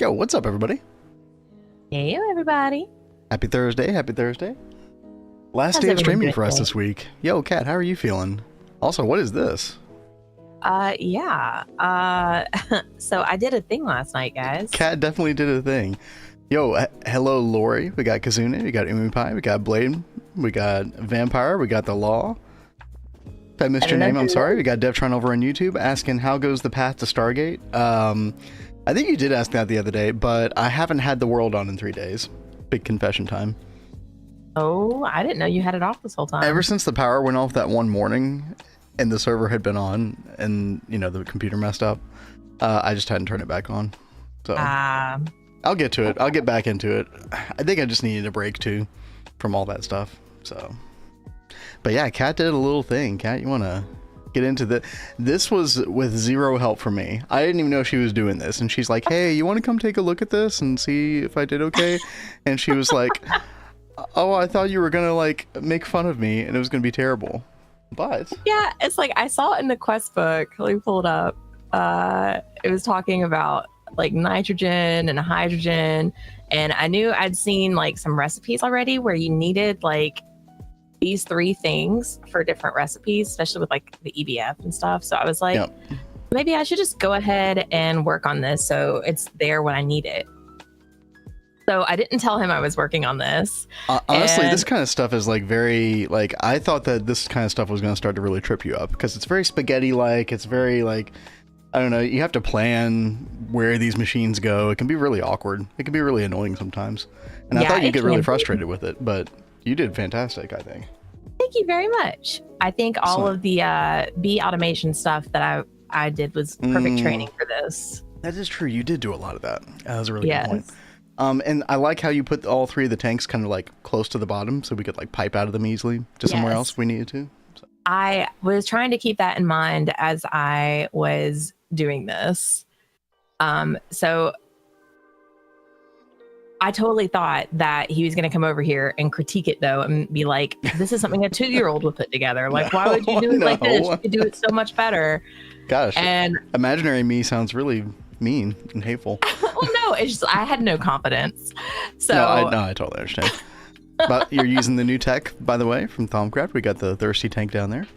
Yo, what's up, everybody? Hey, everybody. Happy Thursday, happy Thursday. Last How's day of everyone streaming doing for us today? this week. Yo, Kat, how are you feeling? Also, what is this? Yeah. So I did a thing last night, guys. Kat definitely did a thing. Yo, hello, Lori. We got Kazuna, we got Pie, we got Blade, we got Vampire, we got The Law. If I missed your name, I'm sorry. We got Devtron over on YouTube asking how goes the path to Stargate. I think you did ask that the other day, but I haven't had the world on in 3 days. Big confession time. Oh, I didn't know you had it off this whole time. Ever since the power went off that one morning and the server had been on and, you know, the computer messed up, I just hadn't turned it back on. So I'll get to it. I'll get back into it. I think I just needed a break too from all that stuff. So, but yeah, Kat did a little thing. Kat, you want to get into this was with zero help from me. I didn't even know she was doing this, and she's like, hey, you want to come take a look at this and see if I did okay? And she was like, oh, I thought you were gonna like make fun of me and it was gonna be terrible. But yeah, it's like I saw it in the quest book. Let me pull it up. It was talking about like nitrogen and hydrogen, and I knew I'd seen like some recipes already where you needed like these three things for different recipes, especially with like the EBF and stuff. So I was like, yep. Maybe I should just go ahead and work on this so it's there when I need it. So I didn't tell him I was working on this. Honestly, this kind of stuff is like very like, I thought that this kind of stuff was going to start to really trip you up because it's very spaghetti like. It's very like, I don't know, you have to plan where these machines go. It can be really awkward. It can be really annoying sometimes. And I thought you'd get really frustrated with it, but you did fantastic, I think. Thank you very much. I think all of the bee automation stuff that I did was perfect training for this. That is true. You did do a lot of that. That was a really good point. And I like how you put all three of the tanks kind of like close to the bottom so we could like pipe out of them easily to somewhere else if we needed to. So. I was trying to keep that in mind as I was doing this. So I totally thought that he was going to come over here and critique it, though, and be like, this is something a 2-year-old would put together. Like, why would you do it like this? You could do it so much better. Gosh, and imaginary me sounds really mean and hateful. Well, no, it's just I had no confidence. So no, I totally understand. But you're using the new tech, by the way, from Thaumcraft. We got the thirsty tank down there.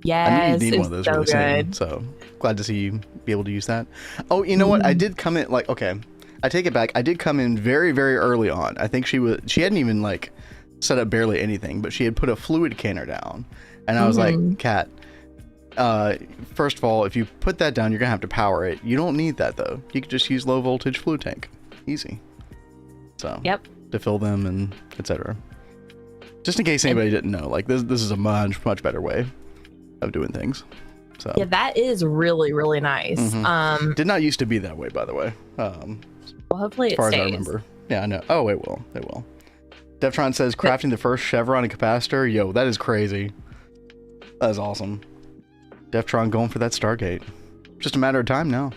Yes, I knew you need one of those really soon, so glad to see you be able to use that. Oh, you know what? I did come in like, okay, I take it back. I did come in very, very early on. I think she hadn't even like set up barely anything, but she had put a fluid canner down, and I was like, Kat, first of all, if you put that down, you're gonna have to power it. You don't need that though. You could just use low voltage fluid tank, easy. So to fill them and etc. Just in case anybody didn't know, like this is a much better way of doing things. So yeah, that is really, really nice. Did not used to be that way, by the way. Well, hopefully it as far stays. as I remember. Yeah, I know. Oh, it will. It will. Devtron says crafting the first chevron and capacitor. Yo, that is crazy. That is awesome. Devtron going for that Stargate. Just a matter of time now.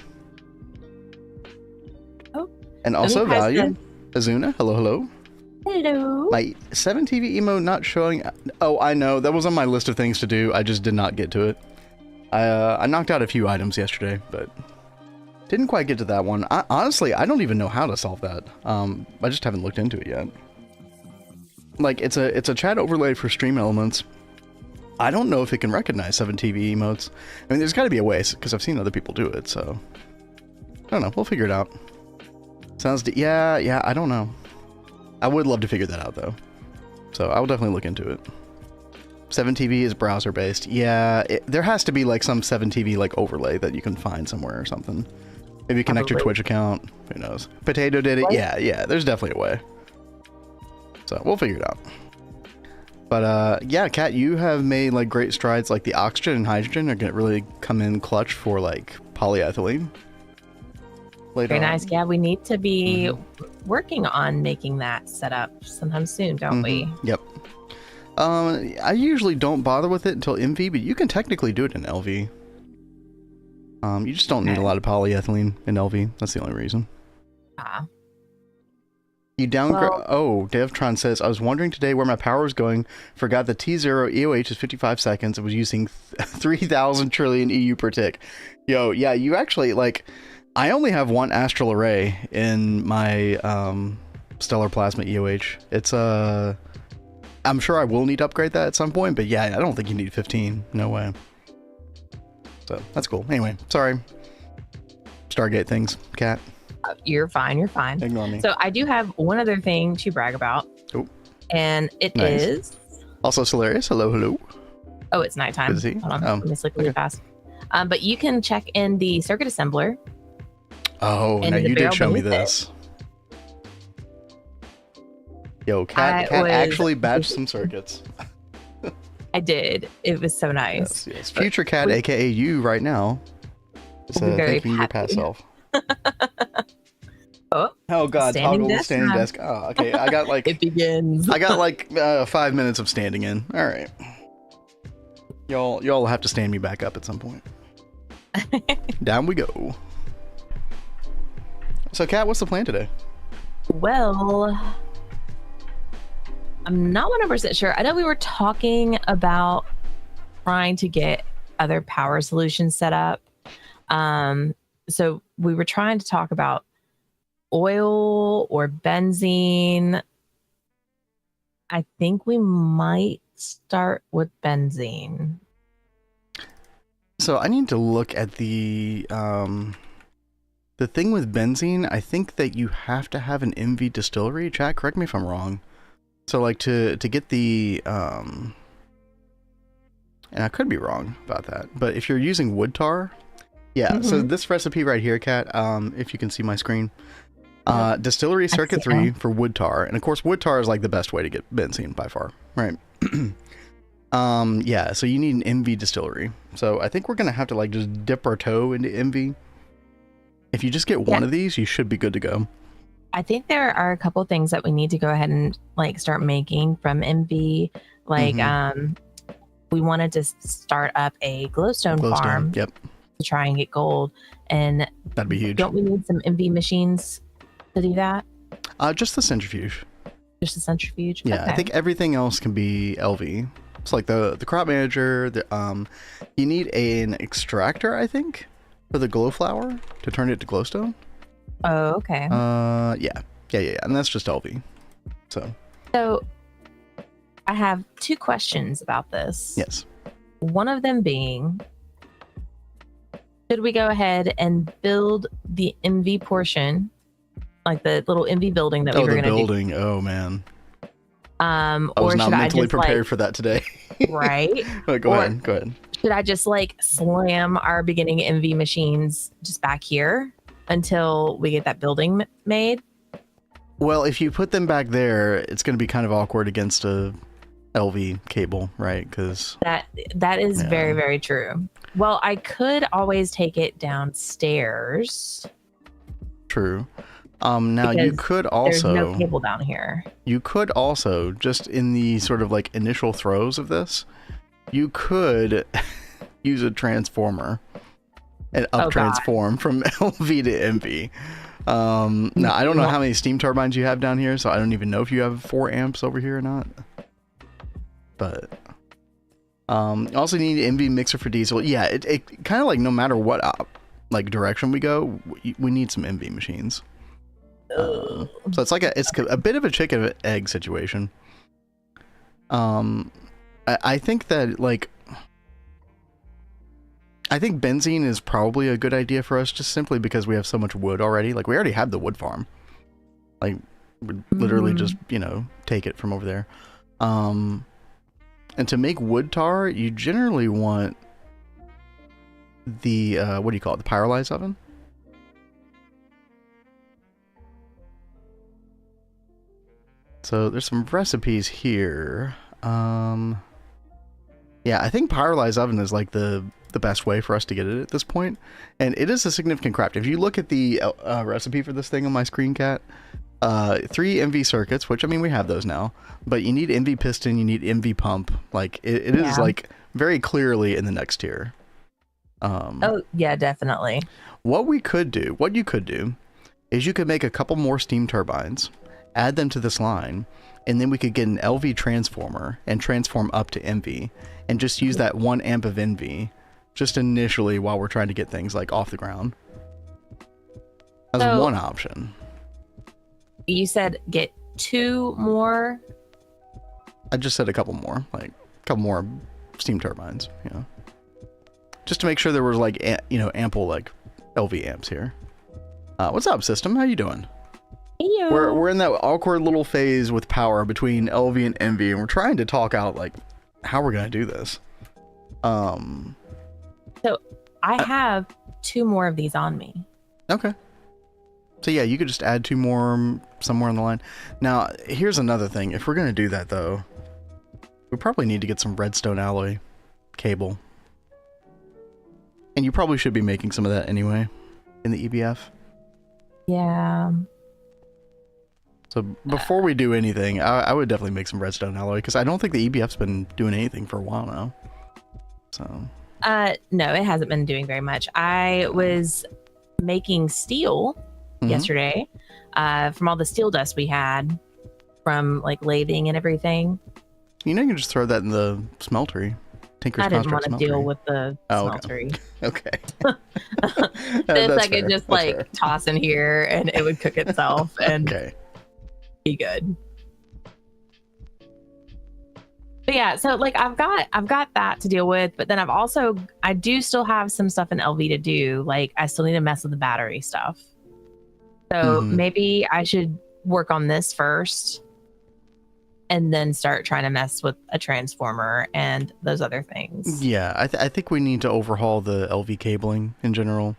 Oh. And also value. Azuna, hello. Hello. My 7TV emote not showing. Oh, I know. That was on my list of things to do. I just did not get to it. I knocked out a few items yesterday, but didn't quite get to that one. Honestly, I don't even know how to solve that. I just haven't looked into it yet. Like, it's a chat overlay for stream elements. I don't know if it can recognize 7TV emotes. I mean, there's got to be a way, because I've seen other people do it, so I don't know. We'll figure it out. Sounds yeah, I don't know. I would love to figure that out, though. So I will definitely look into it. 7TV is browser based. Yeah, there has to be like some 7TV like overlay that you can find somewhere or something. Maybe connect your Twitch account. Who knows? Potato did it. Yeah. There's definitely a way. So we'll figure it out. But yeah, Kat, you have made like great strides. Like the oxygen and hydrogen are gonna really come in clutch for like polyethylene. Later Very nice. Yeah, we need to be working on making that setup sometime soon, don't we? Yep. I usually don't bother with it until MV, but you can technically do it in LV. You just don't need a lot of polyethylene in LV. That's the only reason. You downgrade. Well, oh, Devtron says, I was wondering today where my power was going. Forgot the T0 EOH is 55 seconds. It was using 3,000 trillion EU per tick. Yo, yeah, you actually, like, I only have one astral array in my stellar plasma EOH. It's I'm sure I will need to upgrade that at some point, but yeah, I don't think you need 15. No way. So that's cool. Anyway, sorry. Stargate things, cat. You're fine. You're fine. Ignore me. So I do have one other thing to brag about. Oh. And it Nice. is. Also, Solarius. Hello, hello. Oh, it's nighttime. Busy? Hold on. Oh, Let me sleep really fast. But you can check in the circuit assembler. Oh, And now the you did barrel show me beneath it. this. Yo, Cat I was- actually badged some circuits. I did. It was so nice. Yes. Future Cat, aka you, right now. Is We'll be very thanking your past happy. self. Oh, God, standing toggle the desk standing time. desk. Oh, okay. I got like it begins. I got like 5 minutes of standing in. All right. Y'all have to stand me back up at some point. Down we go. So, Kat, what's the plan today? Well, I'm not 100% sure. I know we were talking about trying to get other power solutions set up. So we were trying to talk about oil or benzene. I think we might start with benzene. So I need to look at the thing with benzene. I think that you have to have an MV distillery. Chat, correct me if I'm wrong. So like to get the and I could be wrong about that, but if you're using wood tar, yeah. So this recipe right here, Kat, if you can see my screen, distillery circuit 3 for wood tar, and of course wood tar is like the best way to get benzene by far, right? Yeah, so you need an MV distillery. So I think we're gonna have to like just dip our toe into MV. If you just get one of these, you should be good to go. I think there are a couple things that we need to go ahead and like start making from MV. Like, we wanted to start up a glowstone farm. Yep. To try and get gold, and That'd be huge. Don't we need some MV machines to do that? Just the centrifuge. Just a centrifuge. Yeah, Okay. I think everything else can be LV. It's like the crop manager. You need an extractor, I think, for the glow flower to turn it to glowstone. Oh, okay. Yeah, and that's just LV. So I have two questions about this. yes. One of them being, should we go ahead and build the MV portion, like the little MV building that we were going to do? building. Oh man. I Or was not should I mentally just prepared for that today. right? Go ahead. Should I just like slam our beginning MV machines just back here until we get that building made? Well, if you put them back there, it's going to be kind of awkward against a LV cable, right? Because that is very, very true. Well, I could always take it downstairs. True. Now you because could also there's no cable down here. You could also, just in the sort of like initial throes of this, you could use a transformer and transform from LV to MV. Now I don't know how many steam turbines you have down here, so I don't even know if you have 4 amps over here or not. But you also need an MV mixer for diesel. Yeah, it kind of like no matter what like direction we go, we need some MV machines. So it's like it's a bit of a chicken and egg situation. I think that like I think benzene is probably a good idea for us, just simply because we have so much wood already. Like we already have the wood farm. Like we'd literally just take it from over there. And to make wood tar, you generally want the what do you call it? The pyrolyzed oven. So there's some recipes here. Yeah, I think pyrolyzed oven is like the best way for us to get it at this point, and it is a significant craft. If you look at the recipe for this thing on my screen, Cat, 3 MV circuits, which I mean we have those now, but you need MV piston, you need MV pump. Like it is like very clearly in the next tier. Oh yeah, definitely. What you could do is you could make a couple more steam turbines, add them to this line, and then we could get an LV transformer and transform up to MV and just use that 1 amp of MV just initially while we're trying to get things like off the ground. That's So- one option. You said get 2 more. I just said a couple more, like a couple more steam turbines, you know, just to make sure there was like, ample like LV amps here. What's up, system? How you doing? Ew. We're in that awkward little phase with power between LV and NV, and we're trying to talk out like how we're gonna do this. So I have 2 more of these on me. Okay. So yeah, you could just add 2 more somewhere on the line. Now, here's another thing. If we're gonna do that though, we probably need to get some redstone alloy cable. And you probably should be making some of that anyway in the EBF. Yeah. So before we do anything, I would definitely make some redstone alloy because I don't think the EBF's been doing anything for a while now. So. No, it hasn't been doing very much. I was making steel yesterday from all the steel dust we had from like lathing and everything. You can just throw that in the smeltery. Tinker's I didn't want Construct to deal smeltery. with the smeltery. Okay. This I could fair. just That's like fair. toss in here and it would cook itself and Okay. be good. But yeah, so like I've got that to deal with, but then I do still have some stuff in LV to do. Like I still need to mess with the battery stuff. So maybe I should work on this first and then start trying to mess with a transformer and those other things. Yeah, I think we need to overhaul the LV cabling in general.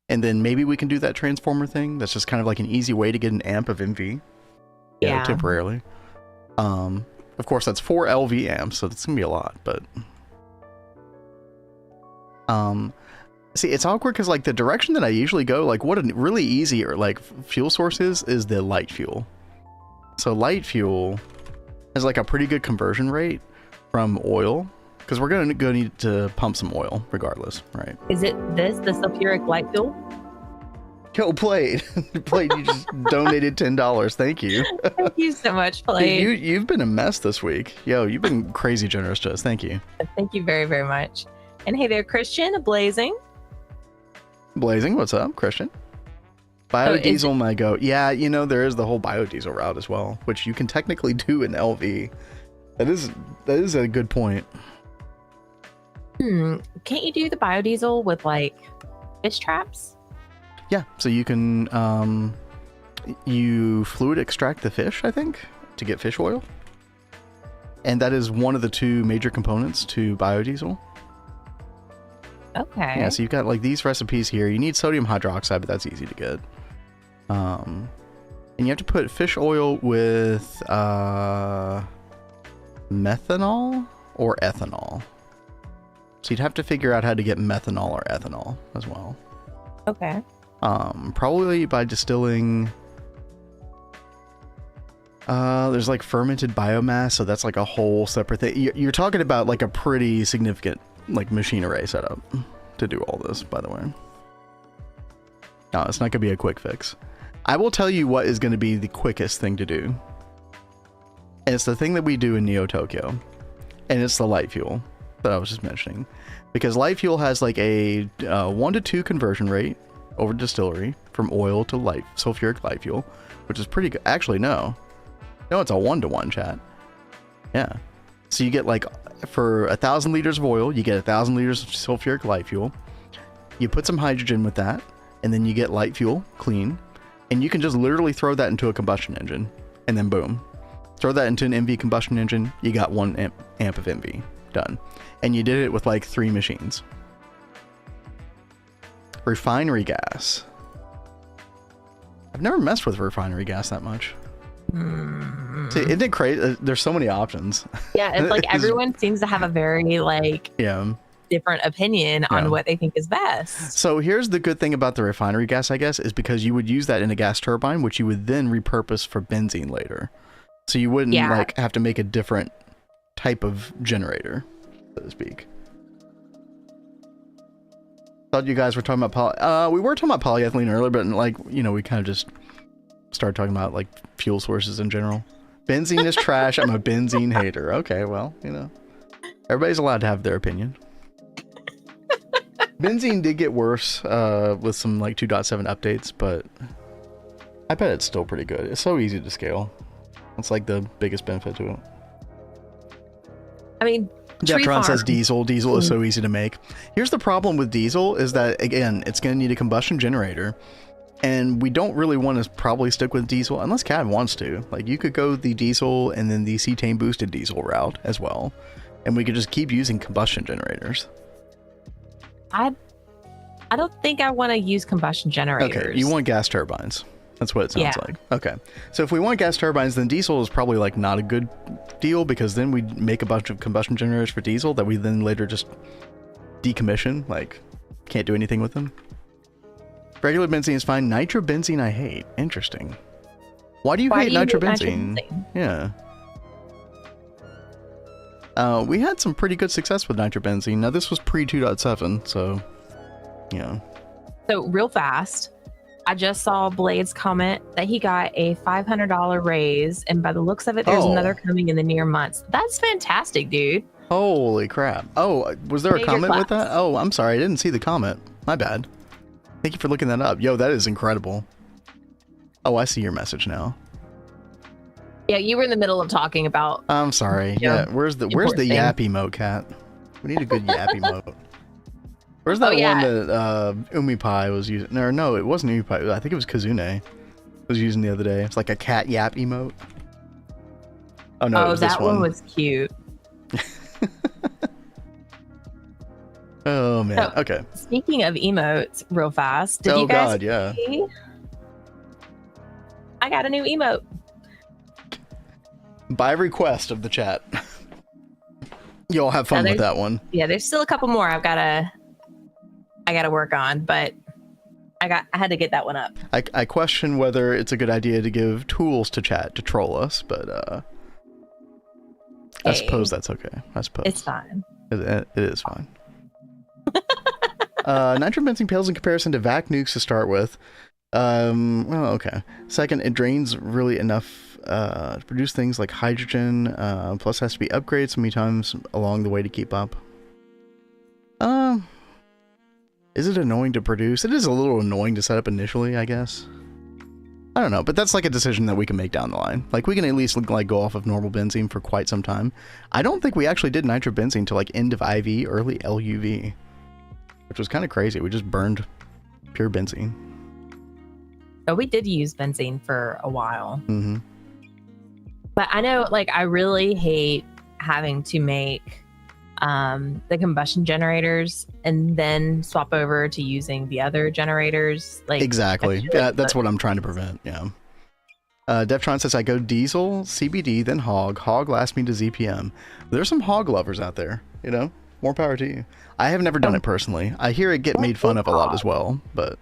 And then maybe we can do that transformer thing. That's just kind of like an easy way to get an amp of MV. Yeah. Temporarily. Of course, that's 4 LV amps, so that's gonna be a lot, but see, it's awkward because like the direction that I usually go, like what a really easy or like fuel source is the light fuel. So light fuel has like a pretty good conversion rate from oil because we're gonna go need to pump some oil regardless, right? Is it the sulfuric light fuel? Yo, Played, you just donated $10. Thank you. Thank you so much, Play. Dude, you've been a mess this week. Yo, you've been crazy generous to us. Thank you. Thank you very, very much. And hey there, Christian, Blazing. Blazing, what's up, Christian? Biodiesel might go. Yeah, there is the whole biodiesel route as well, which you can technically do in LV. That is a good point. Can't you do the biodiesel with like fish traps? Yeah, so you can you fluid extract the fish, I think, to get fish oil. And that is one of the 2 major components to biodiesel. Okay. Yeah, so you've got like these recipes here. You need sodium hydroxide, but that's easy to get. And you have to put fish oil with methanol or ethanol. So you'd have to figure out how to get methanol or ethanol as well. Okay. Probably by distilling. There's like fermented biomass, so that's like a whole separate thing. You're talking about like a pretty significant like machine array setup to do all this, by the way. No, it's not gonna be a quick fix. I will tell you what is going to be the quickest thing to do. And it's the thing that we do in Neo Tokyo, and it's the light fuel that I was just mentioning, because light fuel has like a 1 to 2 conversion rate over distillery from oil to light sulfuric light fuel, which is pretty good. Actually, no, it's a 1-to-1, chat. Yeah, so you get like for 1,000 liters of oil, you get 1,000 liters of sulfuric light fuel. You put some hydrogen with that, and then you get light fuel, clean, and you can just literally throw that into a combustion engine, and then boom, throw that into an MV combustion engine. You got 1 amp of MV done, and you did it with like 3 machines. Refinery gas. I've never messed with refinery gas that much. See, isn't it crazy? There's so many options. Yeah, it's like everyone seems to have a very like different opinion on what they think is best. So here's the good thing about the refinery gas, I guess, is because you would use that in a gas turbine, which you would then repurpose for benzene later. So you wouldn't like have to make a different type of generator, so to speak. Thought you guys were talking about we were talking about polyethylene earlier, but like, we kind of just started talking about like fuel sources in general. Benzene is trash. I'm a benzene hater. Okay, well, everybody's allowed to have their opinion. Benzene did get worse with some like 2.7 updates, but I bet it's still pretty good. It's so easy to scale. It's like the biggest benefit to it. I mean, Deftron says diesel. Diesel is so easy to make. Here's the problem with diesel is that, again, it's going to need a combustion generator. And we don't really want to probably stick with diesel unless Cat wants to. Like, you could go the diesel and then the cetane boosted diesel route as well. And we could just keep using combustion generators. I don't think I want to use combustion generators. Okay, you want gas turbines. That's what it sounds Yeah. like. Okay. So if we want gas turbines, then diesel is probably like not a good deal because then we make a bunch of combustion generators for diesel that we then later just decommission. Like, can't do anything with them. Regular benzene is fine. Nitrobenzene I hate. Interesting. Why do you hate nitrobenzene? Yeah. We had some pretty good success with nitrobenzene. Now this was pre 2.7, so yeah. So real fast, I just saw Blade's comment that he got a $500 raise, and by the looks of it, there's another coming in the near months. That's fantastic, dude. Holy crap. Oh, was there a comment with that? Oh, I'm sorry. I didn't see the comment. My bad. Thank you for looking that up. Yo, that is incredible. Oh, I see your message now. Yeah, you were in the middle of talking about. I'm sorry. Yeah, where's the yap emote, Cat? We need a good yap emote. Where's that one that UmiPie was using? No, it wasn't UmiPie. I think it was Kazune was using the other day. It's like a cat yap emote. Oh no, it was this one. One was cute. Oh man. So, okay. Speaking of emotes, real fast. Did you guys see? I got a new emote. By request of the chat. You'll have fun with that one. Yeah, there's still a couple more I gotta work on, but I had to get that one up. I question whether it's a good idea to give tools to chat to troll us, but I suppose that's okay. I suppose it's fine. It is fine. Nitrobenzene pales in comparison to vac nukes to start with. Well, okay. Second, it drains really enough to produce things like hydrogen. Plus, has to be upgraded so many times along the way to keep up. Is it annoying to produce? It is a little annoying to set up initially, I guess. I don't know, but that's like a decision that we can make down the line. Like, we can at least like go off of normal benzene for quite some time. I don't think we actually did nitrobenzene till like end of IV, early LUV, which was kind of crazy. We just burned pure benzene. Oh, we did use benzene for a while. Mm-hmm. But I know, like, I really hate having to make the combustion generators and then swap over to using the other generators. Like, exactly. Yeah, that's what I'm trying to prevent. Yeah. Deftron says I go diesel, CBD, then hog. Hog lasts me to ZPM. There's some hog lovers out there. You know, more power to you. I have never done it personally. I hear it get made fun of a lot as well. But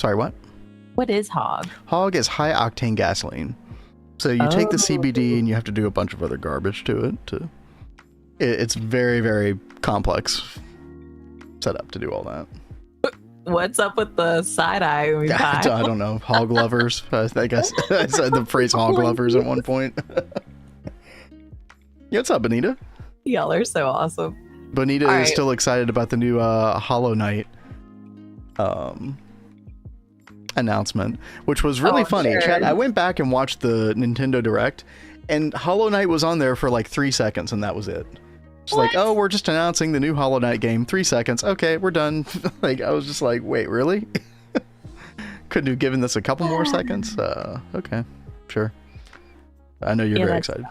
sorry, what? What is hog? Hog is high octane gasoline. So you take the CBD and you have to do a bunch of other garbage to it. It's very, very complex setup to do all that. What's up with the side eye? I don't know. Hog lovers. I guess I said the phrase hog lovers at one point. Yeah, what's up, Bonita? Y'all are so awesome. Bonita is still excited about the new Hollow Knight announcement, which was really funny. Sure. Chat, I went back and watched the Nintendo Direct, and Hollow Knight was on there for like 3 seconds, and that was it. It's like, oh, we're just announcing the new Hollow Knight game. 3 seconds. Okay, we're done. Like, I was just like, wait, really? Couldn't have given this a couple more seconds? Okay, sure. I know you're very excited.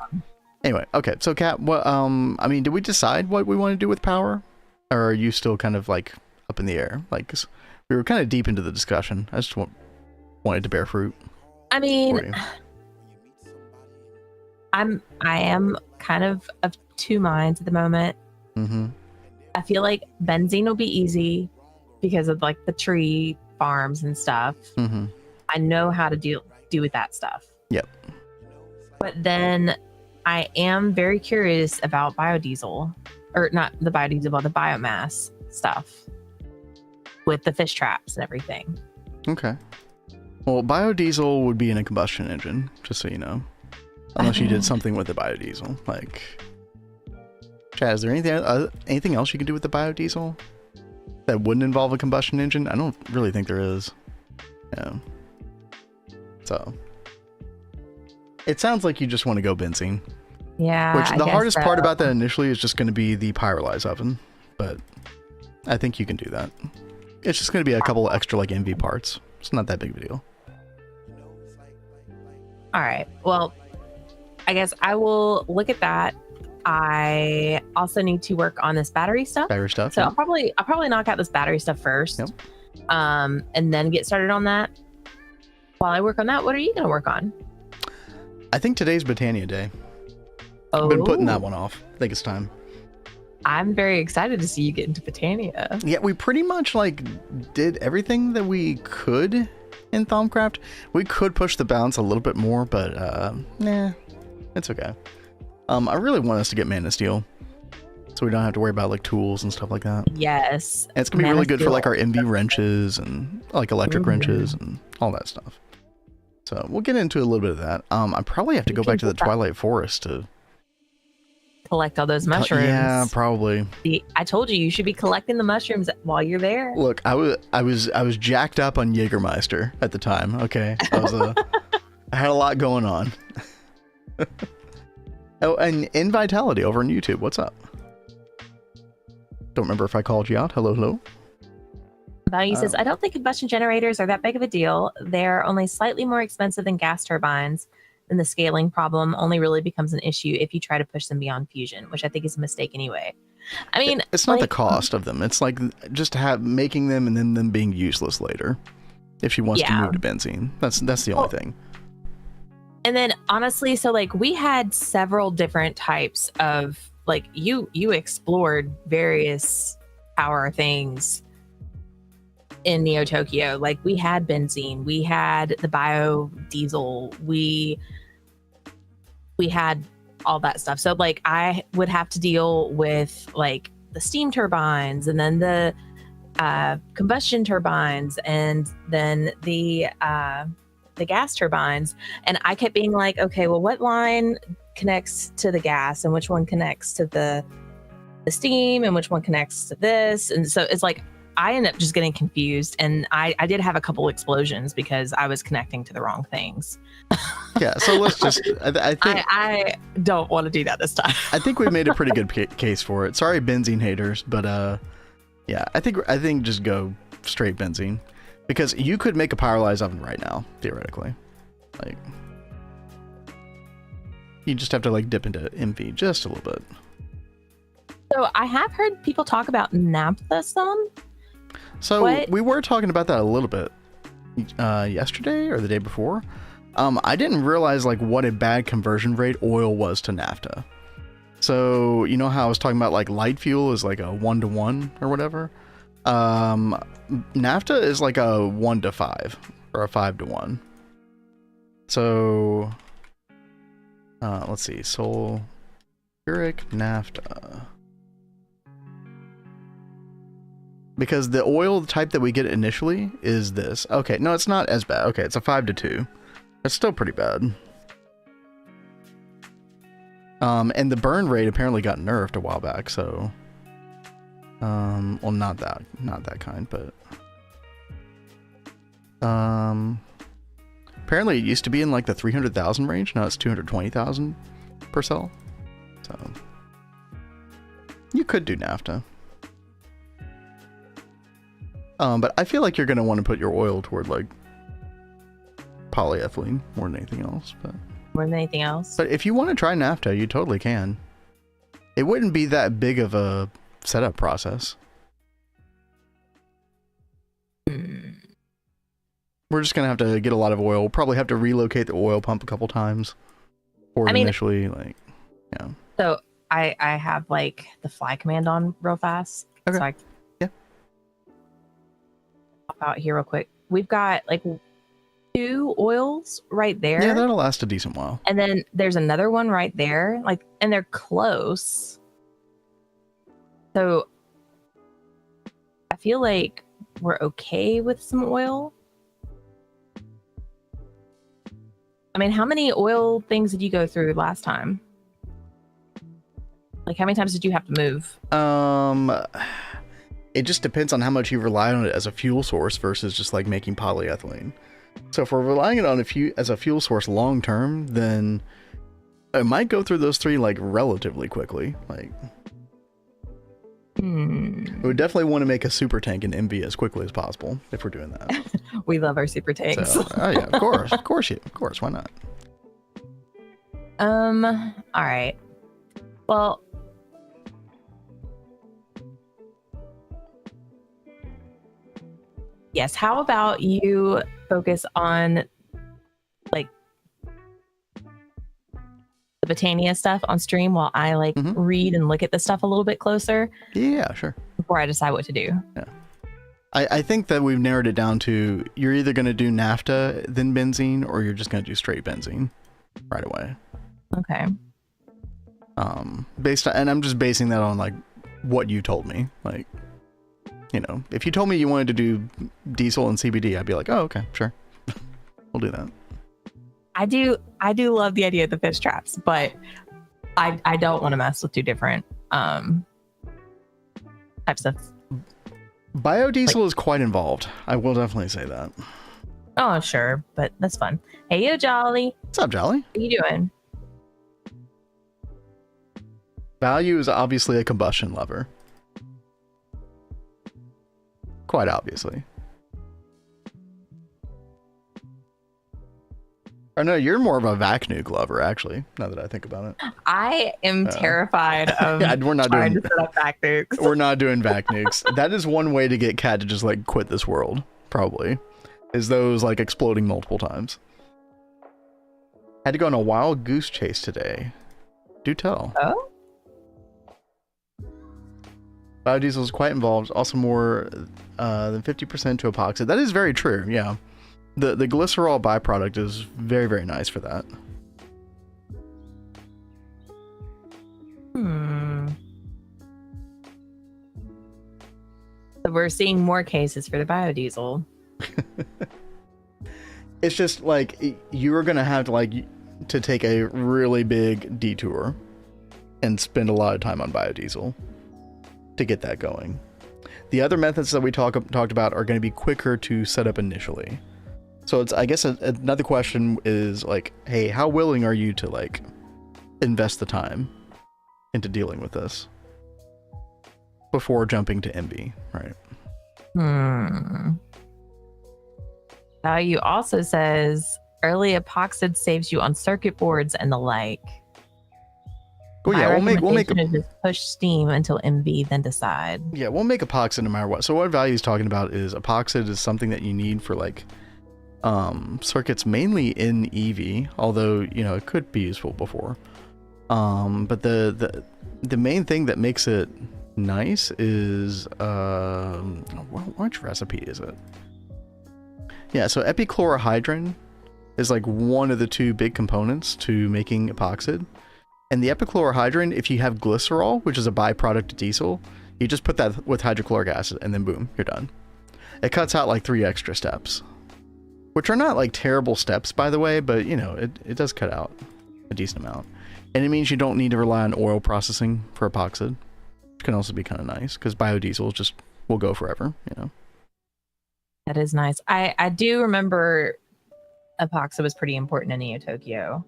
Anyway, okay, so Kat, what? I mean, did we decide what we want to do with power, or are you still kind of like up in the air? Like, 'cause we were kind of deep into the discussion. I just wanted to bear fruit. I mean, I am kind of two minds at the moment. Mm-hmm. I feel like benzene will be easy because of like the tree farms and stuff. Mm-hmm. I know how to do with that stuff. Yep. But then I am very curious about biodiesel, or not the biodiesel, but the biomass stuff with the fish traps and everything. Okay. Well, biodiesel would be in a combustion engine, just so you know. Unless you did something with the biodiesel. Like, Chad, is there anything else you can do with the biodiesel? that wouldn't involve a combustion engine. I don't really think there is. Yeah. So it sounds like you just want to go benzene. Yeah. Which the hardest part about that initially is just going to be the pyrolyze oven, but I think you can do that. It's just going to be a couple extra like MV parts. It's not that big of a deal. All right. Well, I guess I will look at that. I also need to work on this battery stuff. Battery stuff. So yeah. I'll probably knock out this battery stuff first. Yep. And then get started on that. While I work on that, what are you going to work on? I think today's Botania Day. Oh. I've been putting that one off. I think it's time. I'm very excited to see you get into Botania. Yeah, we pretty much like did everything that we could in Thaumcraft. We could push the balance a little bit more, but nah, it's okay. I really want us to get Mana Steel, so we don't have to worry about like tools and stuff like that. Yes. And it's gonna be really good for like our MV wrenches and like electric wrenches and all that stuff. So we'll get into a little bit of that. I probably have to go back to the Twilight Forest to collect all those mushrooms. Yeah, probably. See, I told you should be collecting the mushrooms while you're there. Look, I was jacked up on Jägermeister at the time. Okay, I had a lot going on. Oh, and in Vitality over on YouTube. What's up? Don't remember if I called you out. Hello, hello. Value says, I don't think combustion generators are that big of a deal. They're only slightly more expensive than gas turbines. And the scaling problem only really becomes an issue if you try to push them beyond fusion, which I think is a mistake anyway. I mean, it's not the cost of them. It's like just making them and then them being useless later. If she wants to move to benzene, that's the only thing. And then honestly, so like we had several different types of like you explored various power things in Neo Tokyo. Like we had benzene, we had the biodiesel, we had all that stuff. So like I would have to deal with like the steam turbines and then the combustion turbines and then the gas turbines. And I kept being like, okay, well, what line connects to the gas and which one connects to the steam and which one connects to this? And so it's like I ended up just getting confused, and I did have a couple explosions because I was connecting to the wrong things. Yeah, so let's just I think I don't want to do that this time. I think we made a pretty good case for it. Sorry, benzene haters, but yeah, I think just go straight benzene, because you could make a pyrolyze oven right now theoretically. Like you just have to like dip into MV just a little bit. So I have heard people talk about naphtha some. So we were talking about that a little bit yesterday or the day before. I didn't realize like what a bad conversion rate oil was to naphtha. So you know how I was talking about like light fuel is like a 1-to-1 or whatever. Naphtha is like a 1-to-5 or a 5-to-1. So let's see, sulfuric naphtha. Because the oil type that we get initially is this. Okay, no, it's not as bad. Okay, it's a 5-to-2. It's still pretty bad. And the burn rate apparently got nerfed a while back, so well, not that kind, but apparently it used to be in like the 300,000 range. Now it's 220,000 per cell. So you could do naphtha. But I feel like you're going to want to put your oil toward like polyethylene more than anything else. But more than anything else. But if you want to try naphtha, you totally can. It wouldn't be that big of a setup process. We're just going to have to get a lot of oil. We'll probably have to relocate the oil pump a couple times. Or initially, like, yeah. So I have like the fly command on real fast. Okay. So out here real quick. We've got like 2 oils right there. Yeah, that'll last a decent while. And then there's another one right there, like, and they're close. So I feel like we're okay with some oil. I mean, how many oil things did you go through last time? Like, how many times did you have to move? it just depends on how much you rely on it as a fuel source versus just like making polyethylene. So if we're relying on as a fuel source long term, then it might go through those 3 like relatively quickly. Like, we would definitely want to make a super tank in MV as quickly as possible if we're doing that. We love our super tanks. So, oh yeah, of course, why not? All right. Well, yes, how about you focus on like the Botania stuff on stream while I like read and look at the stuff a little bit closer? Yeah, sure. Before I decide what to do. Yeah. I think that we've narrowed it down to you're either going to do naphtha then benzene, or you're just going to do straight benzene right away. Okay. And I'm just basing that on like what you told me. Like, you know, if you told me you wanted to do diesel and CBD, I'd be like, oh, okay, sure. We'll do that. I do love the idea of the fish traps, but I don't want to mess with 2 different types of. Biodiesel is quite involved. I will definitely say that. Oh, sure, but that's fun. Hey, yo, Jolly. What's up, Jolly? What are you doing? Value is obviously a combustion lover. Quite obviously. Or no, you're more of a vac nuke lover, actually, now that I think about it. I am terrified of we're not trying doing, to set up vac nukes. We're not doing vac nukes. That is one way to get Cat to just like quit this world, probably. Is those like exploding multiple times. Had to go on a wild goose chase today. Do tell. Oh? Biodiesel is quite involved, also more than 50% to epoxy. That is very true, yeah. The glycerol byproduct is very, very nice for that. So we're seeing more cases for the biodiesel. It's just like you're gonna have to take a really big detour and spend a lot of time on biodiesel to get that going. The other methods that we talked about are going to be quicker to set up initially. So it's, I guess, another question is like, hey, how willing are you to like invest the time into dealing with this before jumping to MB, right? Value also says early epoxid saves you on circuit boards and the like. Well, yeah, we'll make just push steam until MV, then decide. Yeah, we'll make epoxid no matter what. So what Value is talking about is epoxid is something that you need for like circuits mainly in EV, although you know it could be useful before. But the main thing that makes it nice is which recipe is it? Yeah, so epichlorohydrin is like one of the 2 big components to making epoxid. And the epichlorohydrin, if you have glycerol, which is a byproduct of diesel, you just put that with hydrochloric acid and then boom, you're done. It cuts out like 3 extra steps, which are not like terrible steps, by the way, but you know, it does cut out a decent amount. And it means you don't need to rely on oil processing for epoxid, which can also be kind of nice because biodiesel just will go forever, you know. That is nice. I do remember epoxy was pretty important in Neo Tokyo.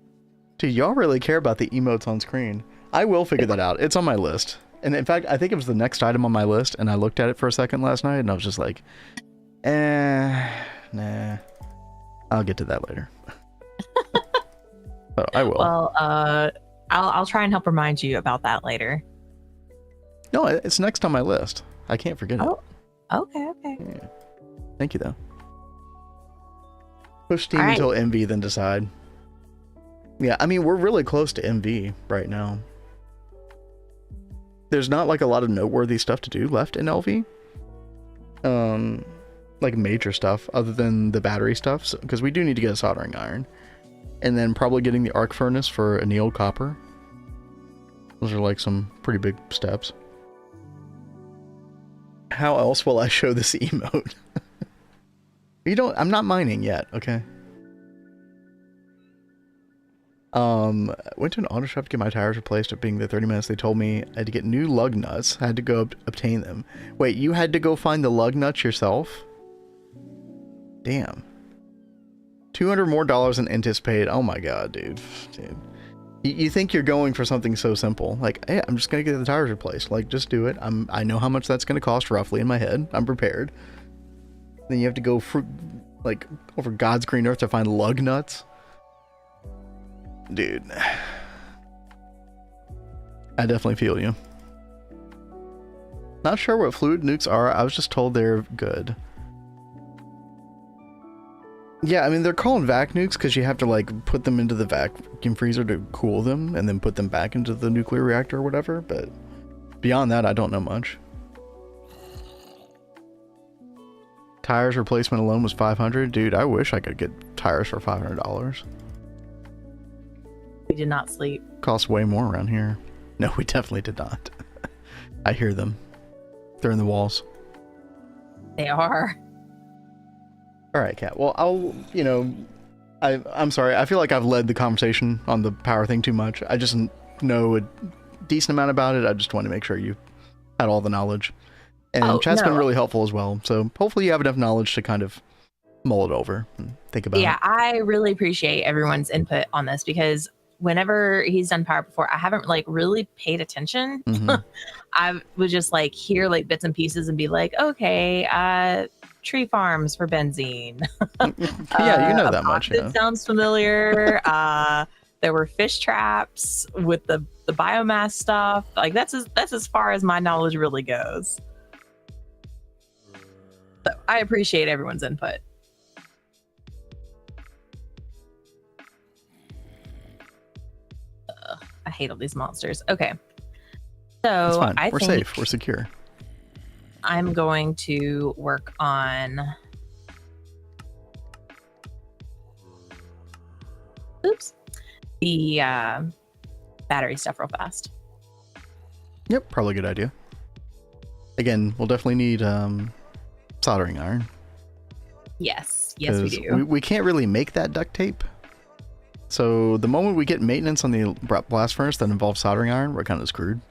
Dude, y'all really care about the emotes on screen. I will figure that out. It's on my list. And in fact, I think it was the next item on my list, and I looked at it for a second last night, and I was just like, nah. I'll get to that later. So I will. Well, I'll try and help remind you about that later. No, it's next on my list. I can't forget it. Okay. Yeah. Thank you, though. Push steam until MV, then decide. Yeah, I mean, we're really close to MV right now. There's not like a lot of noteworthy stuff to do left in LV. Like major stuff other than the battery stuff, because we do need to get a soldering iron. And then probably getting the arc furnace for annealed copper. Those are like some pretty big steps. How else will I show this emote? I'm not mining yet, okay? Went to an auto shop to get my tires replaced. At being there 30 minutes, they told me I had to get new lug nuts. I had to go obtain them. Wait, you had to go find the lug nuts yourself? Damn. $200 more than anticipated. Oh my god, dude. You think you're going for something so simple. Like, hey, I'm just gonna get the tires replaced. Like, just do it. I know how much that's gonna cost roughly in my head. I'm prepared. Then you have to go like over God's green earth to find lug nuts. Dude. I definitely feel you. Not sure what fluid nukes are. I was just told they're good. Yeah, I mean, they're called vac nukes because you have to, like, put them into the vacuum freezer to cool them and then put them back into the nuclear reactor or whatever, but beyond that, I don't know much. Tires replacement alone was $500. Dude, I wish I could get tires for $500. We did not sleep. Costs way more around here. No, we definitely did not. I hear them. They're in the walls. They are. All right, Kat. Well, I'm sorry. I feel like I've led the conversation on the power thing too much. I just know a decent amount about it. I just want to make sure you had all the knowledge. And chat's been really helpful as well. So hopefully you have enough knowledge to kind of mull it over and think about it. Yeah, I really appreciate everyone's input on this because whenever he's done power before, I haven't like really paid attention. I would just like hear like bits and pieces and be like, okay, tree farms for benzene. Yeah, you know that much. It sounds familiar. There were fish traps with the biomass stuff. Like that's as far as my knowledge really goes. So I appreciate everyone's input. I hate all these monsters. Okay. So it's fine. We're safe. We're secure. I'm going to work on the battery stuff real fast. Yep, probably a good idea. Again, we'll definitely need soldering iron. Yes, we do. We can't really make that duct tape. So the moment we get maintenance on the blast furnace that involves soldering iron, we're kind of screwed.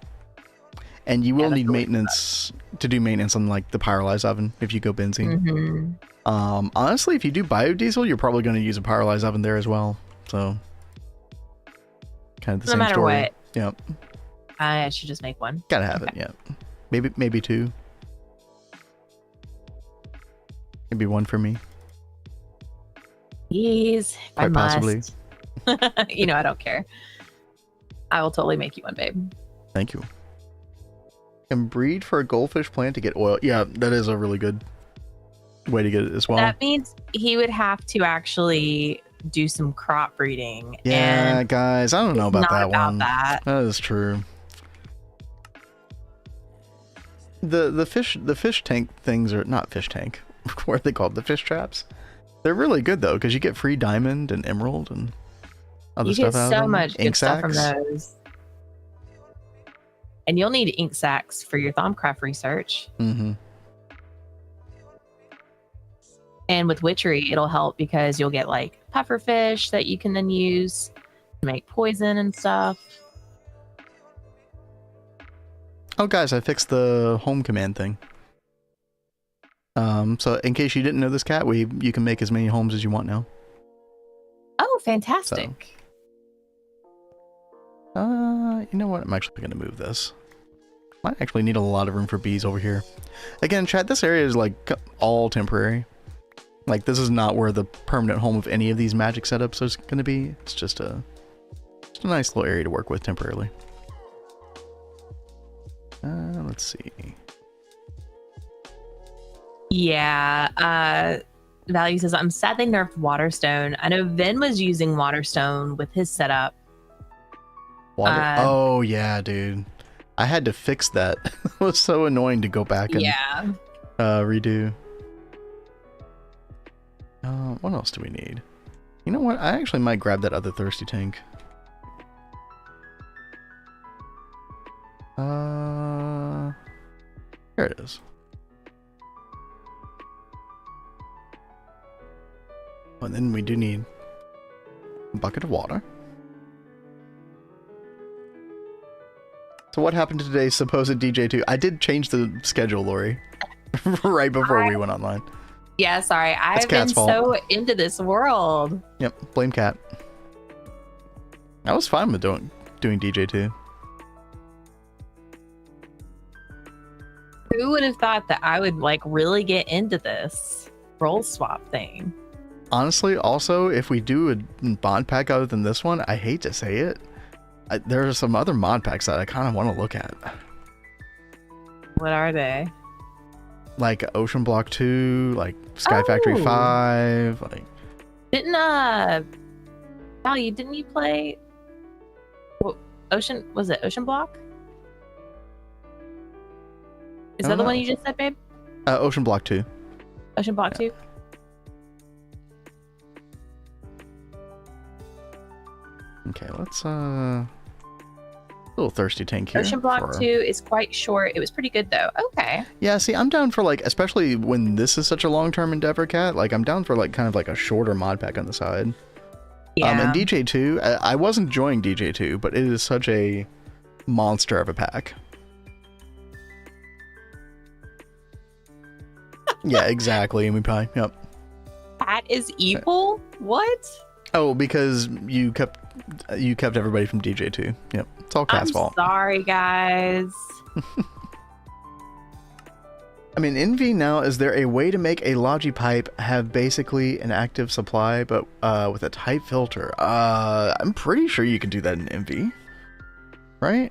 And you will need maintenance to do maintenance on like the pyrolyzed oven if you go benzene. Honestly, if you do biodiesel, you're probably going to use a pyrolyzed oven there as well. So kind of the same story. No matter what. Yep. I should just make one. Gotta have it. Yeah. Maybe two. Maybe one for me. Please. Quite possibly. You know, I don't care. I will totally make you one, babe. Thank you. Can breed for a goldfish plant to get oil. Yeah, that is a really good way to get it as well. That means he would have to actually do some crop breeding. Yeah, and guys, I don't know about that one. That is true. The fish tank things are not fish tank. What are they called? The fish traps. They're really good though because you get free diamond and emerald and other stuff out of them. You get so much good stuff from those. And you'll need ink sacs for your Thaumcraft research. And with witchery, it'll help because you'll get like puffer fish that you can then use to make poison and stuff. Oh, guys, I fixed the home command thing. So in case you didn't know this, Cat, you can make as many homes as you want now. Oh, fantastic. So, you know what? I'm actually going to move this. Might actually need a lot of room for bees over here. Again, chat, this area is like all temporary. Like this is not where the permanent home of any of these magic setups is going to be. It's just a nice little area to work with temporarily. Let's see. Yeah, Value says, I'm sad they nerfed Waterstone. I know Vin was using Waterstone with his setup. Oh, yeah, dude. I had to fix that. It was so annoying to go back and redo. What else do we need? You know what? I actually might grab that other thirsty tank. Here it is. And then we do need a bucket of water. So what happened to today's supposed DJ2? I did change the schedule, Lori, right before we went online. Yeah, sorry. I've been so into this world. Yep, blame Cat. I was fine with doing DJ2. Who would have thought that I would like really get into this role swap thing? Honestly, also, if we do a mod pack other than this one, I hate to say it, there are some other mod packs that I kind of want to look at. What are they? Like Ocean Block 2, like Sky Factory 5, like... Didn't, Value, didn't you play... Was it Ocean Block? Is that the one you just said, babe? Ocean Block 2. Ocean Block 2? Okay, let's, a little thirsty tank here. Ocean Block 2 is quite short. It was pretty good, though. Okay. Yeah, see, I'm down for, like, especially when this is such a long-term endeavor, Cat, like, I'm down for, like, kind of like a shorter mod pack on the side. Yeah. And DJ2, I was enjoying DJ2, but it is such a monster of a pack. Yeah, exactly. And we probably, yep. That is evil? What? Oh, because you kept everybody from DJ2. Yep, it's all Cat's fault. Sorry, guys. I mean, in V now, is there a way to make a Logi pipe have basically an active supply, but with a type filter? I'm pretty sure you can do that in MV, right?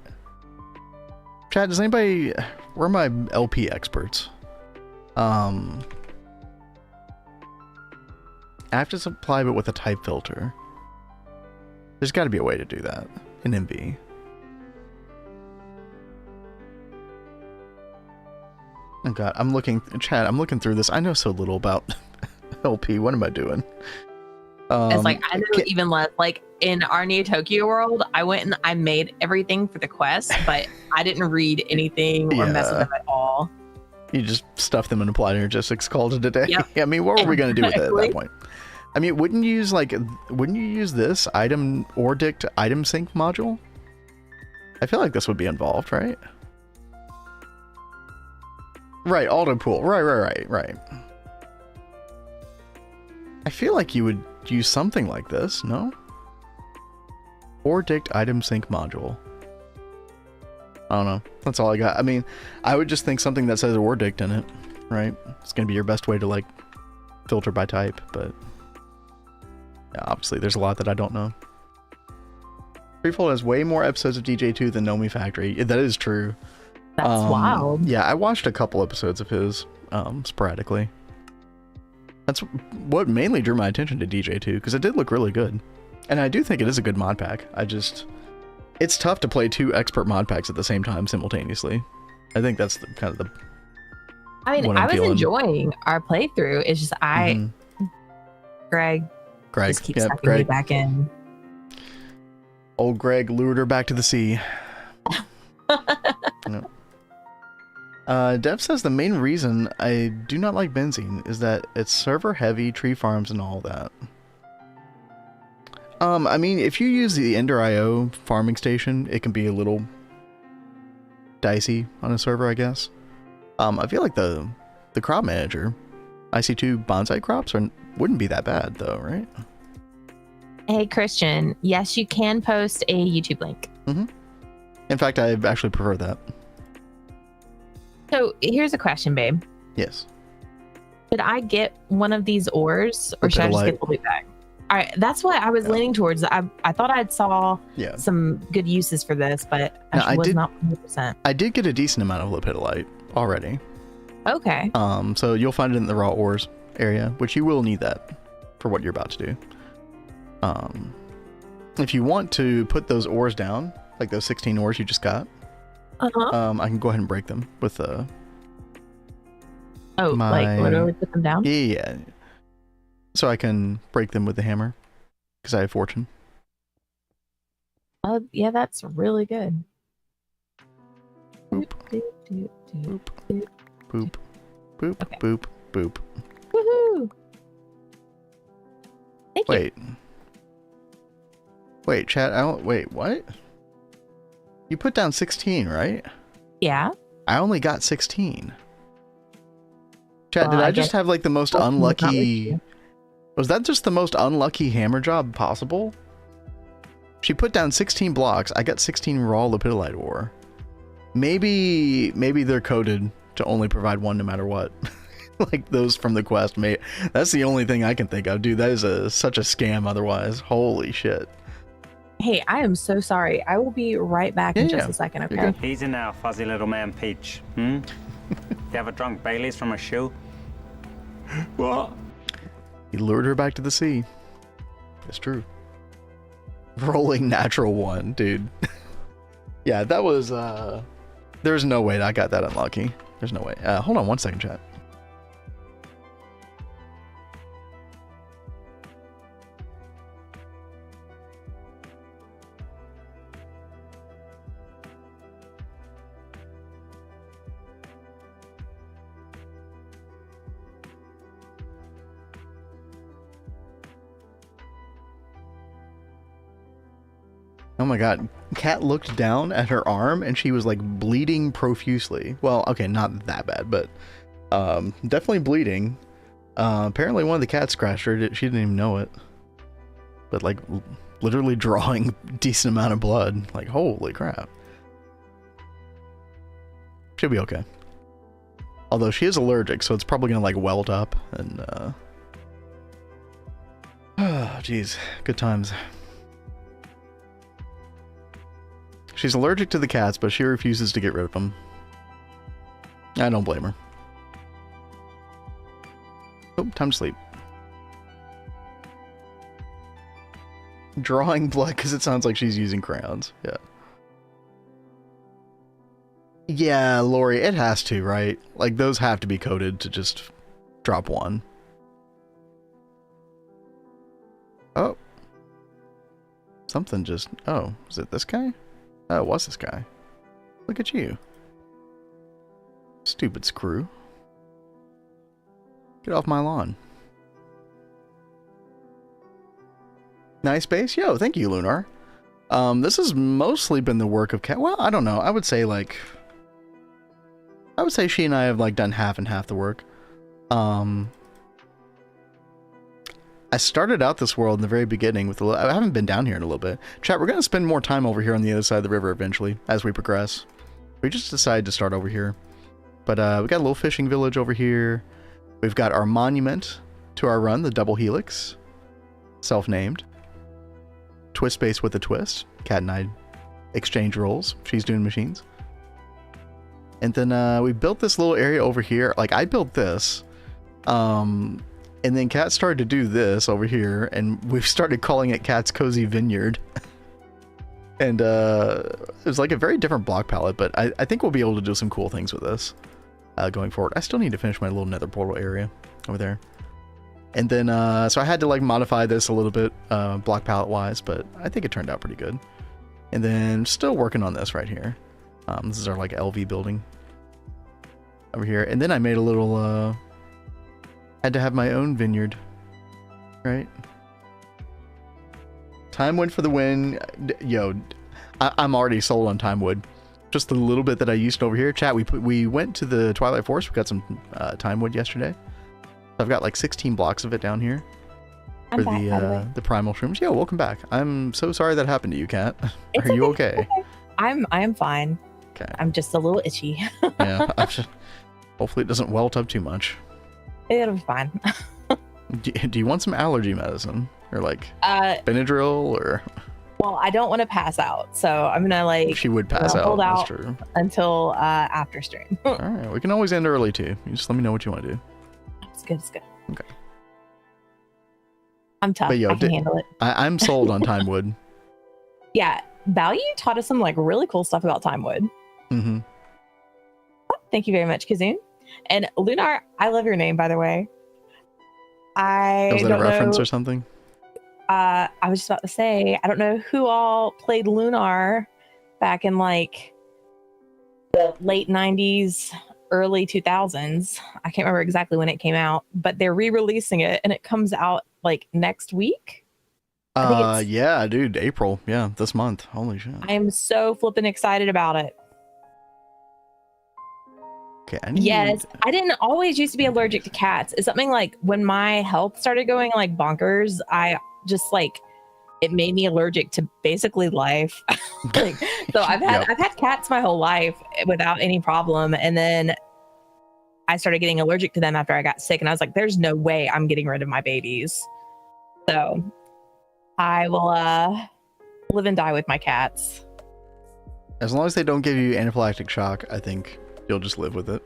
Chad, does anybody? Where are my LP experts? Active supply, but with a type filter. There's got to be a way to do that in MV. Oh god, I'm looking, Chad, I'm looking through this. I know so little about LP. What am I doing? It's like, I know even less. Like, in our Neo Tokyo world, I went and I made everything for the quest, but I didn't read anything or mess with them at all. You just stuff them in applied energistics, called it a day. Yep. I mean, what were we going to do with it at that point? I mean, wouldn't you use this item ordict item sync module? I feel like this would be involved, right? Right, auto pool. Right. I feel like you would use something like this, no? Ordict item sync module. I don't know. That's all I got. I mean, I would just think something that says ordict in it, right? It's going to be your best way to, like, filter by type, but... yeah, obviously, there's a lot that I don't know. Freefold has way more episodes of DJ2 than Nomi Factory. That is true. That's wild. Yeah, I watched a couple episodes of his, sporadically. That's what mainly drew my attention to DJ2, because it did look really good. And I do think it is a good mod pack. It's tough to play two expert mod packs at the same time simultaneously. I think that's kind of the... I mean, I was enjoying our playthrough. It's just Greg just keeps sucking me back in. Old Greg lured her back to the sea. No. Dev says the main reason I do not like benzene is that it's server heavy, tree farms, and all that. I mean, if you use the Ender.io farming station, it can be a little dicey on a server, I guess. I feel like the crop manager, IC2 bonsai crops wouldn't be that bad though, right? Hey Christian, yes, you can post a YouTube link. In fact, I actually prefer that. So here's a question, babe. Yes. Should I get one of these ores, or should I just get the loot bag? All right, that's what I was leaning towards. I thought I saw some good uses for this, but I was not 100%. I did get a decent amount of lepidolite already. Okay. So you'll find it in the raw ores area, which you will need that for what you're about to do. If you want to put those ores down, like those 16 ores you just got, I can go ahead and break them with like literally put them down? Yeah. So I can break them with the hammer, because I have fortune. Yeah, that's really good. Boop. Boop. Boop. Boop. Okay. Boop. Boop. Woohoo! Thank you. Wait, chat. Wait, what? You put down 16, right? Yeah. I only got 16. Chat, Well, did I just have like the most unlucky... Was that just the most unlucky hammer job possible? She put down 16 blocks. I got 16 raw lepidolite ore. Maybe they're coded to only provide one no matter what. Like those from the quest, mate. That's the only thing I can think of. Dude, that is such a scam otherwise. Holy shit. Hey, I am so sorry. I will be right back in just a second, okay? Easy now, fuzzy little man Peach. You ever drunk Baileys from a shoe? What? He lured her back to the sea. It's true. Rolling natural one, dude. Yeah, that was, there's no way that I got that unlucky. There's no way. Hold on one second, chat. Oh my god, Kat looked down at her arm and she was like bleeding profusely. Well, okay, not that bad, but definitely bleeding. Apparently one of the cats scratched her. She didn't even know it. But like literally drawing a decent amount of blood. Like, holy crap. She'll be okay. Although she is allergic, so it's probably gonna like welt up and oh, jeez, good times. She's allergic to the cats, but she refuses to get rid of them. I don't blame her. Oh, time to sleep. Drawing blood because it sounds like she's using crayons. Yeah. Yeah, Lori, it has to, right? Like, those have to be coded to just drop one. Oh. Something just... Oh, is it this guy? Oh, what's this guy? Look at you. Stupid screw. Get off my lawn. Nice base? Yo, thank you, Lunar. This has mostly been the work of Kat. Well, I don't know. I would say, like... I would say she and I have, like, done half and half the work. I started out this world in the very beginning with I haven't been down here in a little bit. Chat, we're going to spend more time over here on the other side of the river eventually as we progress. We just decided to start over here. But we got a little fishing village over here. We've got our monument to our run, the Double Helix. Self-named. Twist base with a twist. Kat and I exchange roles. She's doing machines. And then we built this little area over here. Like, I built this. And then Kat started to do this over here, and we've started calling it Kat's Cozy Vineyard. And it was like a very different block palette, but I think we'll be able to do some cool things with this going forward. I still need to finish my little nether portal area over there. And then, so I had to like modify this a little bit block palette wise, but I think it turned out pretty good. And then still working on this right here. This is our like LV building over here. And then I made a little... had to have my own vineyard, right? Timewood for the win. Yo, I'm already sold on Timewood. Just the little bit that I used over here. Chat, we went to the Twilight Forest. We got some Timewood yesterday. So I've got like 16 blocks of it down here for the primal shrooms. Yo, welcome back. I'm so sorry that happened to you, Kat. Are you okay? I am fine. Okay. I'm just a little itchy. Yeah. Hopefully it doesn't welt up too much. It'll be fine. Do you want some allergy medicine or like Benadryl or? Well, I don't want to pass out, so I'm gonna like. She would pass out. Hold That's out true. until after stream. All right, we can always end early too. You just let me know what you want to do. It's good. It's good. Okay. I'm tough. But yo, I can handle it. I'm sold on Timewood. Yeah, Value taught us some like really cool stuff about Timewood. Mm-hmm. Thank you very much, Kazoon. And Lunar, I love your name, by the way. Was that a reference or something? I was just about to say, I don't know who all played Lunar back in like the late 90s, early 2000s. I can't remember exactly when it came out, but they're re-releasing it and it comes out like next week. I think it's, Yeah, dude, April. Yeah, this month. Holy shit. I'm so flippin' excited about it. Okay, I need... Yes, I didn't always used to be allergic to cats. It's something like when my health started going like bonkers, I just like it made me allergic to basically life. Like, so I've had cats my whole life without any problem, and then I started getting allergic to them after I got sick, and I was like, "There's no way I'm getting rid of my babies." So I will live and die with my cats. As long as they don't give you anaphylactic shock, I think you'll just live with it.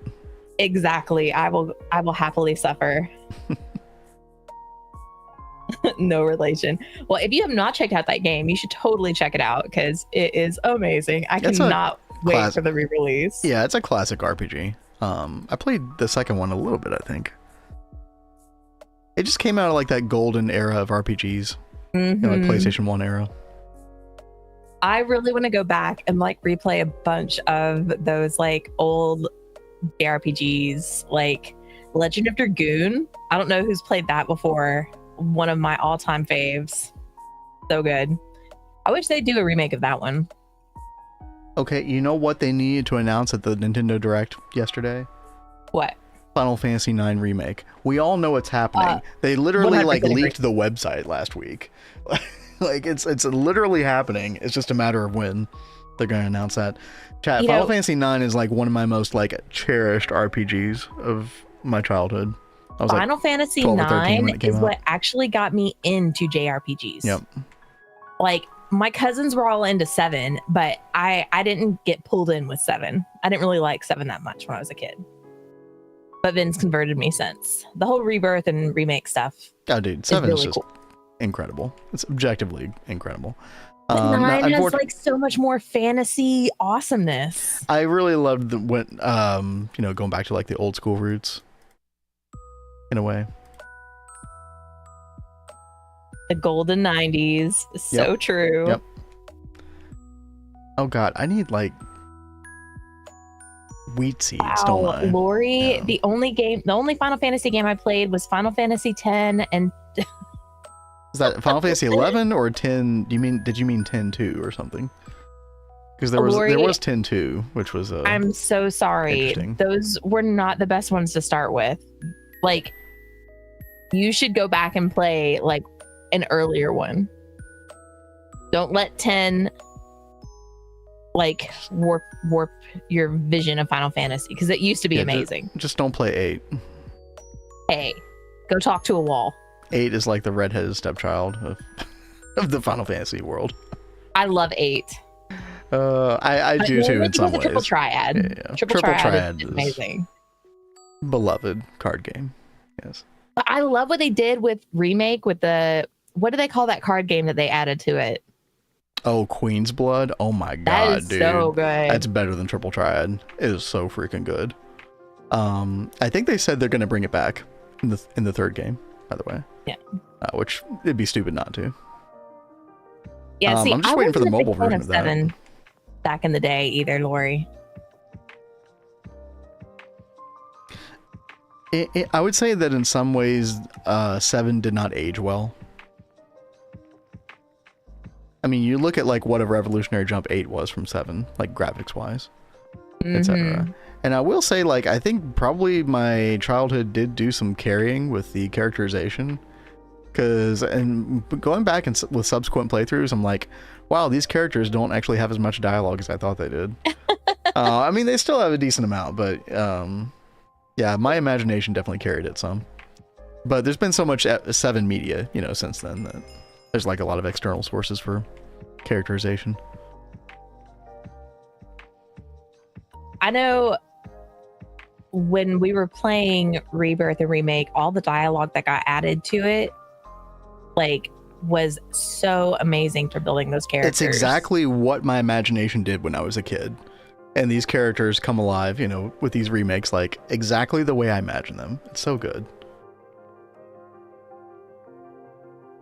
Exactly. I will happily suffer. No relation. Well, if you have not checked out that game, you should totally check it out because it is amazing. I cannot wait for the re-release. Yeah, it's a classic RPG. I played the second one a little bit, I think. It just came out of like that golden era of RPGs. You know, like PlayStation 1 era. I really want to go back and like replay a bunch of those like old JRPGs, like Legend of Dragoon. I don't know who's played that before. One of my all-time faves. So good. I wish they'd do a remake of that one. Okay, you know what they needed to announce at the Nintendo Direct yesterday? What? Final Fantasy IX Remake. We all know it's happening. They literally like leaked agree. the website last week. Like it's literally happening. It's just a matter of when they're going to announce that. Chat, Final Fantasy IX is like one of my most like cherished RPGs of my childhood. I was Final Fantasy IX is what actually got me into JRPGs. Yep. Like my cousins were all into 7, but I didn't get pulled in with 7. I didn't really like 7 that much when I was a kid. But Vince converted me since. The whole rebirth and remake stuff. Oh, dude, 7 is really just incredible. It's objectively incredible. But 9 has like so much more fantasy awesomeness. I really loved when you know, going back to like the old school roots in a way. The golden 90s. So true. Yep. Oh god, I need like wheat seeds, don't I? Lori, yeah. The only Final Fantasy game I played was Final Fantasy X and is that Final Fantasy 11 or 10? Did you mean 10-2 or something? Because there was 10-2, which was I'm so sorry. Those were not the best ones to start with. Like you should go back and play like an earlier one. Don't let 10 like warp your vision of Final Fantasy because it used to be amazing. Just don't play 8. Hey, go talk to a wall. 8 is like the redheaded stepchild of the Final Fantasy world. I love 8. I do too in some ways. Triple Triad. Yeah. Triple Triad is amazing. Beloved card game. Yes. But I love what they did with remake with the what do they call that card game that they added to it? Oh, Queen's Blood. Oh my god, dude. So good. That's better than Triple Triad. It is so freaking good. I think they said they're going to bring it back in the third game, by the way. Yeah. Which it'd be stupid not to. Yeah, see, I'm just waiting for the mobile version of that. 7 back in the day either, Lori. I would say that in some ways 7 did not age well. I mean, you look at like what a revolutionary jump 8 was from 7, like graphics wise, etc. And I will say, like, I think probably my childhood did do some carrying with the characterization, because and going back and with subsequent playthroughs, I'm like, wow, these characters don't actually have as much dialogue as I thought they did. I mean, they still have a decent amount, but yeah, my imagination definitely carried it some. But there's been so much 7 media, you know, since then that there's like a lot of external sources for characterization. I know when we were playing Rebirth and Remake, all the dialogue that got added to it, like, was so amazing for building those characters. It's exactly what my imagination did when I was a kid. And these characters come alive, you know, with these remakes, like, exactly the way I imagine them. It's so good.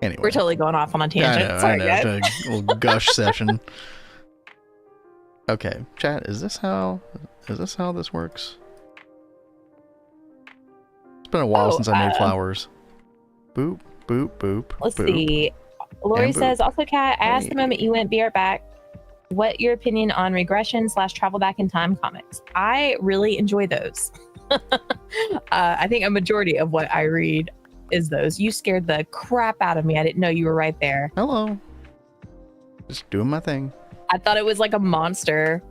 Anyway. We're totally going off on a tangent. Sorry, guys. It's a little gush session. Okay, chat, is this how this works? It's been a while since I made flowers. Boop, boop, boop. Let's boop. see. Lori Bamboo. says, also, Kat, I asked the Hey. moment you went be right back, what your opinion on regression/travel back in time comics? I really enjoy those. I think a majority of what I read is those. You scared the crap out of me. I didn't know you were right there. Hello. Just doing my thing. I thought it was like a monster.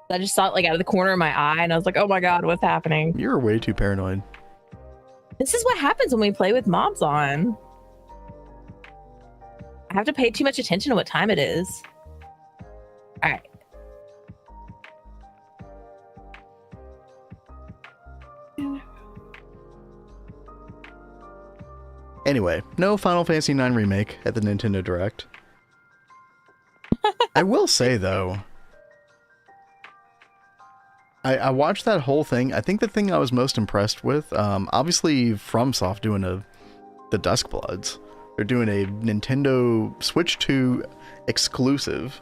I just saw it like out of the corner of my eye and I was like, oh my God, what's happening? You're way too paranoid. This is what happens when we play with mobs on. I have to pay too much attention to what time it is. All right. Anyway, no Final Fantasy IX Remake at the Nintendo Direct. I will say, though, I watched that whole thing. I think the thing I was most impressed with, obviously FromSoft doing the Duskbloods. They're doing a Nintendo Switch 2 exclusive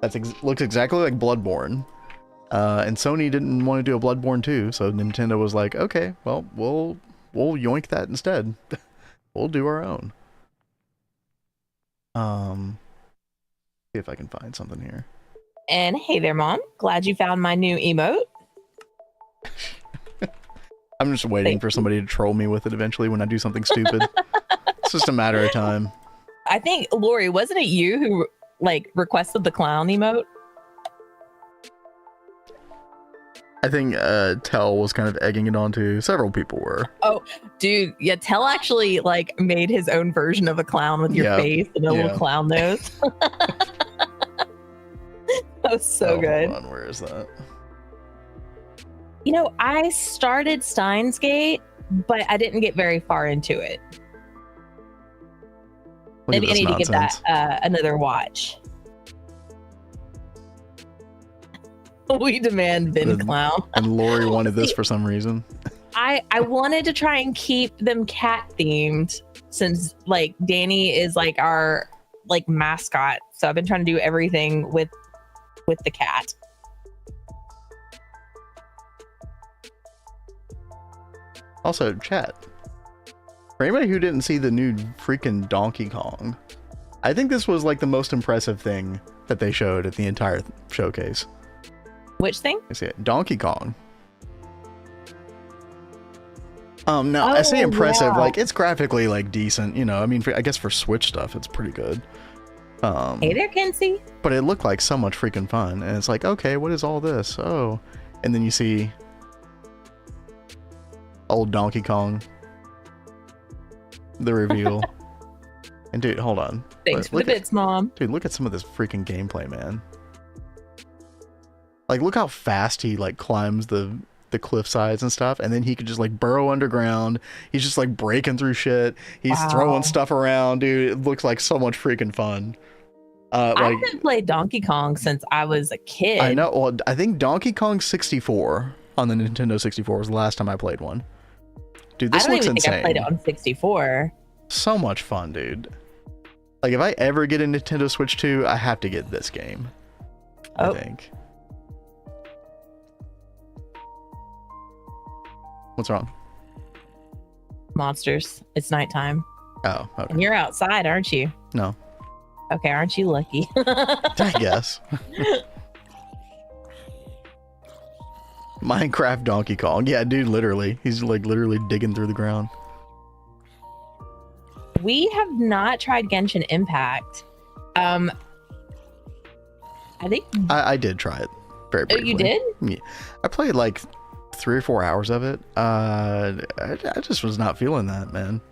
that looks exactly like Bloodborne. And Sony didn't want to do a Bloodborne 2, so Nintendo was like, okay, well, we'll yoink that instead. We'll do our own. See if I can find something here. And hey there, Mom. Glad you found my new emote. I'm just waiting for somebody to troll me with it eventually when I do something stupid. It's just a matter of time. I think, Lori, wasn't it you who like requested the clown emote? I think Tell was kind of egging it on too. Several people were. Oh, dude, yeah, Tell actually like made his own version of a clown with your face and a little clown nose. That was so good. Hold on, where is that? You know, I started Steins Gate, but I didn't get very far into it. Maybe I need to get that another watch. We demand Vin Clown. And Lori wanted this for some reason. I wanted to try and keep them cat themed since like Danny is like our like mascot. So I've been trying to do everything with the cat. Also, chat. For anybody who didn't see the new freaking Donkey Kong, I think this was like the most impressive thing that they showed at the entire showcase. Which thing? I see it. Donkey Kong. Now I say impressive, like it's graphically like decent, you know. I mean, I guess for Switch stuff, it's pretty good. Hey there, Kenzie. But it looked like so much freaking fun, and it's like, okay, what is all this? Oh, and then you see old Donkey Kong, the reveal. And dude, hold on. Thanks for the bits, Mom. Dude, look at some of this freaking gameplay, man. Like, look how fast he like climbs the cliff sides and stuff, and then he could just like burrow underground. He's just like breaking through shit. He's throwing stuff around, dude. It looks like so much freaking fun. I haven't played Donkey Kong since I was a kid. I know. Well, I think Donkey Kong 64 on the Nintendo 64 was the last time I played one. Dude, this looks insane. I don't even think I played it on 64. So much fun, dude. Like, if I ever get a Nintendo Switch 2, I have to get this game. I think. What's wrong? Monsters. It's nighttime. Oh, okay. And you're outside, aren't you? No. Okay, aren't you lucky? I guess. Minecraft Donkey Kong. Yeah, dude, literally. He's like literally digging through the ground. We have not tried Genshin Impact. I think I did try it very briefly. Oh, you did? Yeah. I played like 3 or 4 hours of it. I just was not feeling that, man.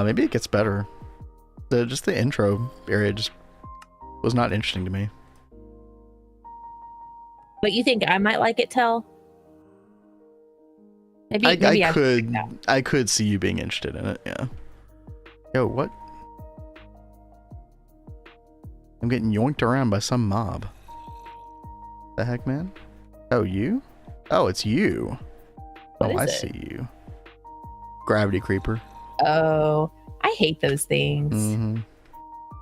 Maybe it gets better. Just the intro area just was not interesting to me. But you think I might like it, Tell? Maybe I could see you being interested in it, yeah. Yo, what? I'm getting yoinked around by some mob. The heck, man? Oh, you? Oh, it's you. I see you. Gravity Creeper. Oh, I hate those things. Mm-hmm.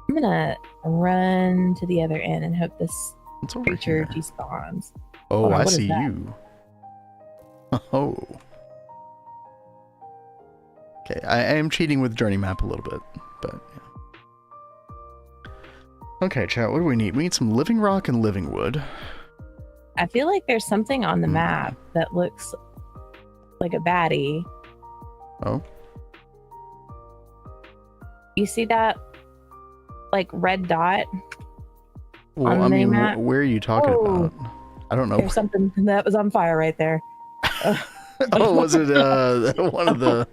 I'm gonna run to the other end and hope this creature here? despawns. Oh, I see you. Oh. Okay, I am cheating with journey map a little bit, but yeah. Okay, chat, what do we need? We need some living rock and living wood. I feel like there's something on the map that looks like a baddie. Oh? You see that, like, red dot? Well, on the I mean, map? where are you talking about? I don't know. There's something that was on fire right there. Oh, was it one of the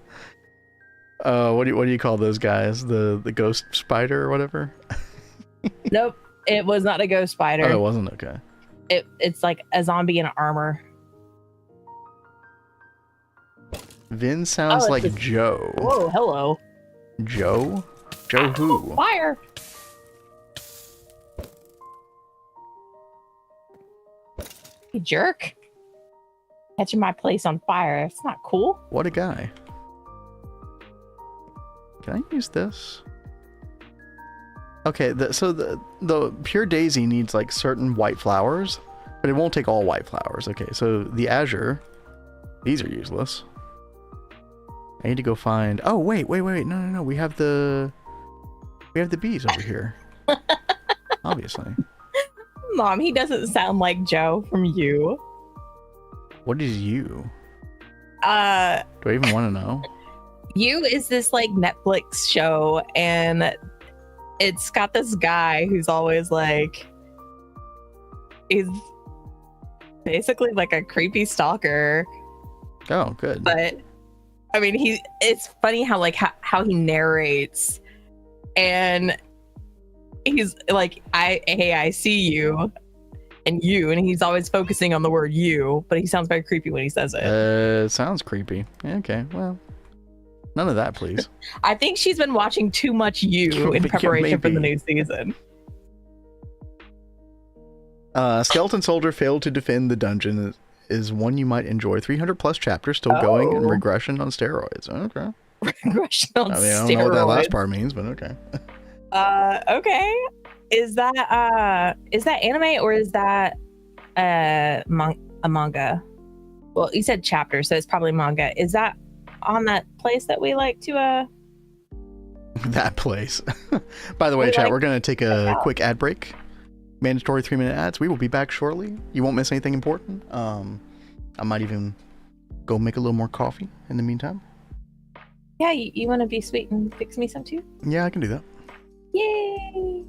what do you call those guys? The ghost spider or whatever? Nope, it was not a ghost spider. Oh, it wasn't. Okay. It's like a zombie in armor. Vin sounds like just... Joe. Whoa, hello. Joe? Joe who? Fire. You jerk. Catching my place on fire. It's not cool. What a guy. Can I use this? Okay, so the pure daisy needs like certain white flowers, but it won't take all white flowers. Okay, so the azure, these are useless. I need to go find. Oh wait, no. We have the bees over here. Obviously. Mom, he doesn't sound like Joe from You. What is You? Do Uh, I even want to know? You is this like Netflix show, and it's got this guy who's always like, he's basically like a creepy stalker. Oh, good. But I mean, it's funny how like how he narrates, and he's like, I see you, and he's always focusing on the word you, but he sounds very creepy when he says it. It sounds creepy. Okay, well, none of that, please. I think she's been watching too much You in preparation for the new season. Skeleton Soldier failed to defend the dungeon is one you might enjoy. 300 plus chapters still going and regression on steroids. Okay. Regression on steroids. I don't know what that last part means, but okay. Okay. Is that anime or is that a manga? Well, you said chapter, so it's probably manga. Is that on that place that we like to that place? By the way, chat, we're gonna take a quick ad break. Mandatory 3-minute ads. We will be back shortly. You won't miss anything important. I might even go make a little more coffee in the meantime. Yeah, you want to be sweet and fix me some too? Yeah, I can do that. Yay!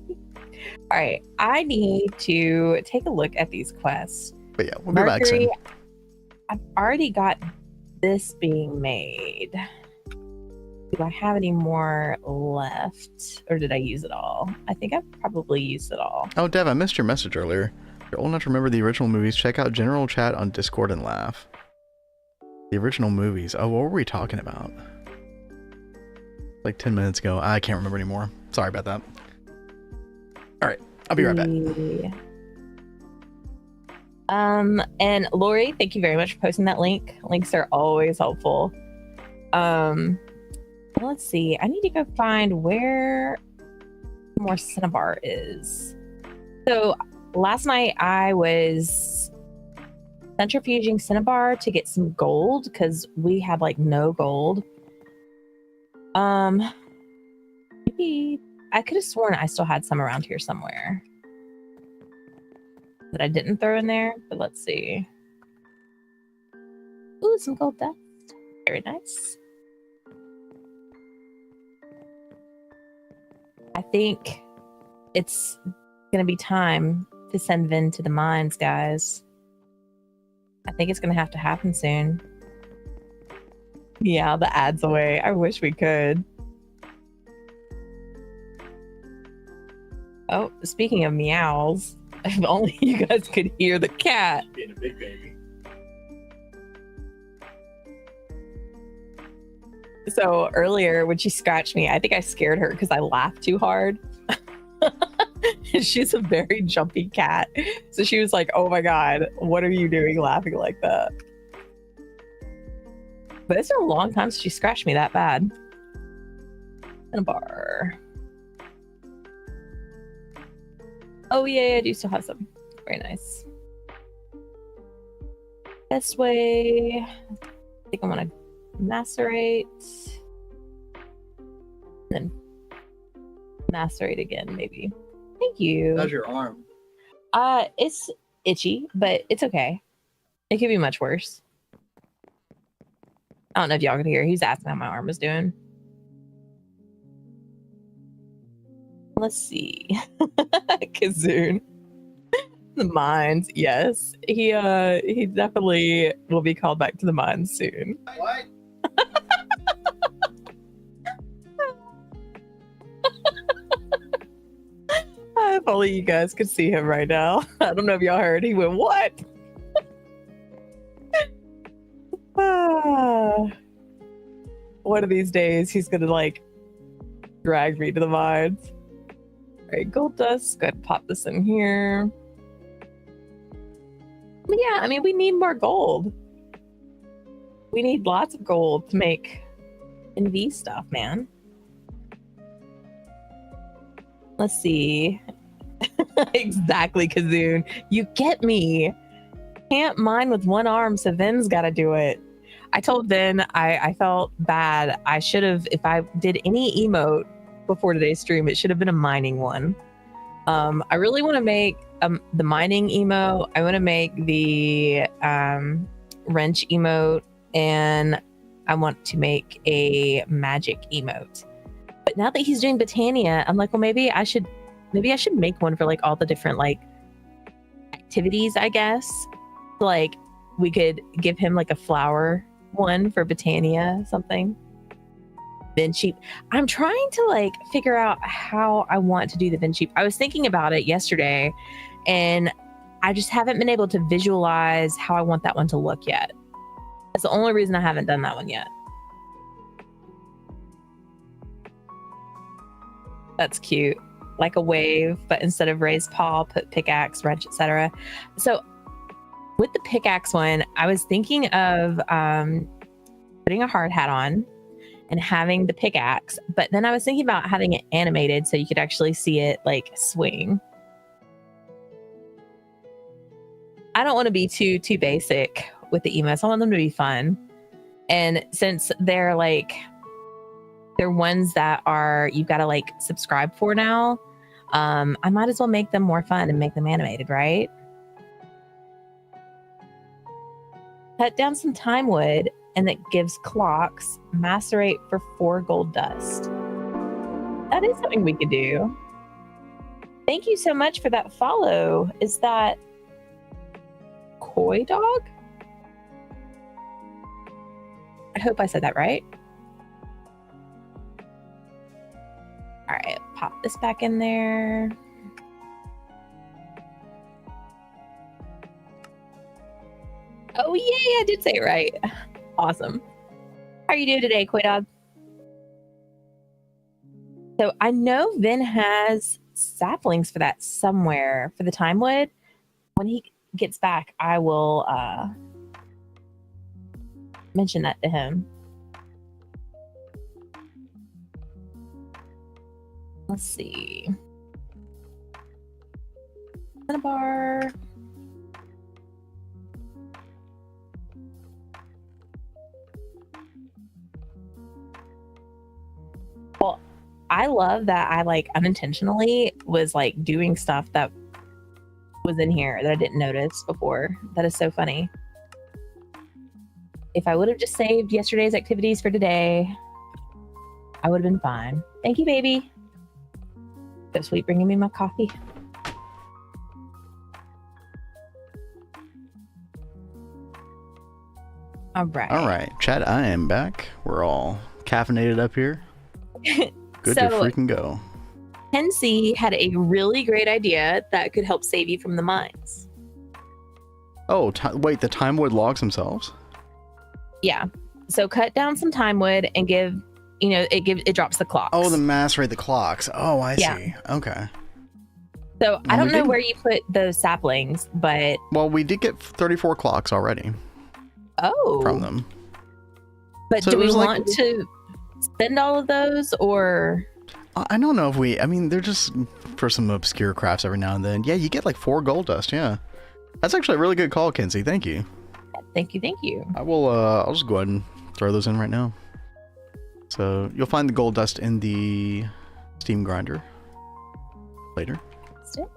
All right, I need to take a look at these quests. But yeah, we'll be back soon. I've already got this being made. Do I have any more left, or did I use it all? I think I probably used it all. Oh, Dev, I missed your message earlier. If you're old enough to remember the original movies, check out general chat on Discord and laugh. The original movies. Oh, what were we talking about? Like 10 minutes ago. I can't remember anymore. Sorry about that. All right, I'll be right back. And Lori, thank you very much for posting that link. Links are always helpful. Let's see. I need to go find where more cinnabar is. So last night I was centrifuging cinnabar to get some gold because we had like no gold. Maybe I could have sworn I still had some around here somewhere that I didn't throw in there, but let's see. Ooh, some gold dust. Very nice. I think it's gonna be time to send Vin to the mines, guys. I think it's gonna have to happen soon. Yeah, the ad's away. I wish we could. Oh, speaking of meows, if only you guys could hear the cat. Being a big baby. So earlier when she scratched me, I think I scared her because I laughed too hard. She's a very jumpy cat. So she was like, oh my God, what are you doing laughing like that? But it's been a long time since she scratched me that bad. And a bar. Oh yeah, I do still have some. Very nice. This way. I think I'm gonna macerate. Then macerate again, maybe. Thank you. How's your arm? It's itchy, but it's okay. It could be much worse. I don't know if y'all could hear. He's asking how my arm is doing. Let's see. Kazoon. The mines, yes. He definitely will be called back to the mines soon. What? If only you guys could see him right now. I don't know if y'all heard. He went, what? One of these days, he's gonna like drag me to the mines. All right, gold dust. Go ahead and pop this in here. But yeah, I mean, we need more gold. We need lots of gold to make NV stuff, man. Let's see. Exactly, Kazoon. You get me. Can't mine with one arm, so Vin's got to do it. I told Vin I felt bad. I should have, if I did any emote before today's stream, it should have been a mining one. I really want to make the mining emote. I want to make the wrench emote, and I want to make a magic emote. But now that he's doing Botania, I'm like, well, maybe I should make one for like all the different like activities, I guess. Like we could give him like a flower one for Botania, something. Vin sheep. I'm trying to like figure out how I want to do the Vin sheep. I was thinking about it yesterday, and I just haven't been able to visualize how I want that one to look yet. That's the only reason I haven't done that one yet. That's cute. Like a wave, but instead of raised paw, put pickaxe, wrench, etc. So with the pickaxe one, I was thinking of putting a hard hat on and having the pickaxe, but then I was thinking about having it animated so you could actually see it like swing. I don't want to be too basic with the emotes. I want them to be fun. And since they're ones that are you've got to like subscribe for now, I might as well make them more fun and make them animated, right? Cut down some time wood, and that gives clocks. Macerate for 4 gold dust. That is something we could do. Thank you so much for that follow. Is that Koi Dog? I hope I said that right. All right, pop this back in there. Oh, yay, I did say it right. Awesome. How are you doing today, Koi Dog? So I know Vin has saplings for that somewhere for the time wood. When he gets back, I will mention that to him. Let's see. Cinnabar. Well, I love that I like unintentionally was like doing stuff that was in here that I didn't notice before. That is so funny. If I would have just saved yesterday's activities for today, I would have been fine. Thank you, baby. So sweet, bringing me my coffee. All right, chat, I am back. We're all caffeinated up here. Good to freaking go. Kenzie had a really great idea that could help save you from the mines. Oh, wait, the time wood logs themselves? Yeah. So cut down some time wood and give, it drops the clocks. Oh, the macerate the clocks. Oh, I see. Okay. So I don't know where you put those saplings, but... Well, we did get 34 clocks already. Oh. From them. But so do we want to spend all of those, or... I don't know if I mean, they're just for some obscure crafts every now and then. Yeah, you get like 4 gold dust, yeah. That's actually a really good call, Kenzie. Thank you. Thank you. I will, I'll just go ahead and throw those in right now. So you'll find the gold dust in the steam grinder later. Stick.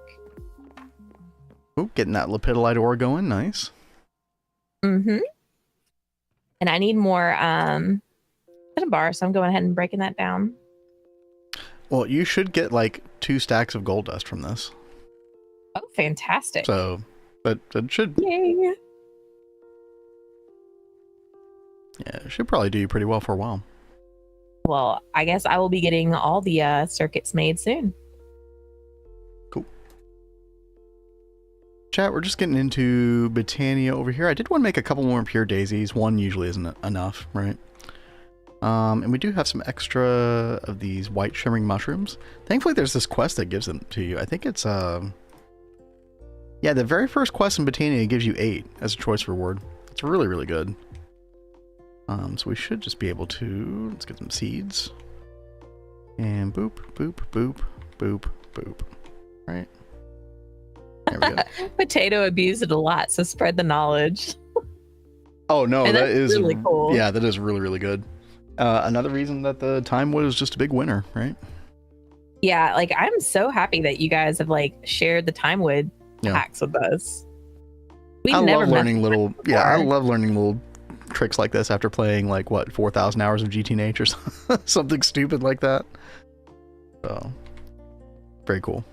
Oh, getting that lepidolite ore going. Nice. Mm-hmm. And I need more bar, so I'm going ahead and breaking that down. Well, you should get like 2 stacks of gold dust from this. Oh, fantastic. So, but it should... Yay. Yeah, it should probably do you pretty well for a while. Well, I guess I will be getting all the circuits made soon. Cool. Chat, we're just getting into Botania over here. I did want to make a couple more pure daisies. One usually isn't enough, right? And we do have some extra of these white shimmering mushrooms. Thankfully, there's this quest that gives them to you. I think it's, yeah, the very first quest in Botania gives you 8 as a choice reward. It's really, really good. So we should just be able to, let's get some seeds. And boop, boop, boop, boop, boop. Right? There we go. Potato abused it a lot, so spread the knowledge. Oh, no, And that that's is really cool. Yeah, that is really, really good. Another reason that the time was just a big winner, right? Yeah, like I'm so happy that you guys have like shared the time wood hacks with us. I love learning little, I love learning little tricks like this after playing like what 4,000 hours of GTNH or something stupid like that. So very cool.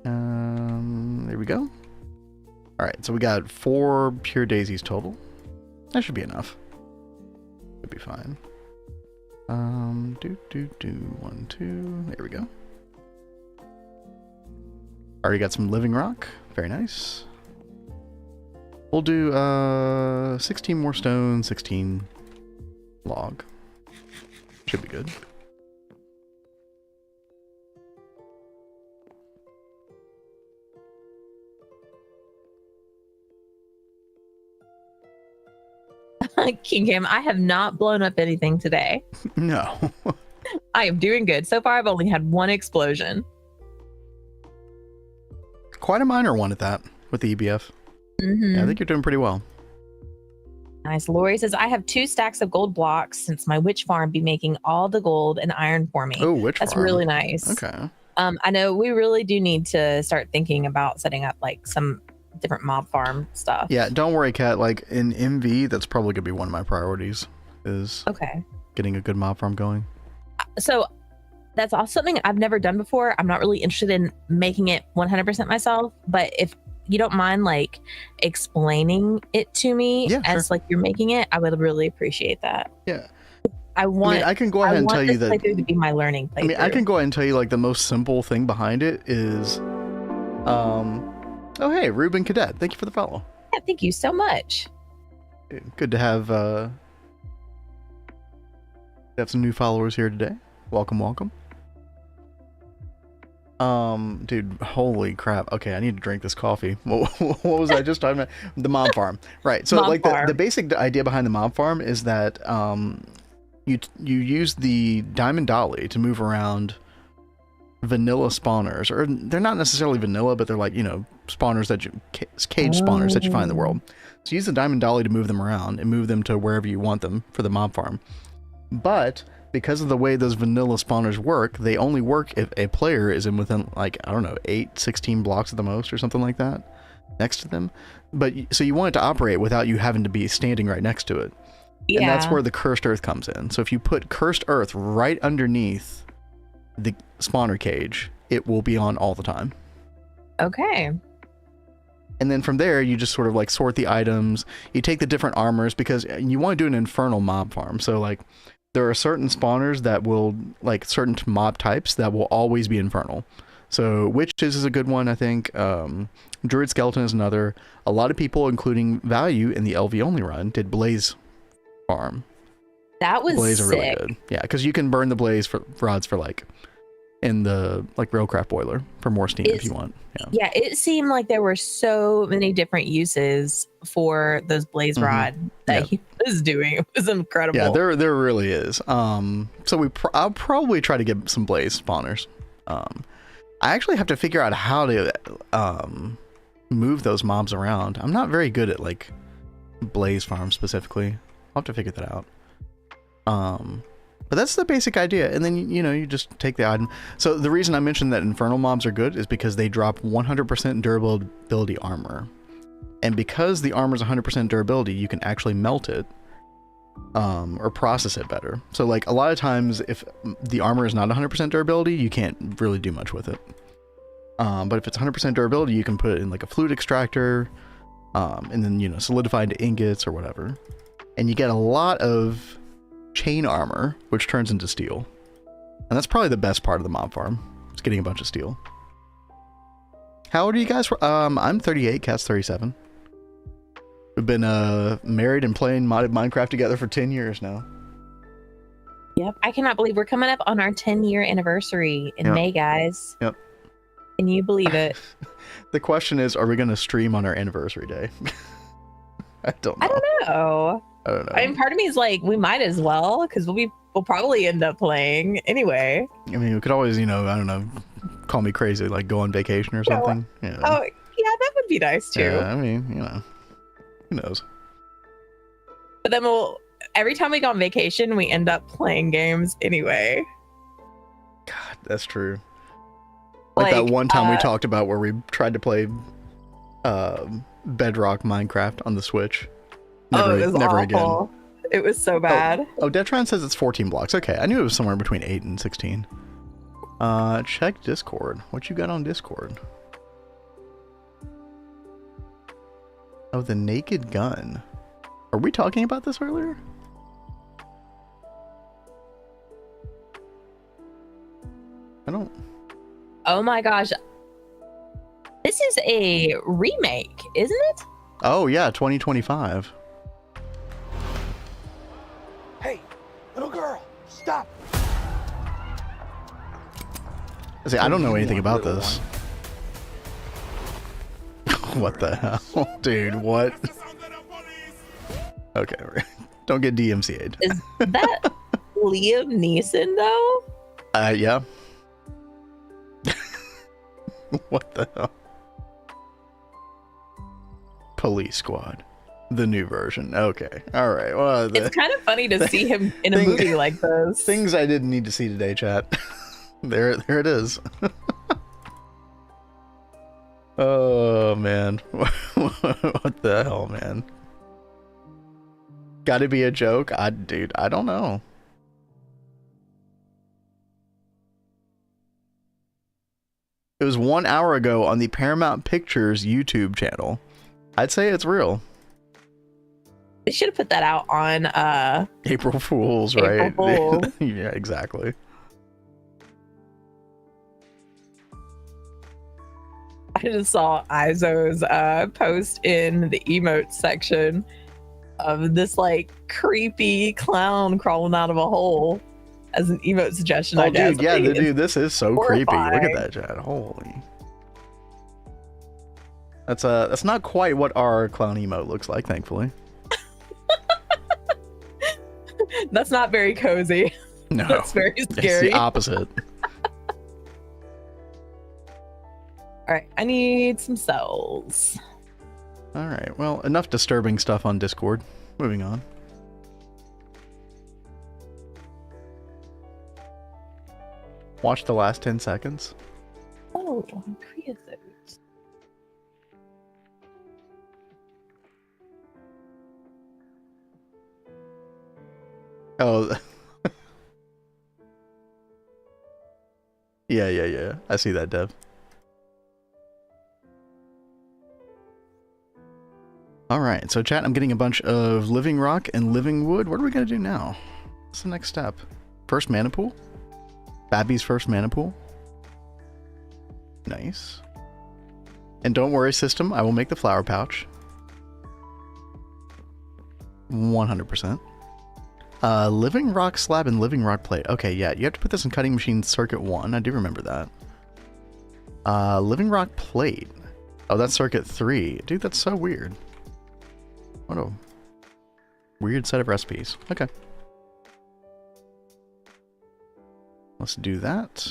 There we go. All right, so we got 4 pure daisies total. That should be enough. Should be fine. 1, 2. There we go. Already got some living rock. Very nice. We'll do 16 more stone, 16 log. Should be good. King Cam, I have not blown up anything today. No. I am doing good. So far, I've only had 1 explosion. Quite a minor one at that with the EBF. Mm-hmm. Yeah, I think you're doing pretty well. Nice. Lori says, I have 2 stacks of gold blocks since my witch farm be making all the gold and iron for me. Oh, witch farm. That's really nice. Okay. I know we really do need to start thinking about setting up like some different mob farm stuff. Yeah, don't worry, Kat. Like in MV, that's probably gonna be one of my priorities. Is getting a good mob farm going. So that's also something I've never done before. I'm not really interested in making it 100% myself, but if you don't mind like explaining it to me as like you're making it, I would really appreciate that. Yeah. I can go ahead and tell you that playthrough to be my learning playthrough. I mean, I can go ahead and tell you like the most simple thing behind it is, oh hey, Ruben Cadet, thank you for the follow. Yeah, thank you so much. Good to have some new followers here today. Welcome, welcome. Dude, holy crap. Okay, I need to drink this coffee. What was I just talking about? The mob farm. Right. So like the basic idea behind the mob farm is that you use the diamond dolly to move around vanilla spawners, or they're not necessarily vanilla, but they're like, you know, spawners that cage spawners that you find in the world. So use the diamond dolly to move them around and move them to wherever you want them for the mob farm. But because of the way those vanilla spawners work, they only work if a player is in within, like, I don't know, 16 blocks at the most or something like that next to them. But so you want it to operate without you having to be standing right next to it. Yeah. And that's where the cursed earth comes in. So if you put cursed earth right underneath the spawner cage, it will be on all the time. Okay. And then from there, you just sort of like sort the items. You take the different armors because you want to do an infernal mob farm. So like there are certain spawners that will, like certain mob types that will always be infernal. So witches is a good one, I think. Druid skeleton is another. A lot of people, including Value in the LV only run, did blaze farm. That was blaze sick. Are really good. Yeah, because you can burn the blaze rods for like in the like railcraft boiler for more steam if you want. Yeah, it seemed like there were so many different uses for those blaze rod that he was doing. It was incredible. Yeah, there really is. So I'll probably try to get some blaze spawners. I actually have to figure out how to move those mobs around. I'm not very good at like Blaze Farm specifically. I'll have to figure that out. But that's the basic idea, and then you know, you just take the item. So the reason I mentioned that infernal mobs are good is because they drop 100% durability armor, and because the armor is 100% durability, you can actually melt it, or process it better. So like a lot of times, if the armor is not 100% durability, you can't really do much with it. But if it's 100% durability, you can put it in like a fluid extractor, and then, you know, solidify into ingots or whatever, and you get a lot of chain armor, which turns into steel. And that's probably the best part of the mob farm. It's getting a bunch of steel. How old are you guys? I'm 38, Cat's 37. We've been married and playing modded Minecraft together for 10 years now. Yep. I cannot believe we're coming up on our 10-year anniversary in May, guys. Yep. Can you believe it? The question is, are we going to stream on our anniversary day? I don't know. I don't know. I don't know. I mean, part of me is like, we might as well, because we'll probably end up playing anyway. I mean, we could always, you know, I don't know, call me crazy, like go on vacation or something. You know. Oh, yeah, that would be nice too. Yeah, I mean, you know, who knows? But then every time we go on vacation, we end up playing games anyway. God, that's true. Like that one time we talked about where we tried to play Bedrock Minecraft on the Switch. It was awful. Again. It was so bad. Oh, Detron says it's 14 blocks. Okay, I knew it was somewhere between 8 and 16. Check Discord. What you got on Discord? Oh, the naked gun. Are we talking about this earlier? I don't... Oh my gosh. This is a remake, isn't it? Oh yeah, 2025. Hey, little girl, stop. See, I don't know anything about this. What the hell? Dude, what? Okay, don't get DMCA'd. Is that Liam Neeson though? Yeah. What the hell? Police Squad, the new version. Okay, all right. Well, it's kind of funny to see him in a movie like this. Things I didn't need to see today, chat. there it is. Oh man, what the hell, man? Got to be a joke, dude. I don't know. It was 1 hour ago on the Paramount Pictures YouTube channel. I'd say it's real. They should have put that out on April Fools, right? April Fools. Yeah, exactly. I just saw Izo's post in the emote section of this like creepy clown crawling out of a hole as an emote suggestion. Oh, dude, yeah, dude, this is so creepy. Look at that, chat. Holy. That's not quite what our clown emote looks like, thankfully. That's not very cozy. No, that's very scary. It's the opposite. All right, I need some cells. All right, well, enough disturbing stuff on Discord. Moving on. Watch the last 10 seconds. Oh, creosote. Oh. Yeah. I see that, Dev. Alright, so chat, I'm getting a bunch of living rock and living wood. What are we going to do now? What's the next step? First mana pool? Babby's first mana pool? Nice. And don't worry, system, I will make the flower pouch. 100%. Living rock slab and living rock plate. Okay, yeah, you have to put this in cutting machine circuit 1. I do remember that. Living rock plate. Oh, that's circuit 3. Dude, that's so weird. What a weird set of recipes. Okay. Let's do that.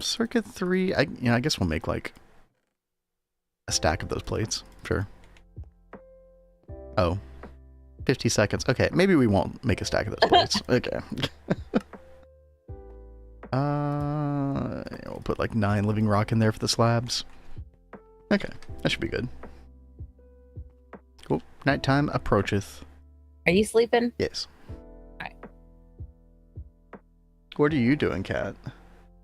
Circuit 3. I guess we'll make like a stack of those plates. Sure. Oh, 50 seconds. Okay, maybe we won't make a stack of those plates. Okay. We'll put like 9 living rock in there for the slabs. Okay, that should be good. Cool. Nighttime approacheth. Are you sleeping? Yes. Alright. What are you doing, Kat?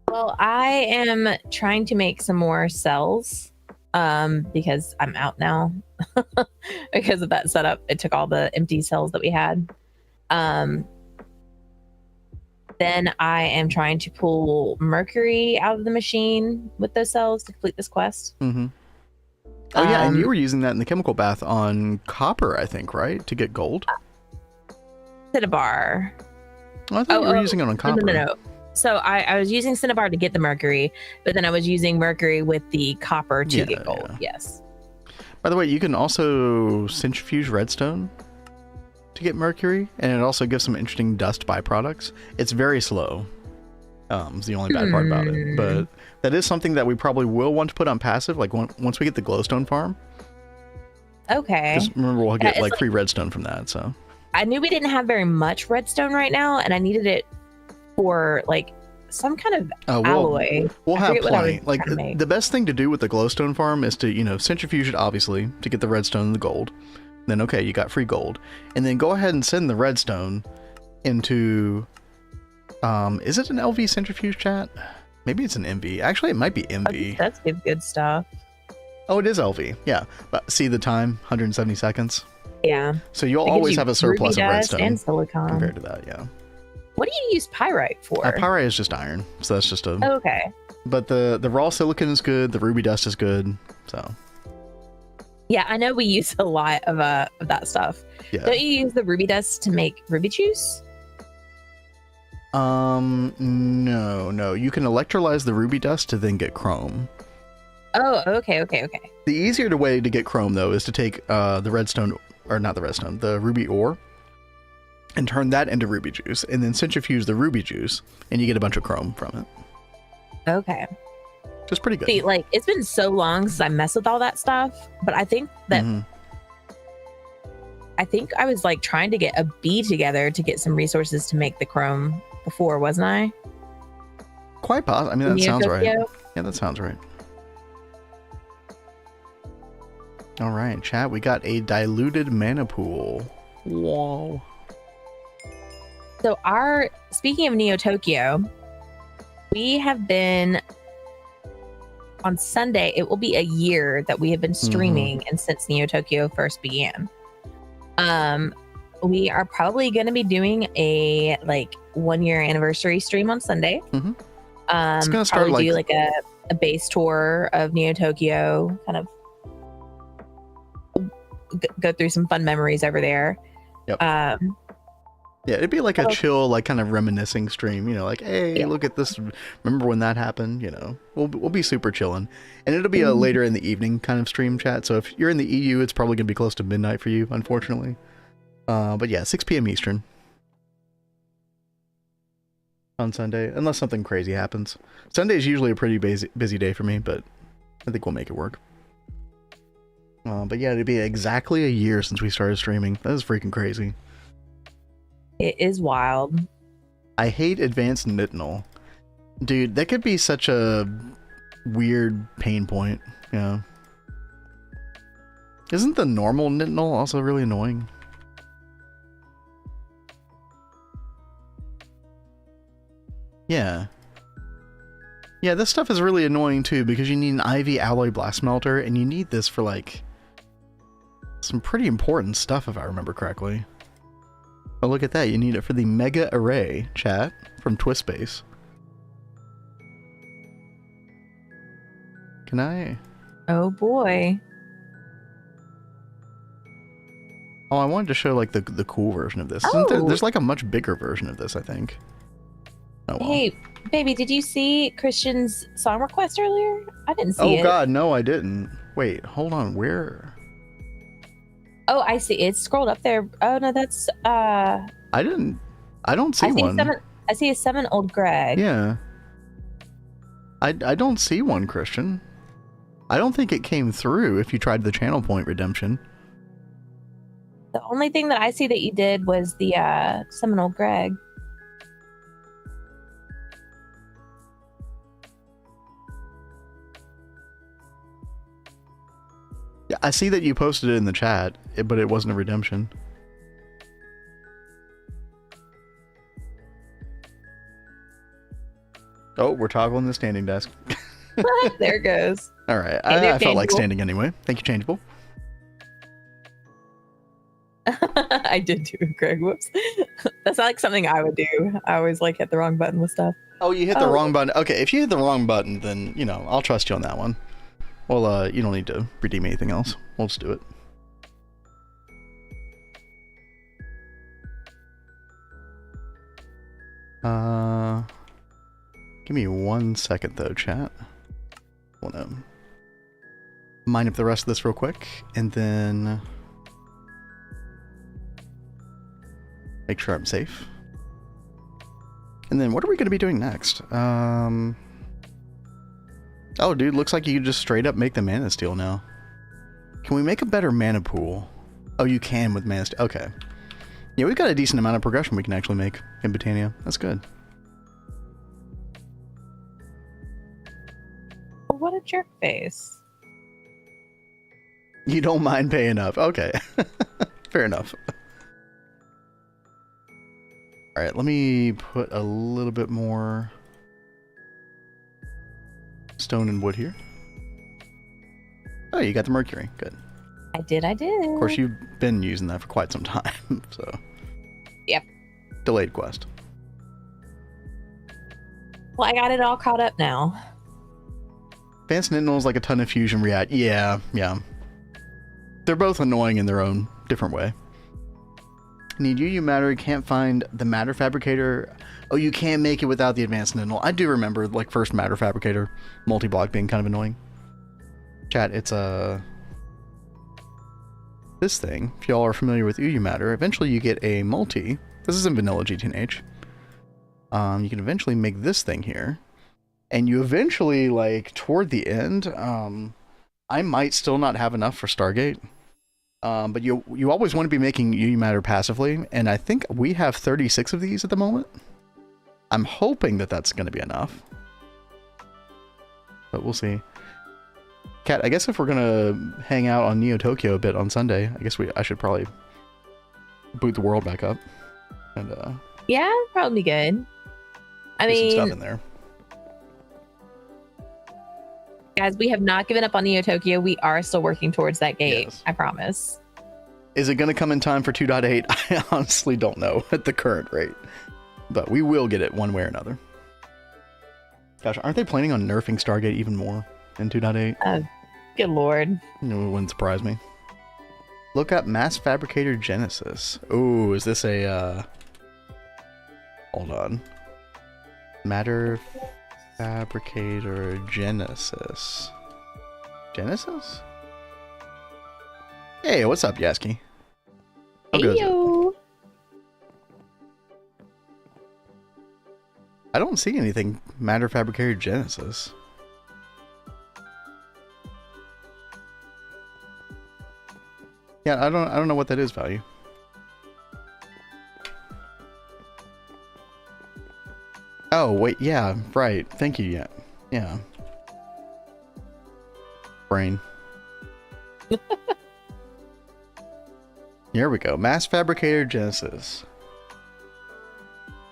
Well, I am trying to make some more cells because I'm out now because of that setup. It took all the empty cells that we had. Then I am trying to pull mercury out of the machine with those cells to complete this quest. Mm-hmm. Oh yeah, and you were using that in the chemical bath on copper, I think, right? To get gold? Cinnabar. Oh, I thought you were using it on copper. No. So I was using Cinnabar to get the mercury, but then I was using mercury with the copper to get gold. Yeah. Yes. By the way, you can also centrifuge redstone to get mercury, and it also gives some interesting dust byproducts. It's very slow. Is the only bad part about it. But that is something that we probably will want to put on passive, like once we get the glowstone farm. Okay. Just remember, we'll get like free redstone from that. So I knew we didn't have very much redstone right now, and I needed it for like some kind of alloy. We'll have plenty. Like the best thing to do with the glowstone farm is to centrifuge it, obviously, to get the redstone and the gold. Then okay, you got free gold, and then go ahead and send the redstone into is it an LV centrifuge, chat? Maybe it's an MV. Actually, it might be MV. That's good stuff. Oh, it is LV. Yeah, but see the time, 170 seconds. Yeah. So you'll always have a surplus of redstone and silicon compared to that. Yeah. What do you use pyrite for? Pyrite is just iron, so that's just a. Oh, okay. But the raw silicon is good. The ruby dust is good. So. Yeah, I know we use a lot of that stuff. Yeah. Don't you use the ruby dust to make ruby juice? No. You can electrolyze the ruby dust to then get chrome. Oh, okay. The easier way to get chrome, though, is to take the redstone, or not the redstone, the ruby ore, and turn that into ruby juice, and then centrifuge the ruby juice, and you get a bunch of chrome from it. Okay. Just pretty good. See, like, it's been so long since I messed with all that stuff, but I think that I think I was like trying to get a bee together to get some resources to make the chrome before, wasn't I? Quite possible. I mean, that sounds right. Yeah, that sounds right. All right, chat. We got a diluted mana pool. Whoa. So speaking of Neo Tokyo, we have been on Sunday. It will be a year that we have been streaming, and since Neo Tokyo first began. We are probably going to be doing a 1-year anniversary stream on Sunday. It's gonna start probably do like a base tour of Neo Tokyo, kind of go through some fun memories over there. Yep. Yeah, it'd be like a chill, like kind of reminiscing stream, like, hey, look at this. Remember when that happened? We'll be super chilling, and it'll be a later in the evening kind of stream, chat. So if you're in the EU, it's probably gonna be close to midnight for you, unfortunately. But yeah, 6 p.m. Eastern on Sunday, unless something crazy happens. Sunday is usually a pretty busy day for me, but I think we'll make it work. But yeah, it'd be exactly a year since we started streaming. That is freaking crazy. It is wild. I hate advanced Nitinol. Dude, that could be such a weird pain point. Yeah. Isn't the normal Nitinol also really annoying? Yeah. Yeah, this stuff is really annoying too, because you need an Ivy alloy blast melter, and you need this for some pretty important stuff, if I remember correctly. Oh, look at that. You need it for the Mega Array, chat, from Twistspace. Can I? Oh, boy. Oh, I wanted to show, the cool version of this. There's, a much bigger version of this, I think. Oh, well. Hey, baby, did you see Christian's song request earlier? I didn't see it. Oh, God, no, I didn't. Wait, hold on. Where? Oh, I see. It's scrolled up there. Oh, no, that's... I don't see one. I see a 7 old Greg. Yeah. I don't see one, Christian. I don't think it came through if you tried the channel point redemption. The only thing that I see that you did was the Seminole Greg. Yeah, I see that you posted it in the chat, but it wasn't a redemption. Oh, we're toggling the standing desk. There it goes. All right, Hey, I felt like standing anyway. Thank you, Changeable. I did do it, Greg. Whoops. That's not like something I would do. I always like hit the wrong button with stuff. Oh, you hit the wrong button. Okay, if you hit the wrong button, then, you know, I'll trust you on that one. Well, you don't need to redeem anything else. We'll just do it. Give me 1 second though, chat. Wanna mine up the rest of this real quick, and then make sure I'm safe. And then what are we gonna be doing next? Oh, dude, looks like you can just straight up make the mana steel now. Can we make a better mana pool? Oh, you can with mana steel. Okay. Yeah, we've got a decent amount of progression we can actually make in Botania. That's good. What a jerk face. You don't mind paying up. Okay. Fair enough. Alright, let me put a little bit more stone and wood here. Oh, you got the mercury. Good. I did. Of course, you've been using that for quite some time, so. Yep. Delayed quest. Well, I got it all caught up now. Fan Sentinel is like a ton of fusion react. Yeah. They're both annoying in their own different way. Need you matter, can't find the matter fabricator. Oh, you can't make it without the advanced Sentinel. I do remember, like, first matter fabricator multi-block being kind of annoying. Chat, it's this thing. If y'all are familiar with matter, eventually you get a multi. This is in vanilla GTNH. You can eventually make this thing here. And you eventually, like, toward the end, I might still not have enough for Stargate. But you always want to be making matter passively, and I think we have 36 of these at the moment. I'm hoping that that's going to be enough. But we'll see. Kat, I guess if we're going to hang out on Neo Tokyo a bit on Sunday, I guess I should probably boot the world back up. And yeah, probably good. I some mean, stuff in there. Guys, we have not given up on Neo Tokyo. We are still working towards that gate. Yes. I promise. Is it going to come in time for 2.8? I honestly don't know at the current rate. But we will get it one way or another. Gosh, aren't they planning on nerfing Stargate even more in 2.8? Good lord. No, it wouldn't surprise me. Look up Mass Fabricator Genesis. Oh, is this a, hold on. Matter Fabricator Genesis. Genesis? Hey, what's up, Yasky? How goes it? Heyo. I don't see anything Matter Fabricator Genesis. Yeah, I don't know what that is, Value. Oh, wait, yeah, right. Thank you, yeah. Brain. Here we go. Mass Fabricator Genesis.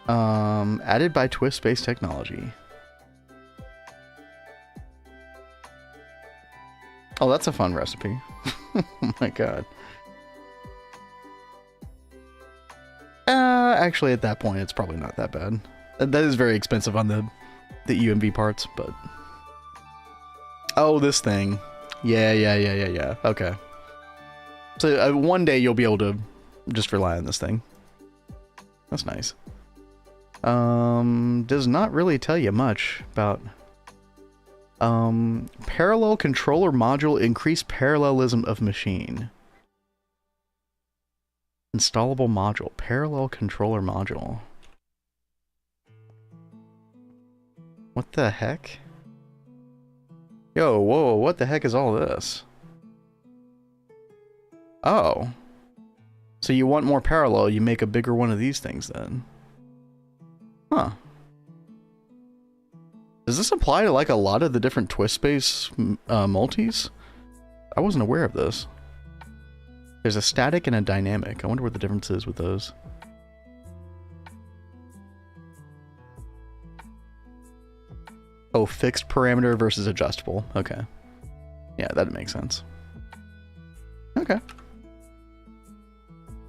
Added by Twist Space Technology. Oh, that's a fun recipe. Oh my god. Actually, at that point, it's probably not that bad. That is very expensive on the UMV parts, but... Oh, this thing. Yeah. Okay. So one day you'll be able to just rely on this thing. That's nice. Does not really tell you much about... parallel controller module, increased parallelism of machine. Installable module, parallel controller module. What the heck? Yo, whoa, what the heck is all this? Oh. So you want more parallel, you make a bigger one of these things then. Huh. Does this apply to like a lot of the different twist space multis? I wasn't aware of this. There's a static and a dynamic. I wonder what the difference is with those. Oh, fixed parameter versus adjustable. Okay. Yeah, that makes sense. Okay.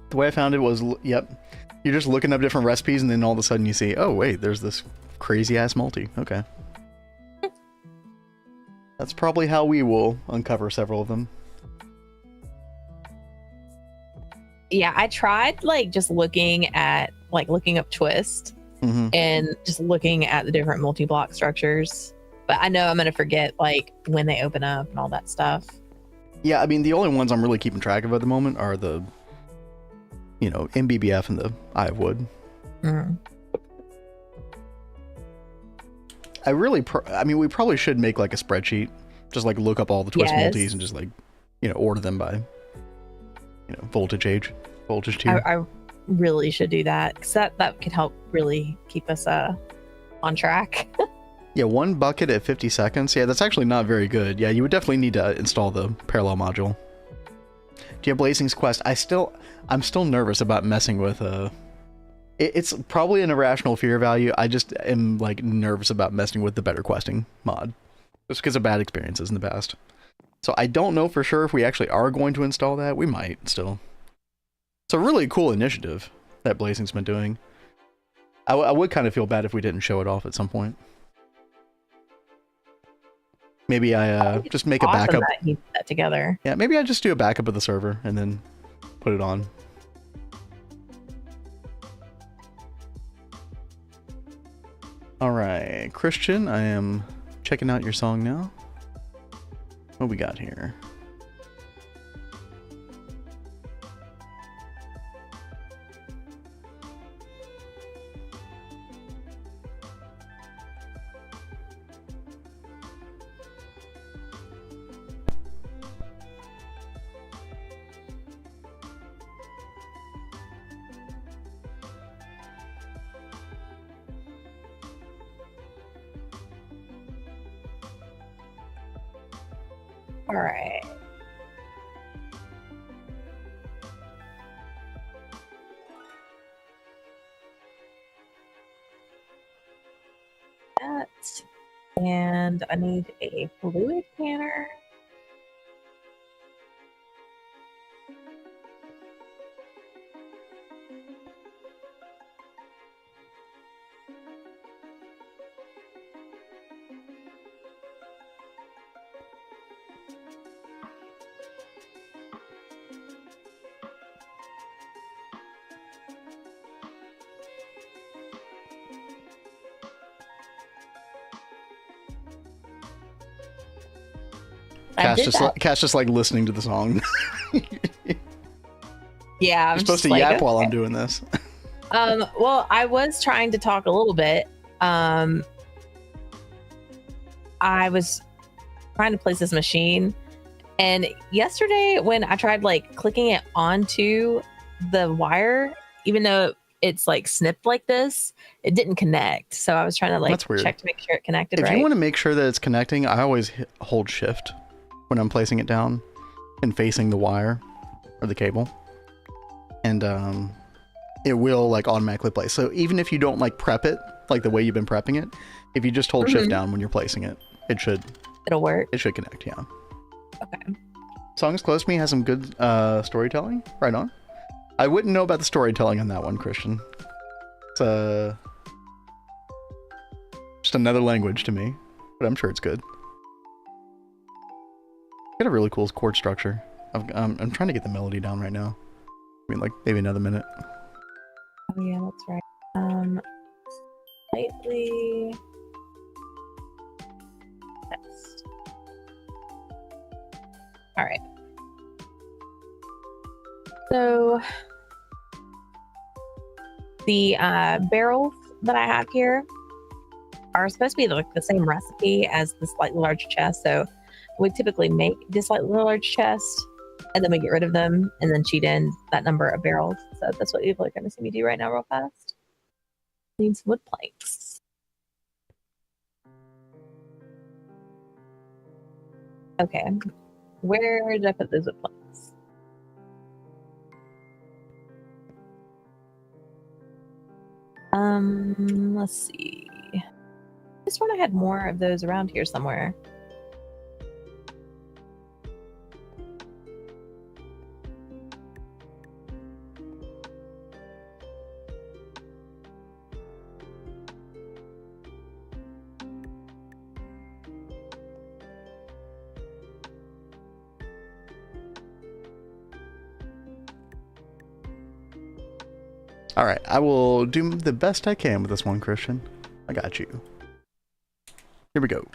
The way I found it was, yep, you're just looking up different recipes and then all of a sudden you see, oh wait, there's this crazy ass multi. Okay. That's probably how we will uncover several of them. Yeah, I tried like just looking up twist and just looking at the different multi-block structures. But I know I'm going to forget like when they open up and all that stuff. Yeah, I mean, the only ones I'm really keeping track of at the moment are the, you know, MBBF and the Eye of Wood. I mean, we probably should make like a spreadsheet. Just like look up all the twist multis and just like, you know, order them by, you know, voltage tier. I really should do that because that could help really keep us on track. Yeah, 1 bucket at 50 seconds. Yeah, that's actually not very good. Yeah, you would definitely need to install the parallel module. Do you have Blazing's Quest? I'm still nervous about messing with it's probably an irrational fear value. I just am like nervous about messing with the better questing mod. Just because of bad experiences in the past. So I don't know for sure if we actually are going to install that. We might still. It's a really cool initiative that Blazing's been doing. I would kind of feel bad if we didn't show it off at some point. Maybe I just make a backup. That he put that together. Yeah, maybe I just do a backup of the server and then put it on. Alright, Christian, I am checking out your song now. What we got here? All right. That, and I need a fluid canner. Cat's just like listening to the song. Yeah, I'm You're supposed to like, yap while I'm doing this. Well, I was trying to talk a little bit. I was trying to place this machine, and yesterday when I tried like clicking it onto the wire, even though it's like snipped like this, it didn't connect. So I was trying to like check to make sure it connected. If you want to make sure that it's connecting, I always hold shift when I'm placing it down and facing the wire or the cable, and it will like automatically place. So even if you don't like prep it like the way you've been prepping it, if you just hold shift down when you're placing it, it'll work. It should connect. Yeah. Okay. Songs Close to Me has some good storytelling. Right on. I wouldn't know about the storytelling on that one, Christian. It's just another language to me, but I'm sure it's good. Got a really cool chord structure. I'm trying to get the melody down right now. I mean, like maybe another minute. Oh yeah, that's right. Slightly test. All right. So the barrels that I have here are supposed to be like the same recipe as the slightly larger chest. So we typically make this slightly large chest and then we get rid of them and then cheat in that number of barrels. So that's what people are going to see me do right now real fast. Need some wood planks. Okay. Where did I put those wood planks? Let's see. I just I had more of those around here somewhere. All right, I will do the best I can with this one, Christian. I got you. Here we go.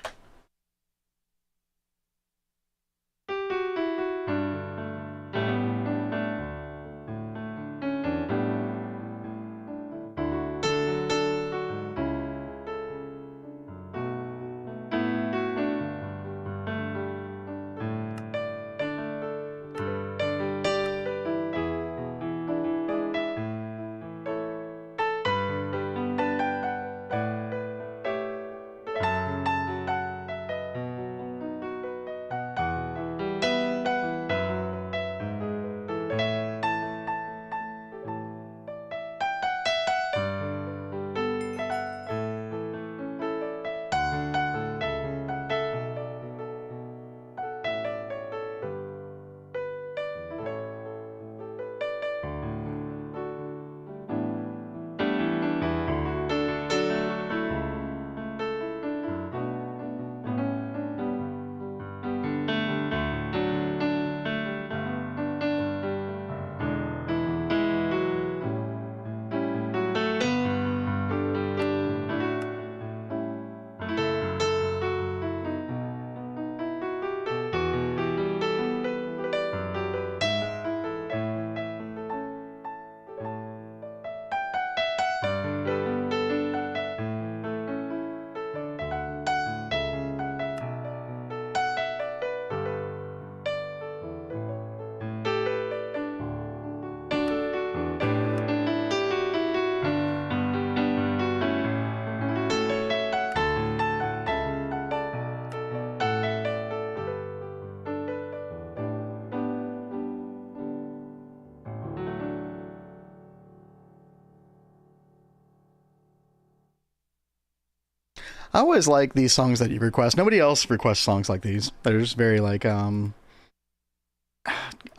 I always like these songs that you request. Nobody else requests songs like these. They're just very like, I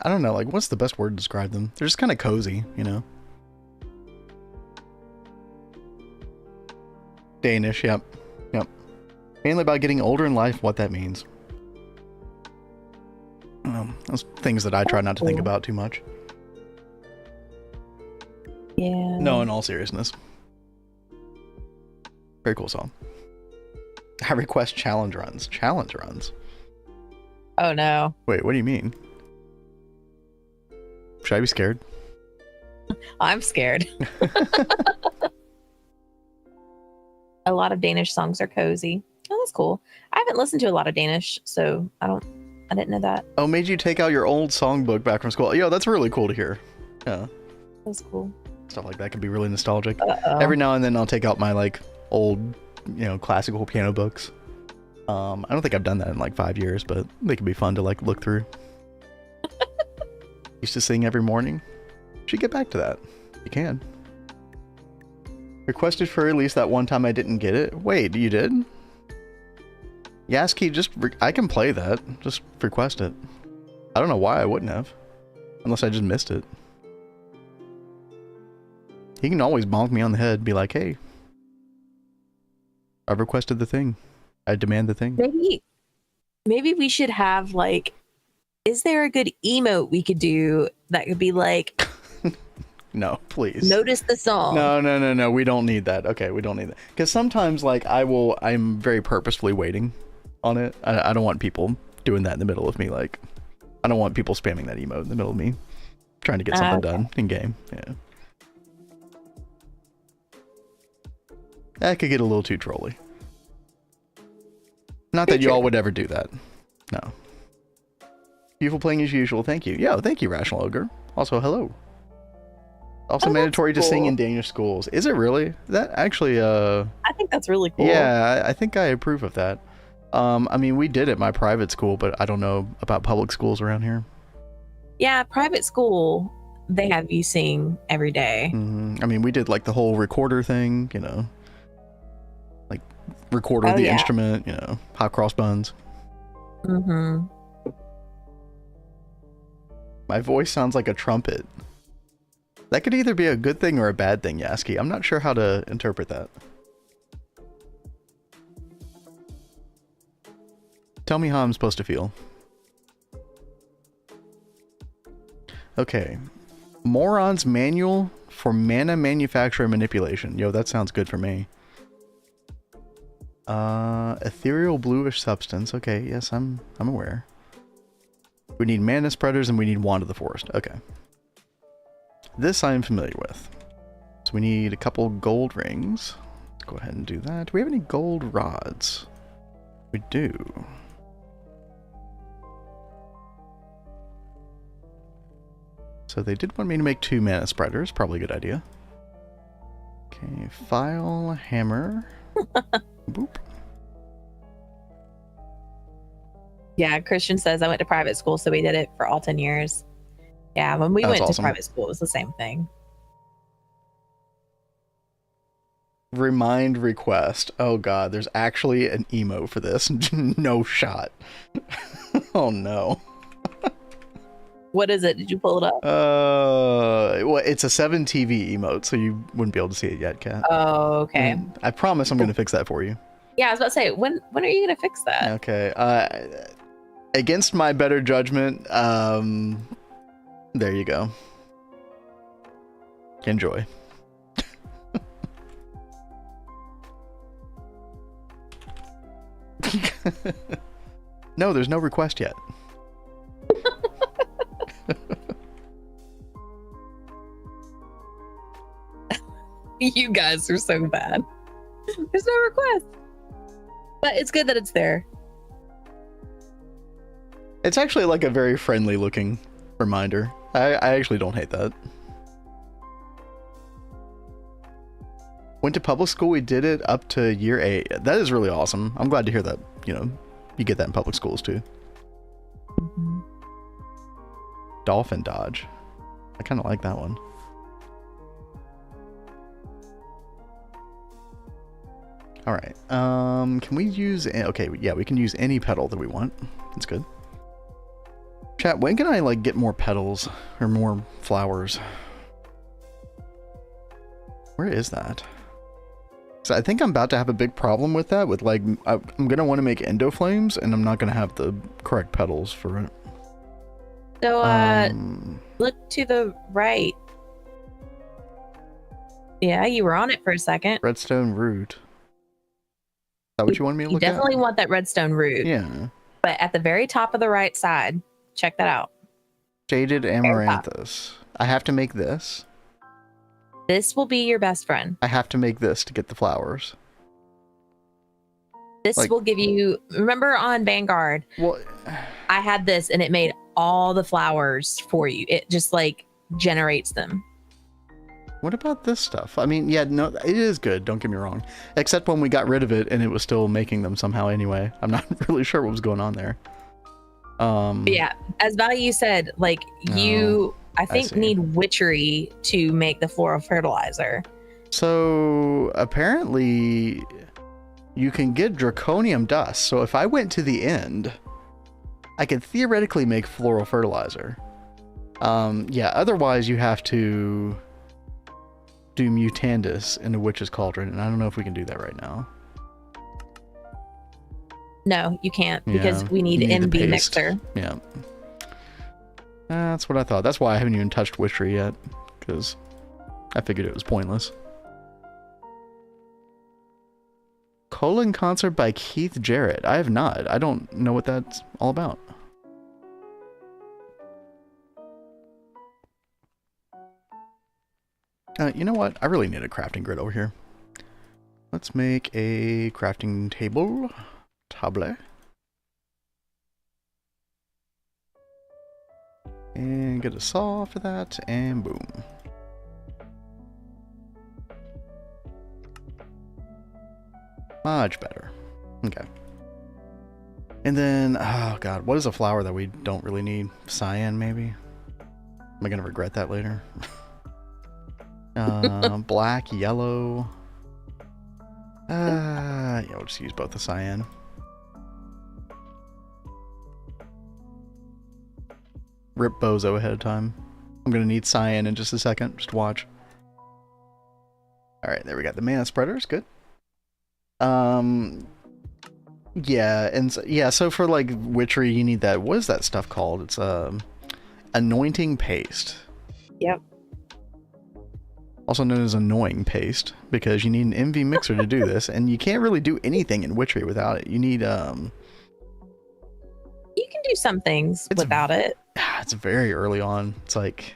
don't know, like what's the best word to describe them? They're just kind of cozy, you know? Danish, yep. Yep. Mainly about getting older in life, what that means. Those things that I try not to think about too much. Yeah. No, in all seriousness. Very cool song. I request challenge runs. Challenge runs? Oh no. Wait, what do you mean? Should I be scared? I'm scared. A lot of Danish songs are cozy. Oh, that's cool. I haven't listened to a lot of Danish, so I didn't know that. Oh, made you take out your old songbook back from school. Yo, that's really cool to hear. Yeah. That's cool. Stuff like that can be really nostalgic. Uh-oh. Every now and then I'll take out my like old, classical piano books. I don't think I've done that in like 5 years, but they can be fun to like look through. Used to sing every morning. Should get back to that. You can. Requested for release that one time I didn't get it. Wait, you did? Yasky, I can play that. Just request it. I don't know why I wouldn't have. Unless I just missed it. He can always bonk me on the head, be like, hey, I've requested the thing. I demand the thing. Maybe we should have like, is there a good emote we could do that could be like, no, please. notice the song. No. We don't need that. Okay, we don't need that. Because sometimes like I'm very purposefully waiting on it. I don't want people doing that in the middle of me. Like, I don't want people spamming that emote in the middle of me trying to get something done in game. Yeah. That could get a little too trolly. Not that you all would ever do that. No. Beautiful playing as usual. Thank you. Yeah, thank you, Rational Ogre. Also, hello. Also Oh, mandatory to that's sing cool. in Danish schools. Is it really? That actually, I think that's really cool. yeah, I think I approve of that. I mean, we did at my private school, but I don't know about public schools around here. Yeah, private school, they have you sing every day. I mean, we did like the whole recorder thing, you know, like recorder the instrument, you know, hot cross buns. Mm-hmm. My voice sounds like a trumpet. That could either be a good thing or a bad thing, Yaski. I'm not sure how to interpret that. Tell me how I'm supposed to feel. Okay. Moron's Manual for Mana Manufacture and Manipulation. Yo, that sounds good for me. Ethereal bluish substance. Okay, yes, I'm aware. We need mana spreaders and we need Wand of the Forest. Okay. This I am familiar with. So we need a couple gold rings. Let's go ahead and do that. Do we have any gold rods? We do. So they did want me to make 2 mana spreaders. Probably a good idea. Okay, file, hammer. Boop. Yeah, Christian says I went to private school, so we did it for all 10 years. Yeah, when we went awesome. to private school, it was the same thing. Remind request. Oh god, there's actually an emo for this. No shot. Oh no. What is it? Did you pull it up? Well, it's a 7TV emote, so you wouldn't be able to see it yet, Kat. Oh, okay. I promise I'm going to fix that for you. Yeah, I was about to say, when are you going to fix that? Okay. Against my better judgment, there you go. Enjoy. No, there's no request yet. You guys are so bad. There's no request. But it's good that it's there. It's actually like a very friendly looking reminder. I actually don't hate that. Went to public school, we did it up to year 8. That is really awesome. I'm glad to hear that, you know, you get that in public schools too. Mm-hmm. Dolphin dodge. I kind of like that one. All right. Can we use... Okay, yeah, we can use any petal that we want. That's good. Chat, when can I, like, get more petals or more flowers? Where is that? So I think I'm about to have a big problem with that. With, like, I'm going to want to make endo flames, and I'm not going to have the correct petals for it. So, look to the right. Yeah, you were on it for a second. Redstone root. Is that what you wanted me to look You at? definitely want that redstone root. Yeah. But at the very top of the right side, check that out. Shaded amaranthus. I have to make this. This will be your best friend. I have to make this to get the flowers. This will give you... Remember on Vanguard, well, I had this and it made all the flowers for you. It just like generates them. what about this stuff? I mean, yeah, no, it is good. Don't get me wrong. Except when we got rid of it and it was still making them somehow anyway. I'm not really sure what was going on there. But yeah, as Value said, like you, I think need witchery to make the floral fertilizer. So apparently you can get draconium dust. So if I went to the end, I could theoretically make floral fertilizer. Yeah, otherwise you have to do Mutandis in a witch's cauldron, and I don't know if we can do that right now. No, you can't, because we need the MB paste. mixer. Yeah. That's what I thought. That's why I haven't even touched witchery yet, because I figured it was pointless. Colon concert by Keith Jarrett. I have not. I don't know what that's all about. You know what? I really need a crafting grid over here. Let's make a crafting table. Table. And get a saw for that, and boom. Much better. Okay. And then, oh god, what is a flower that we don't really need? Cyan, maybe? Am I gonna regret that later? Black, yellow. Yeah, we'll just use both the cyan. Rip Bozo ahead of time. I'm gonna need cyan in just a second. Just watch. Alright, there we got the mana spreaders. Good. Yeah, and so, yeah, so for like witchery, you need that. What is that stuff called? It's anointing paste. Yep. Also known as annoying paste, because you need an MV mixer to do this, and you can't really do anything in witchery without it. You need You can do some things without it. It's very early on. It's like,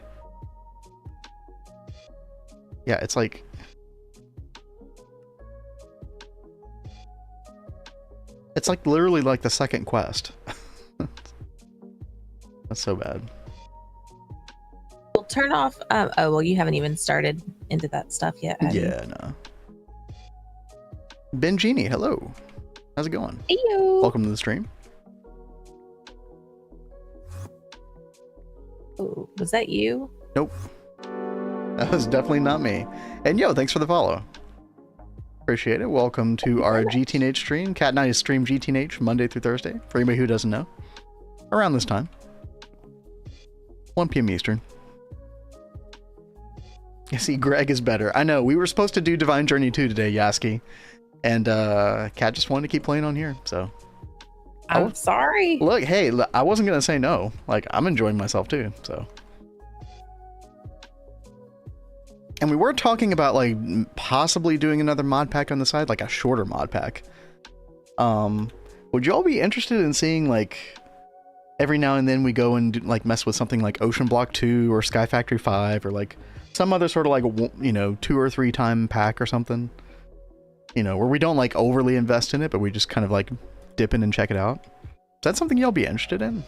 yeah, it's like, it's like literally like the second quest. That's so bad. We'll turn off. Oh well, you haven't even started into that stuff yet. Have you? Yeah, no. Ben Genie, hello. How's it going? Heyo. Welcome to the stream. Ooh, was that you? Nope. That was definitely not me. And yo, thanks for the follow. Appreciate it. Welcome to our GTNH stream. Cat and I stream GTNH Monday through Thursday, for anybody who doesn't know. Around this time. 1 p.m. Eastern. You see, Greg is better. I know, we were supposed to do Divine Journey 2 today, Yaski. And Cat just wanted to keep playing on here, so. I'm sorry. Look, hey, I wasn't going to say no. Like, I'm enjoying myself too, so. And we were talking about, like, possibly doing another mod pack on the side, like a shorter mod pack. Would you all be interested in seeing, like, every now and then we go and, like, mess with something like Ocean Block 2 or Sky Factory 5 or, like, some other sort of, like, you know, 2 or 3 time pack or something? You know, where we don't, like, overly invest in it, but we just kind of, like, dip in and check it out. Is that something y'all be interested in?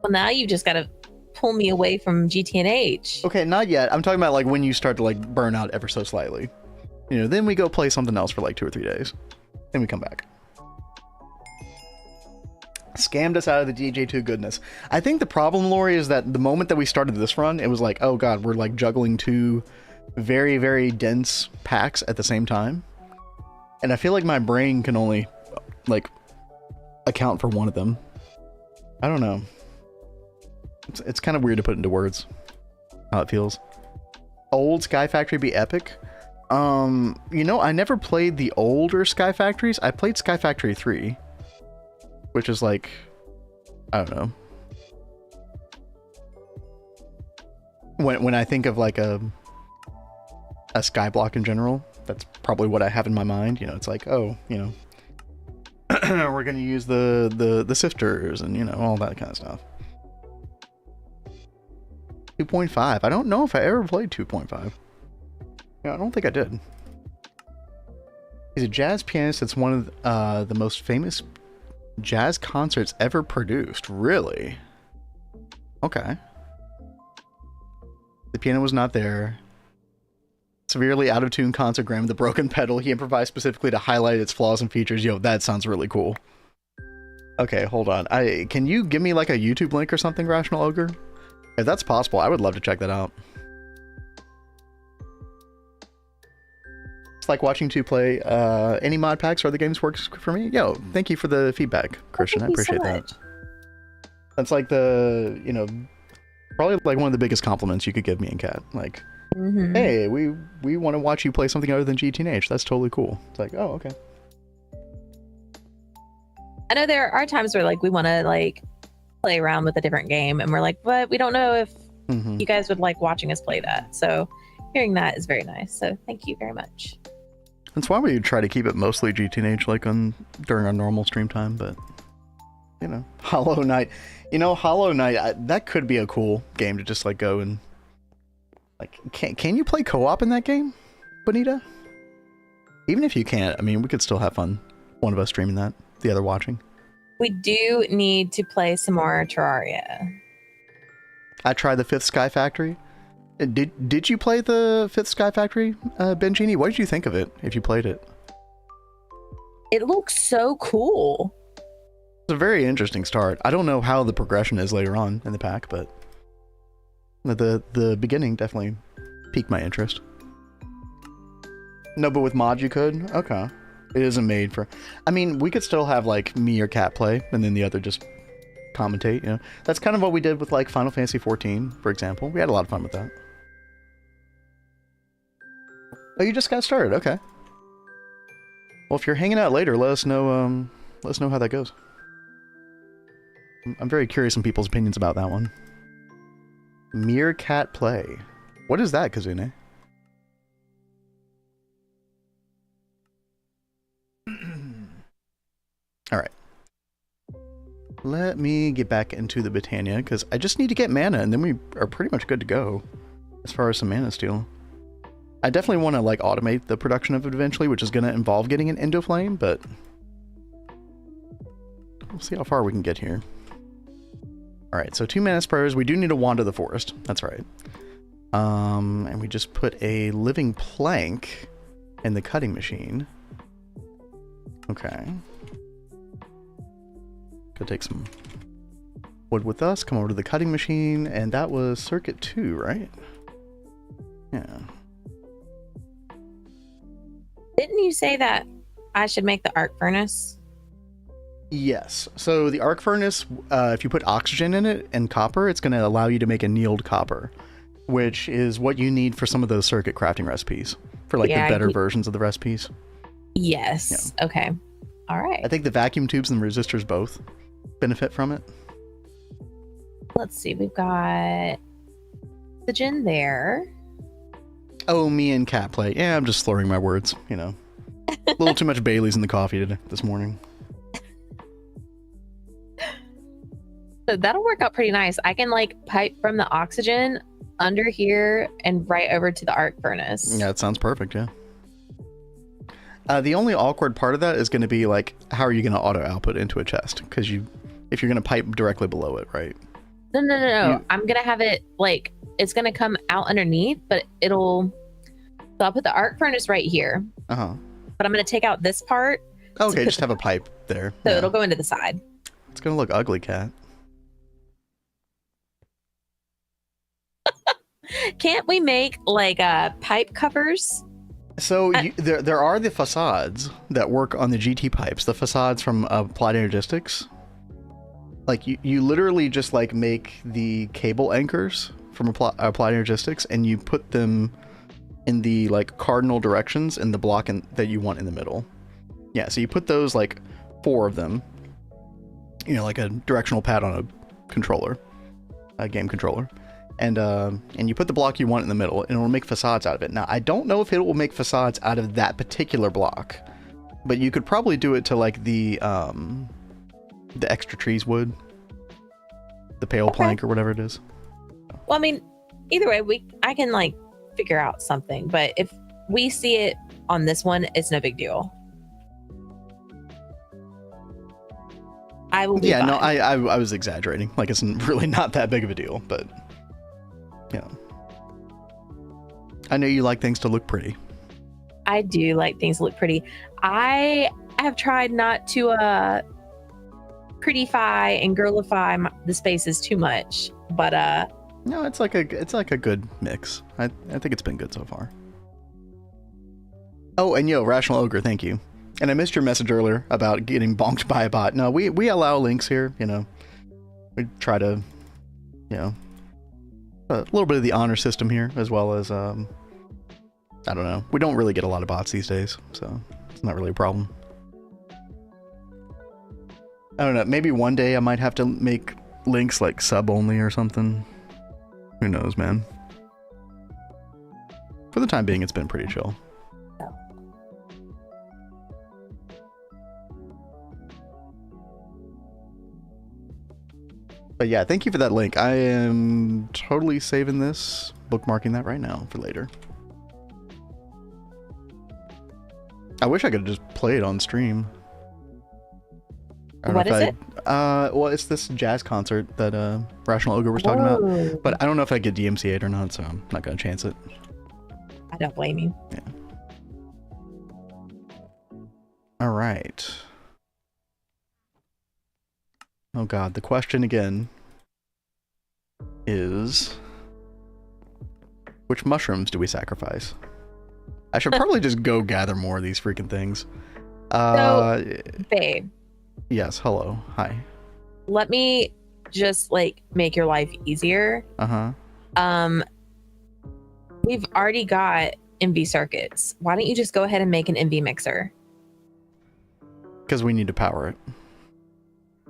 Well, now you've just got to pull me away from GTNH. Okay, not yet. I'm talking about like when you start to like burn out ever so slightly. You know, then we go play something else for like 2 or 3 days. Then we come back. Scammed us out of the DJ2 goodness. I think the problem, Lori, is that the moment that we started this run, it was like, oh god, we're like juggling 2 very, very dense packs at the same time. And I feel like my brain can only like account for one of them. I don't know. It's kind of weird to put into words how it feels. Old Sky Factory be epic. You know, I never played the older Sky Factories. I played Sky Factory 3, which is like, I don't know. When I think of like a Skyblock in general, that's probably what I have in my mind. You know, it's like, oh, you know, we're gonna use the sifters and, you know, all that kind of stuff. 2.5. I don't know if I ever played 2.5. Yeah, I don't think I did. He's a jazz pianist that's one of the most famous jazz concerts ever produced. Really? Okay. The piano was not there. Severely out of tune concertgram, the broken pedal. He improvised specifically to highlight its flaws and features. Yo, that sounds really cool. Okay, hold on. Can you give me like a YouTube link or something, Rational Ogre? If that's possible, I would love to check that out. It's like watching you play any mod packs or other games works for me. Yo, thank you for the feedback, Christian. I appreciate that. That's like the, you know, probably like one of the biggest compliments you could give me and Kat. Like, hey, we want to watch you play something other than GTNH. That's totally cool. It's like, oh, okay. I know there are times where like we want to like play around with a different game and we're like, but we don't know if you guys would like watching us play that. So hearing that is very nice. So thank you very much. That's why we try to keep it mostly GTNH like during our normal stream time, but you know, Hollow Knight. You know, Hollow Knight, that could be a cool game to just like go and like, can you play co-op in that game, Bonita? Even if you can't, I mean, we could still have fun. One of us streaming that, the other watching. We do need to play some more Terraria. I tried the 5th Sky Factory. Did you play the 5th Sky Factory, Benjini? What did you think of it, if you played it? It looks so cool. It's a very interesting start. I don't know how the progression is later on in the pack, but the beginning definitely piqued my interest. No, but with mods you could? Okay. It isn't made for... I mean, we could still have, like, me or Cat play, and then the other just commentate, you know? That's kind of what we did with, like, Final Fantasy XIV, for example. We had a lot of fun with that. Oh, you just got started, okay. Well, if you're hanging out later, let us know how that goes. I'm very curious on people's opinions about that one. Meerkat Play. What is that, Kazune? Alright. Let me get back into the Botania, because I just need to get mana, and then we are pretty much good to go, as far as some mana steal. I definitely want to, like, automate the production of it eventually, which is going to involve getting an Endoflame, but we'll see how far we can get here. Alright, so 2 mana spurs. We do need a Wand of the Forest. That's right. And we just put a Living Plank in the cutting machine. Okay. Go take some wood with us, come over to the cutting machine, and that was circuit 2, right? Yeah. Didn't you say that I should make the arc furnace? Yes. So the arc furnace, if you put oxygen in it and copper, it's going to allow you to make annealed copper, which is what you need for some of those circuit crafting recipes, for like the better versions of the recipes. Yes. Yeah. Okay. All right. I think the vacuum tubes and the resistors both benefit from it. Let's see. We've got oxygen there. Oh, me and Cat play. Yeah, I'm just slurring my words, you know. A little too much Bailey's in the coffee today, this morning. So that'll work out pretty nice. I can like pipe from the oxygen under here and right over to the arc furnace. Yeah, it sounds perfect, yeah. The only awkward part of that is going to be like, how are you going to auto output into a chest? Because if you're going to pipe directly below it, right? No. I'm going to have it like, it's going to come out underneath, but so I'll put the arc furnace right here. Uh-huh. But I'm going to take out this part. Okay, just have a pipe there. So it'll go into the side. It's going to look ugly, Cat. Can't we make like pipe covers? So there are the facades that work on the GT pipes, the facades from Applied Energistics. Like you literally just like make the cable anchors from Applied Energistics and you put them in the like cardinal directions in the block that you want in the middle. Yeah, so you put those like 4 of them, you know, like a directional pad on a controller, a game controller. And you put the block you want in the middle, and it will make facades out of it. Now, I don't know if it will make facades out of that particular block, but you could probably do it to like the extra trees wood, the pale plank or whatever it is. Well, I mean, either way, I can like figure out something. But if we see it on this one, it's no big deal. I will. Yeah, no, I was exaggerating. Like it's really not that big of a deal, but. Yeah. I know you like things to look pretty. I do like things to look pretty. I have tried not to prettify and girlify the spaces too much, but no, it's like a good mix. I think it's been good so far. Oh, and Rational Ogre, thank you. And I missed your message earlier about getting bonked by a bot. No, we allow links here, you know. We try to, you know, a little bit of the honor system here, as well as, I don't know. We don't really get a lot of bots these days, so it's not really a problem. I don't know. Maybe one day I might have to make links like sub only or something. Who knows, man? For the time being, it's been pretty chill. But yeah, thank you for that link. I am totally saving this, bookmarking that right now for later. I wish I could just play it on stream. What is it? Well, it's this jazz concert that Rational Ogre was talking about, Whoa. but I don't know if I get DMCA'd or not, so I'm not gonna chance it. I don't blame you. Yeah. All right. Oh God, the question again is, which mushrooms do we sacrifice? I should probably just go gather more of these freaking things. Babe, Yes, hello. Hi. let me just like make your life easier. Uh-huh. We've already got MV circuits. Why don't you just go ahead and make an MV mixer? Because we need to power it.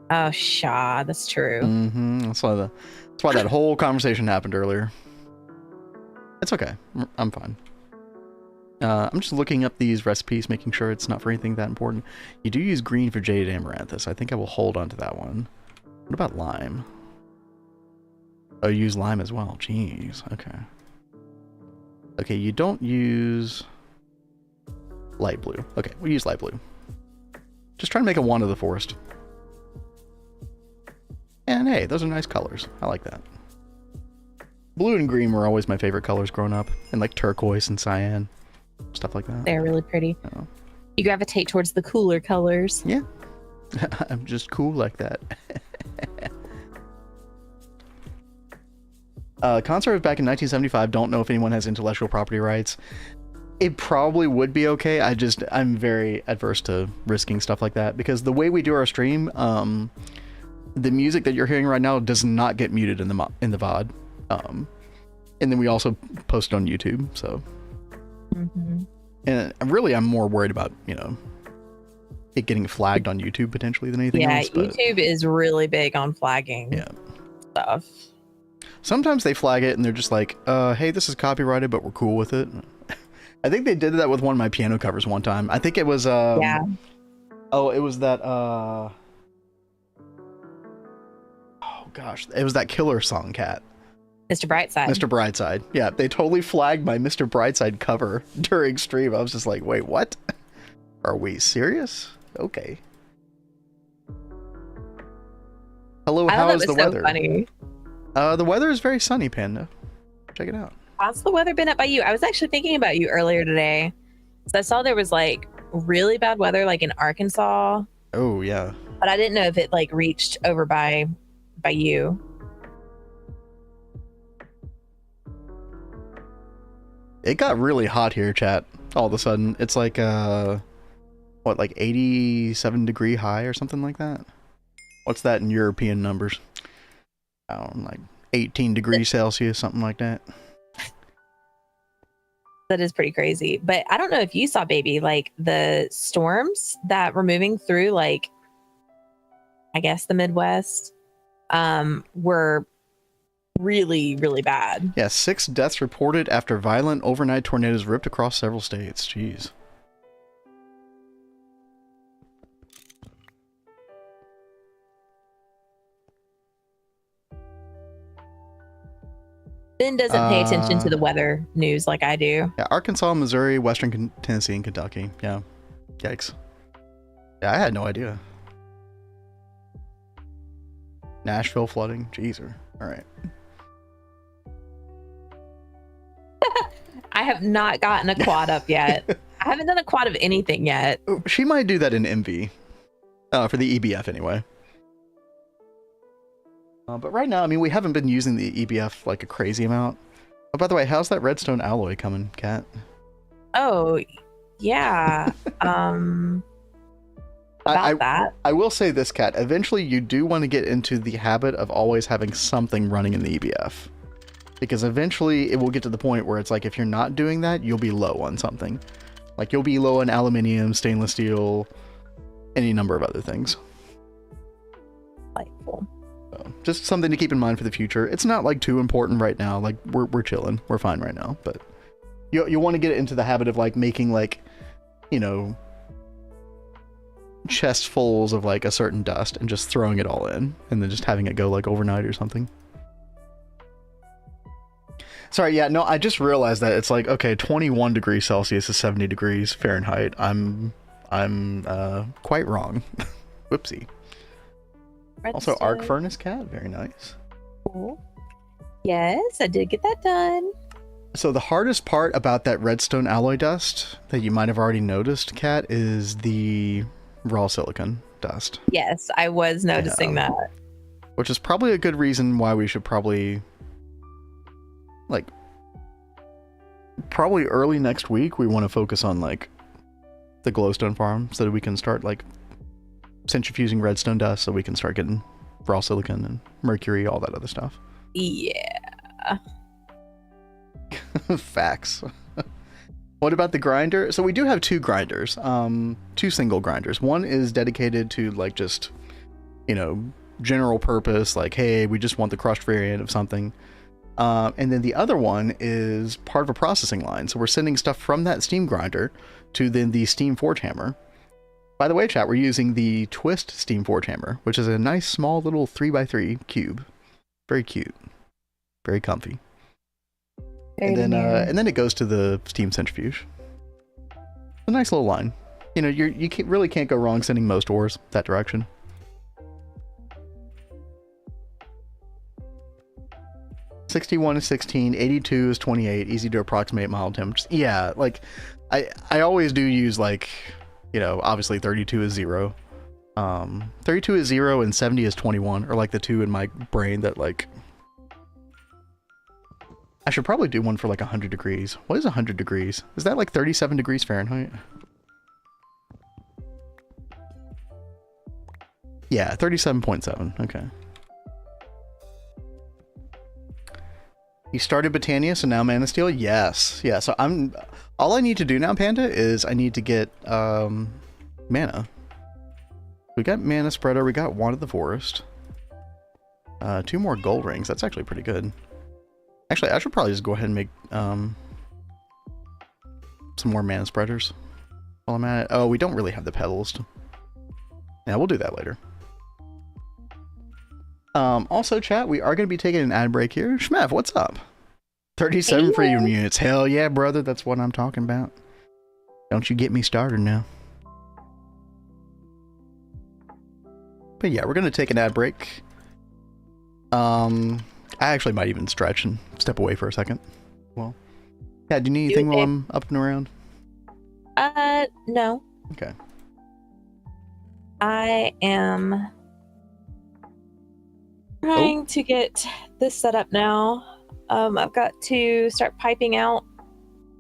Oh, Shaw, that's true. Mm-hmm. That's why that whole conversation happened earlier. It's okay. I'm fine. I'm just looking up these recipes, making sure it's not for anything that important. You do use green for jade amaranthus. I think I will hold on to that one. What about lime? Oh, you use lime as well. Jeez. Okay. Okay, you don't use light blue. Okay, we use light blue. Just trying to make a wand of the forest. And hey, those are nice colors. I like that. Blue and green were always my favorite colors growing up. And like turquoise and cyan. Stuff like that. They're really pretty. Oh. You gravitate towards the cooler colors. Yeah. I'm just cool like that. Concert was back in 1975. Don't know if anyone has intellectual property rights. It probably would be okay. I'm very adverse to risking stuff like that because the way we do our stream, the music that you're hearing right now does not get muted in the VOD. And then we also post it on YouTube. So, and really, I'm more worried about it getting flagged on YouTube potentially than anything else. Yeah, YouTube is really big on flagging stuff. Sometimes they flag it and they're just like, hey, this is copyrighted, but we're cool with it. I think they did that with one of my piano covers one time. I think it was yeah. Oh, it was that oh gosh, it was that Killer song, Cat. Mr. Brightside. Mr. Brightside. Yeah, they totally flagged my Mr. Brightside cover during stream. I was just like, wait, what? Are we serious? Okay. Hello, how is the weather? Funny. The weather is very sunny, Panda. Check it out. How's the weather been up by you? I was actually thinking about you earlier today. So I saw there was like really bad weather like in Arkansas. Oh, yeah. But I didn't know if it like reached over by you. It got really hot here, chat. All of a sudden. It's like, what, like 87-degree high or something like that? What's that in European numbers? I don't know, like 18 degrees Celsius, something like that. That is pretty crazy. But I don't know if you saw, baby, like the storms that were moving through, like, I guess the Midwest, were really, really bad. Yeah, 6 deaths reported after violent overnight tornadoes ripped across several states. Jeez. Ben doesn't pay attention to the weather news like I do. Yeah, Arkansas, Missouri, Western Tennessee, and Kentucky. Yeah. Yikes. Yeah, I had no idea. Nashville flooding. Jeezer. All right. I have not gotten a quad up yet. I haven't done a quad of anything yet. She might do that in MV. For the EBF anyway. But right now, I mean, we haven't been using the EBF like a crazy amount. Oh, by the way, how's that redstone alloy coming, Kat? Oh, yeah. About that. I will say this, Kat. Eventually, you do want to get into the habit of always having something running in the EBF. Because eventually, it will get to the point where it's like, if you're not doing that, you'll be low on something. Like, you'll be low on aluminium, stainless steel, any number of other things. Delightful. So, just something to keep in mind for the future. It's not like too important right now. Like we're chilling. We're fine right now. But you want to get into the habit of like making like, chestfuls of like a certain dust and just throwing it all in and then just having it go like overnight or something. Sorry, yeah, no, I just realized that it's like, okay, 21 degrees Celsius is 70 degrees Fahrenheit. I'm quite wrong. Whoopsie. Also, Arc Redstone. Furnace Cat, very nice. Cool. Yes, I did get that done. So the hardest part about that redstone alloy dust that you might have already noticed, Cat, is the raw silicon dust. Yes, I was noticing that. Which is probably a good reason why we should probably, like, probably early next week, we want to focus on, like, the glowstone farm so that we can start, like, centrifuging redstone dust so we can start getting raw silicon and mercury, all that other stuff. Yeah. Facts. What about the grinder? So we do have two grinders, two single grinders. One is dedicated to, like, just, you know, general purpose, like, hey, we just want the crushed variant of something. And then the other one is part of a processing line. So we're sending stuff from that steam grinder to then the steam forge hammer. By the way, chat, we're using the twist steam forge hammer, which is a nice small little 3x3 cube. Very cute. Very comfy. And then it goes to the steam centrifuge. A nice little line. You know, you really can't go wrong sending most ores that direction. $61 is 16, 82 is 28, easy to approximate mild temperatures. Yeah, like, I always do use, like, you know, obviously 32 is 0. 32 is 0 and 70 is 21, or like the two in my brain that, like... I should probably do one for like 100 degrees. What is 100 degrees? Is that like 37 degrees Fahrenheit? Yeah, 37.7. Okay. You started Botania, so now Mana Steel? Yes. Yeah, so all I need to do now, Panda, is I need to get mana. We got Mana Spreader, we got Wand of the Forest. 2 more gold rings. That's actually pretty good. Actually, I should probably just go ahead and make some more Mana Spreaders while I'm at it. Oh, we don't really have the petals. Yeah, we'll do that later. Also, chat, we are going to be taking an ad break here. Shmev, what's up? 37 freedom units. Hell yeah, brother. That's what I'm talking about. Don't you get me started now. But yeah, we're going to take an ad break. I actually might even stretch and step away for a second. Well, yeah, do you need anything while I'm up and around? No. Okay. I am trying to get this set up now. I've got to start piping out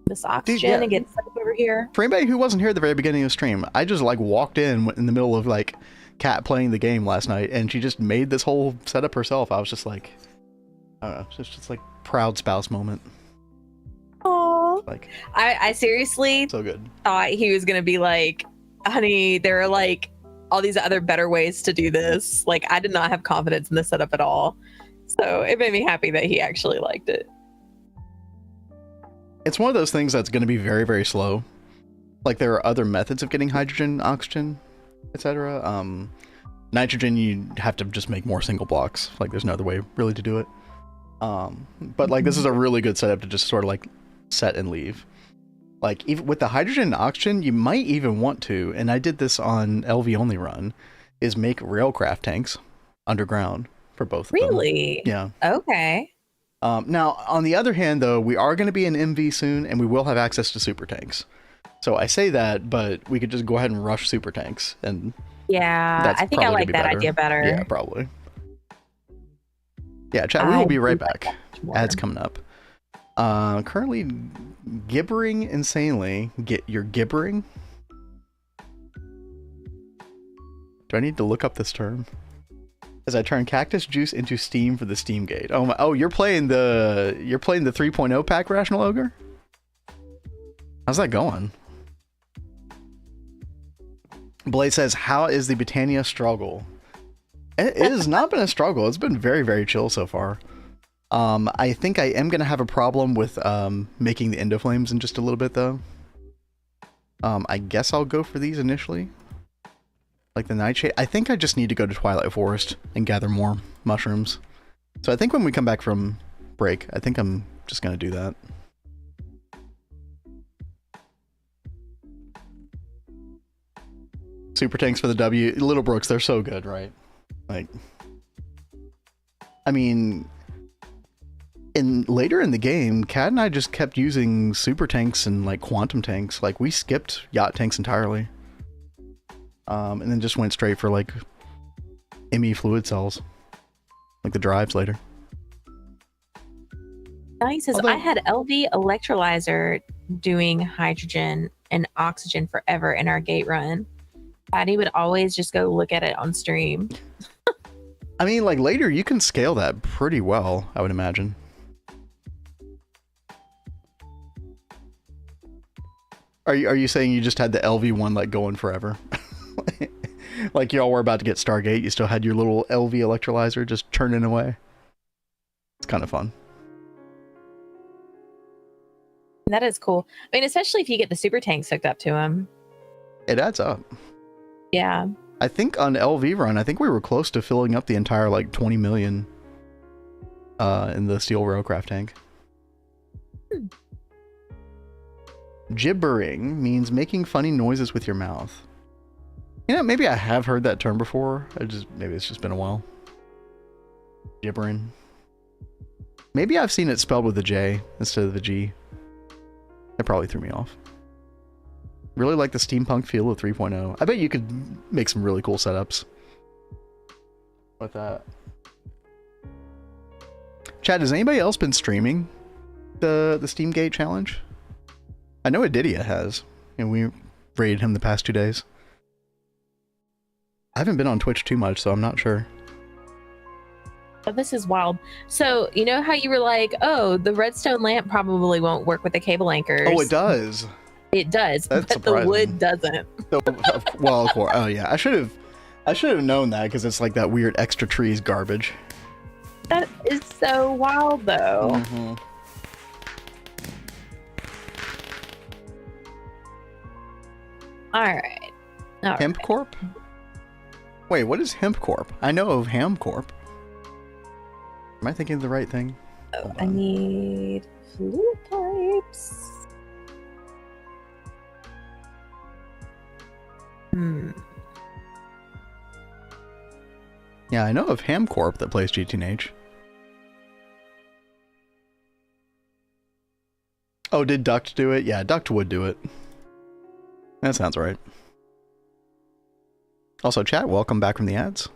this oxygen and get it set up over here. For anybody who wasn't here at the very beginning of the stream, I just like walked in the middle of like Kat playing the game last night, and she just made this whole setup herself. I was just like, I don't know, it's just like proud spouse moment. Aww. Like, I seriously so good. thought he was gonna be like, honey, there are like all these other better ways to do this. Like, I did not have confidence in the setup at all. So it made me happy that he actually liked it. It's one of those things that's going to be very, very slow. Like, there are other methods of getting hydrogen, oxygen, etc. Nitrogen, you have to just make more single blocks. Like, there's no other way really to do it. But like, this is a really good setup to just sort of like set and leave. Like, even with the hydrogen and oxygen, you might even want to, and I did this on LV only run, is make railcraft tanks underground for both of them. Really? Yeah. Okay. Now, on the other hand, though, we are going to be in MV soon, and we will have access to super tanks. So I say that, but we could just go ahead and rush super tanks, and yeah, I think I like that idea better. Yeah, probably. Yeah, chat, we will be right back. Ads coming up. Currently gibbering insanely. You're gibbering? Do I need to look up this term? As I turn cactus juice into steam for the steam gate. Oh my! Oh, you're playing the 3.0 pack, Rational Ogre? How's that going? Blade says, "How is the Botania struggle?" It has not been a struggle. It's been very, very chill so far. I think I am gonna have a problem with making the endoflames in just a little bit though. I guess I'll go for these initially. Like the nightshade. I think I just need to go to Twilight Forest and gather more mushrooms. So I think when we come back from break, I think I'm just gonna do that. Super tanks for the W. Little Brooks, they're so good, right? Like, I mean, later in the game, Kat and I just kept using super tanks and like quantum tanks. Like we skipped yacht tanks entirely. And then just went straight for like ME fluid cells. Like the drives later. He says, I had LV electrolyzer doing hydrogen and oxygen forever in our gate run. Patty would always just go look at it on stream. I mean, like later you can scale that pretty well, I would imagine. Are you saying you just had the LV one like going forever? Like y'all were about to get Stargate, you still had your little LV electrolyzer just churning away. It's kind of fun. That is cool. I mean, especially if you get the super tanks hooked up to them. It adds up. Yeah. I think on LV run, I think we were close to filling up the entire like 20 million in the steel railcraft tank. Gibbering means making funny noises with your mouth. You know, maybe I have heard that term before. Maybe it's just been a while. Gibbering. Maybe I've seen it spelled with a J instead of the G. That probably threw me off. Really like the steampunk feel of 3.0. I bet you could make some really cool setups with that. Chad, has anybody else been streaming the Steamgate challenge? I know Adidia has, and we raided him the past 2 days. I haven't been on Twitch too much, so I'm not sure. Oh, this is wild. So, you know how you were like, oh, the redstone lamp probably won't work with the cable anchors. Oh, it does. It does, That's but surprising. the wood doesn't. Well, of course. Oh, yeah. I should have known that because it's like that weird extra trees garbage. That is so wild, though. Mm-hmm. All right. Hemp Corp? Wait, what is Hemp Corp? I know of Ham Corp. Am I thinking of the right thing? Oh, I need fluid pipes. Yeah, I know of Ham Corp that plays GTNH. Oh, did Duct do it? Yeah, Duct would do it. That sounds right. Also, chat, welcome back from the ads.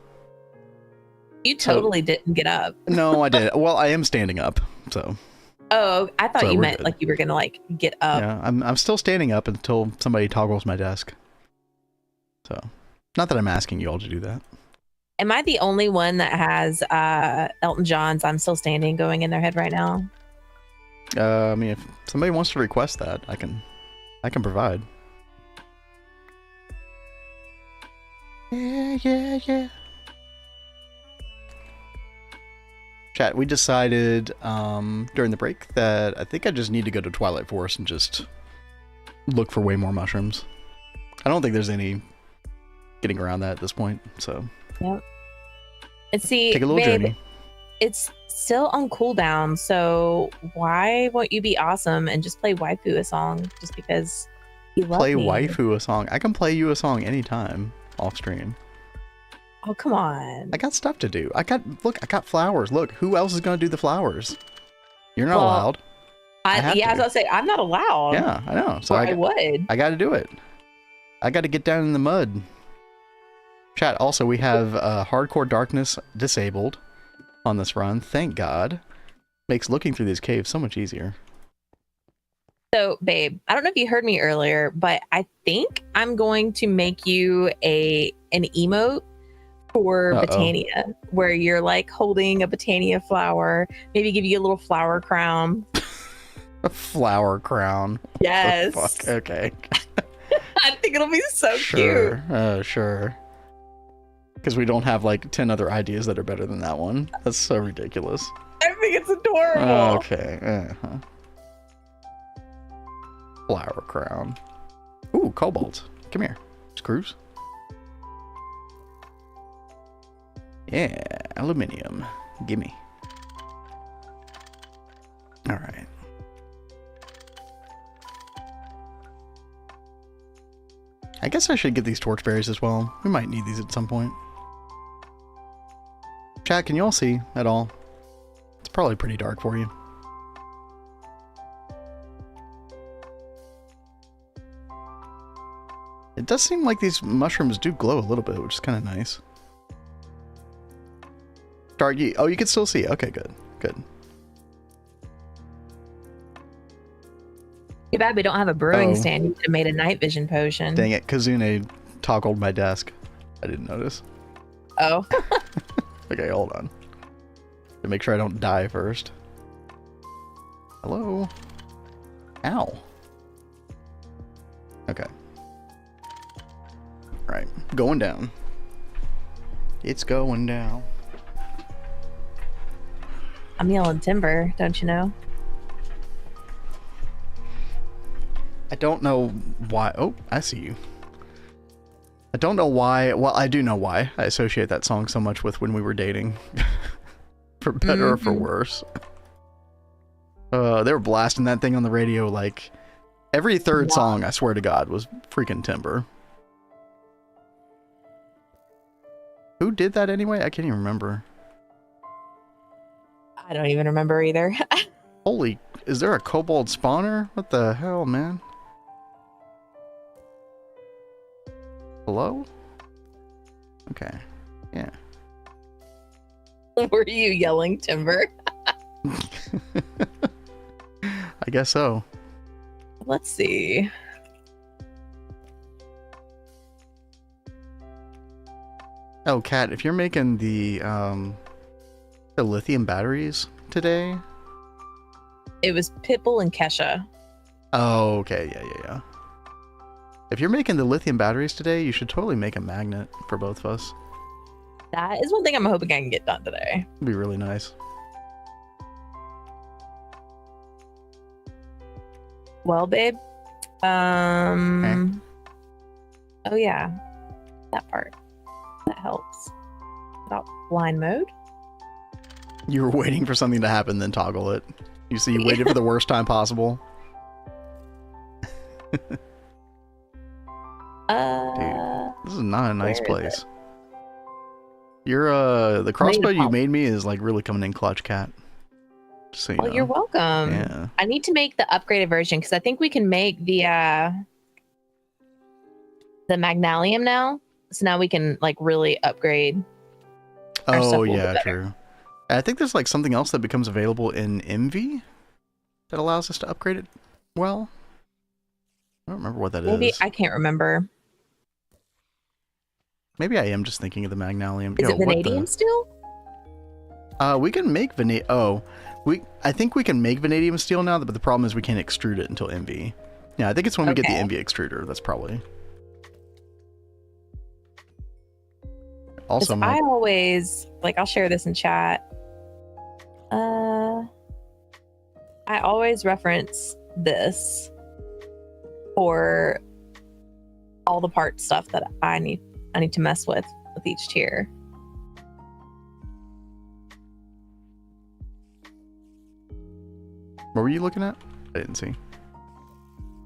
You totally didn't get up. No, I did. Well, I am standing up, so. Oh, I thought So you we're meant good. like you were gonna like get up. Yeah, I'm still standing up until somebody toggles my desk. So, not that I'm asking you all to do that. Am I the only one that has Elton John's "I'm Still Standing" going in their head right now? I mean, if somebody wants to request that, I can provide. Yeah. Chat, we decided during the break that I think I just need to go to Twilight Forest and just look for way more mushrooms. I don't think there's any getting around that at this point, so. Yep. And see, Take a little babe, journey. it's still on cooldown, so why won't you be awesome and just play Waifu a song just because you love Play me? Waifu a song. I can play you a song anytime off stream. Oh, come on. I got stuff to do. I got flowers. Look, who else is going to do the flowers? You're not Well, allowed. I have I was to. about to say, I'm not allowed. Yeah, I know. So Or I would. I got to do it. I got to get down in the mud. Chat, also, we have Hardcore Darkness disabled on this run. Thank God. Makes looking through these caves so much easier. So, babe, I don't know if you heard me earlier, but I think I'm going to make you an emote for Botania, where you're like holding a Botania flower, maybe give you a little flower crown. A flower crown. Yes. Oh, fuck. Okay. I think it'll be so Sure. cute. Sure. Because we don't have like 10 other ideas that are better than that one. That's so ridiculous. I think it's adorable. Okay. Flower crown. Ooh, cobalt. Come here. Screws. Yeah, aluminium. Gimme. All right. I guess I should get these torchberries as well. We might need these at some point. Chat, can you all see at all? It's probably pretty dark for you. It does seem like these mushrooms do glow a little bit, which is kind of nice. Darky, oh, you can still see. Okay, good, good. Too bad we don't have a brewing Oh. stand. You could have made a night vision potion. Dang it, Kazune toggled my desk. I didn't notice. Oh. Okay, hold on. To make sure I don't die first. Hello? Ow. Okay. Right, going down. It's going down. I'm yelling timber, don't you know? I don't know why. Oh, I see you. I don't know why. Well, I do know why. I associate that song so much with when we were dating. For better or for worse. They were blasting that thing on the radio like every third song, I swear to God, was freaking Timber. Who did that anyway? I can't even remember. I don't even remember either. Holy, is there a kobold spawner? What the hell, man? Hello? Okay, yeah. Were you yelling timber? I guess so. Let's see. Oh, Kat, if you're making the lithium batteries today. It was Pitbull and Kesha. Oh, okay, yeah. If you're making the lithium batteries today, you should totally make a magnet for both of us. That is one thing I'm hoping I can get done today. It'd be really nice. Well, babe. Okay. Oh yeah, that part. That helps. About blind mode. You were waiting for something to happen, then toggle it. You see, you waited for the worst time possible. Dude, this is not a nice place. You're the crossbow you made me is like really coming in clutch, Cat. Just so you know. You're welcome. Yeah. I need to make the upgraded version because I think we can make the magnalium now. So now we can like really upgrade. Our stuff a Oh little yeah, bit better. true. I think there's like something else that becomes available in MV that allows us to upgrade it. Well, I don't remember what that Maybe is. I can't remember. Maybe I am just thinking of the magnalium. Is Yo, it what vanadium steel? We can make I think we can make vanadium steel now, but the problem is we can't extrude it until MV. Yeah, I think it's when we get the Okay. MV extruder. That's probably. Also, 'Cause I always like I'll share this in chat. I always reference this for all the part stuff that I need to mess with each tier. what were you looking at? I didn't see.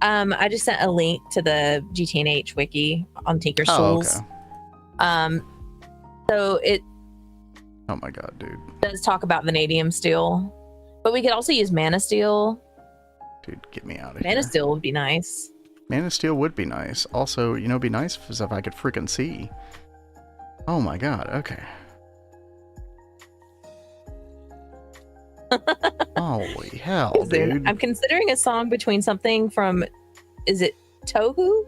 I just sent a link to the GTNH wiki on Tinker's Oh, Tools. okay. So it Oh my god, dude. does talk about vanadium steel, but we could also use mana steel. Dude, get me out of here. Mana steel would be nice. Mana steel would be nice. Also, you know, it'd be nice if I could freaking see. Oh my god, okay. Holy hell, dude. I'm considering a song between something from, is it Tohu?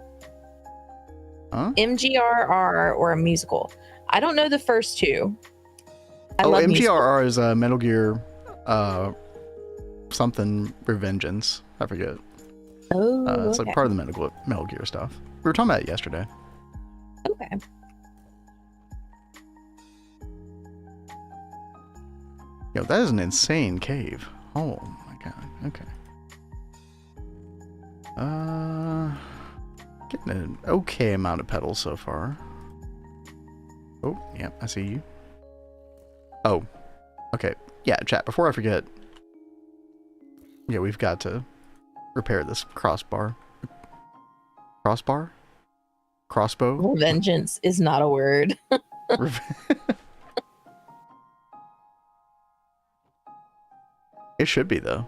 Huh? MGRR or a musical. I don't know the first two. I Oh, love musicals. MGRR is Metal Gear something Revengeance. I forget. Oh, It's okay. like part of the Metal Gear stuff. We were talking about it yesterday. Okay. Yo, that is an insane cave. Oh my god. Okay. Getting an okay amount of petals so far. Oh, yeah, I see you. Oh, okay. Yeah, chat, before I forget. Yeah, we've got to repair this crossbar. Crossbar? Crossbow? Vengeance is not a word. It should be, though.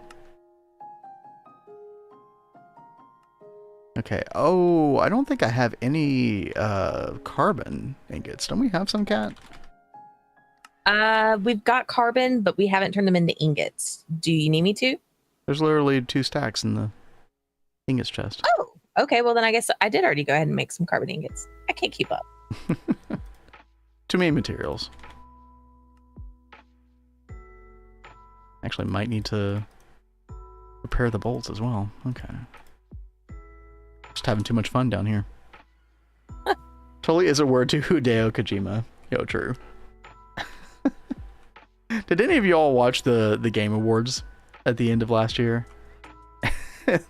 Okay. Oh, I don't think I have any carbon ingots. Don't we have some, Cat? We've got carbon, but we haven't turned them into ingots. Do you need me to? There's literally 2 stacks in the ingots chest. Oh, okay. Well, then I guess I did already go ahead and make some carbon ingots. I can't keep up. Too many materials. Actually, might need to repair the bolts as well. Okay. Just having too much fun down here. Totally is a word to Hideo Kojima. Yo, true. Did any of you all watch the Game Awards at the end of last year?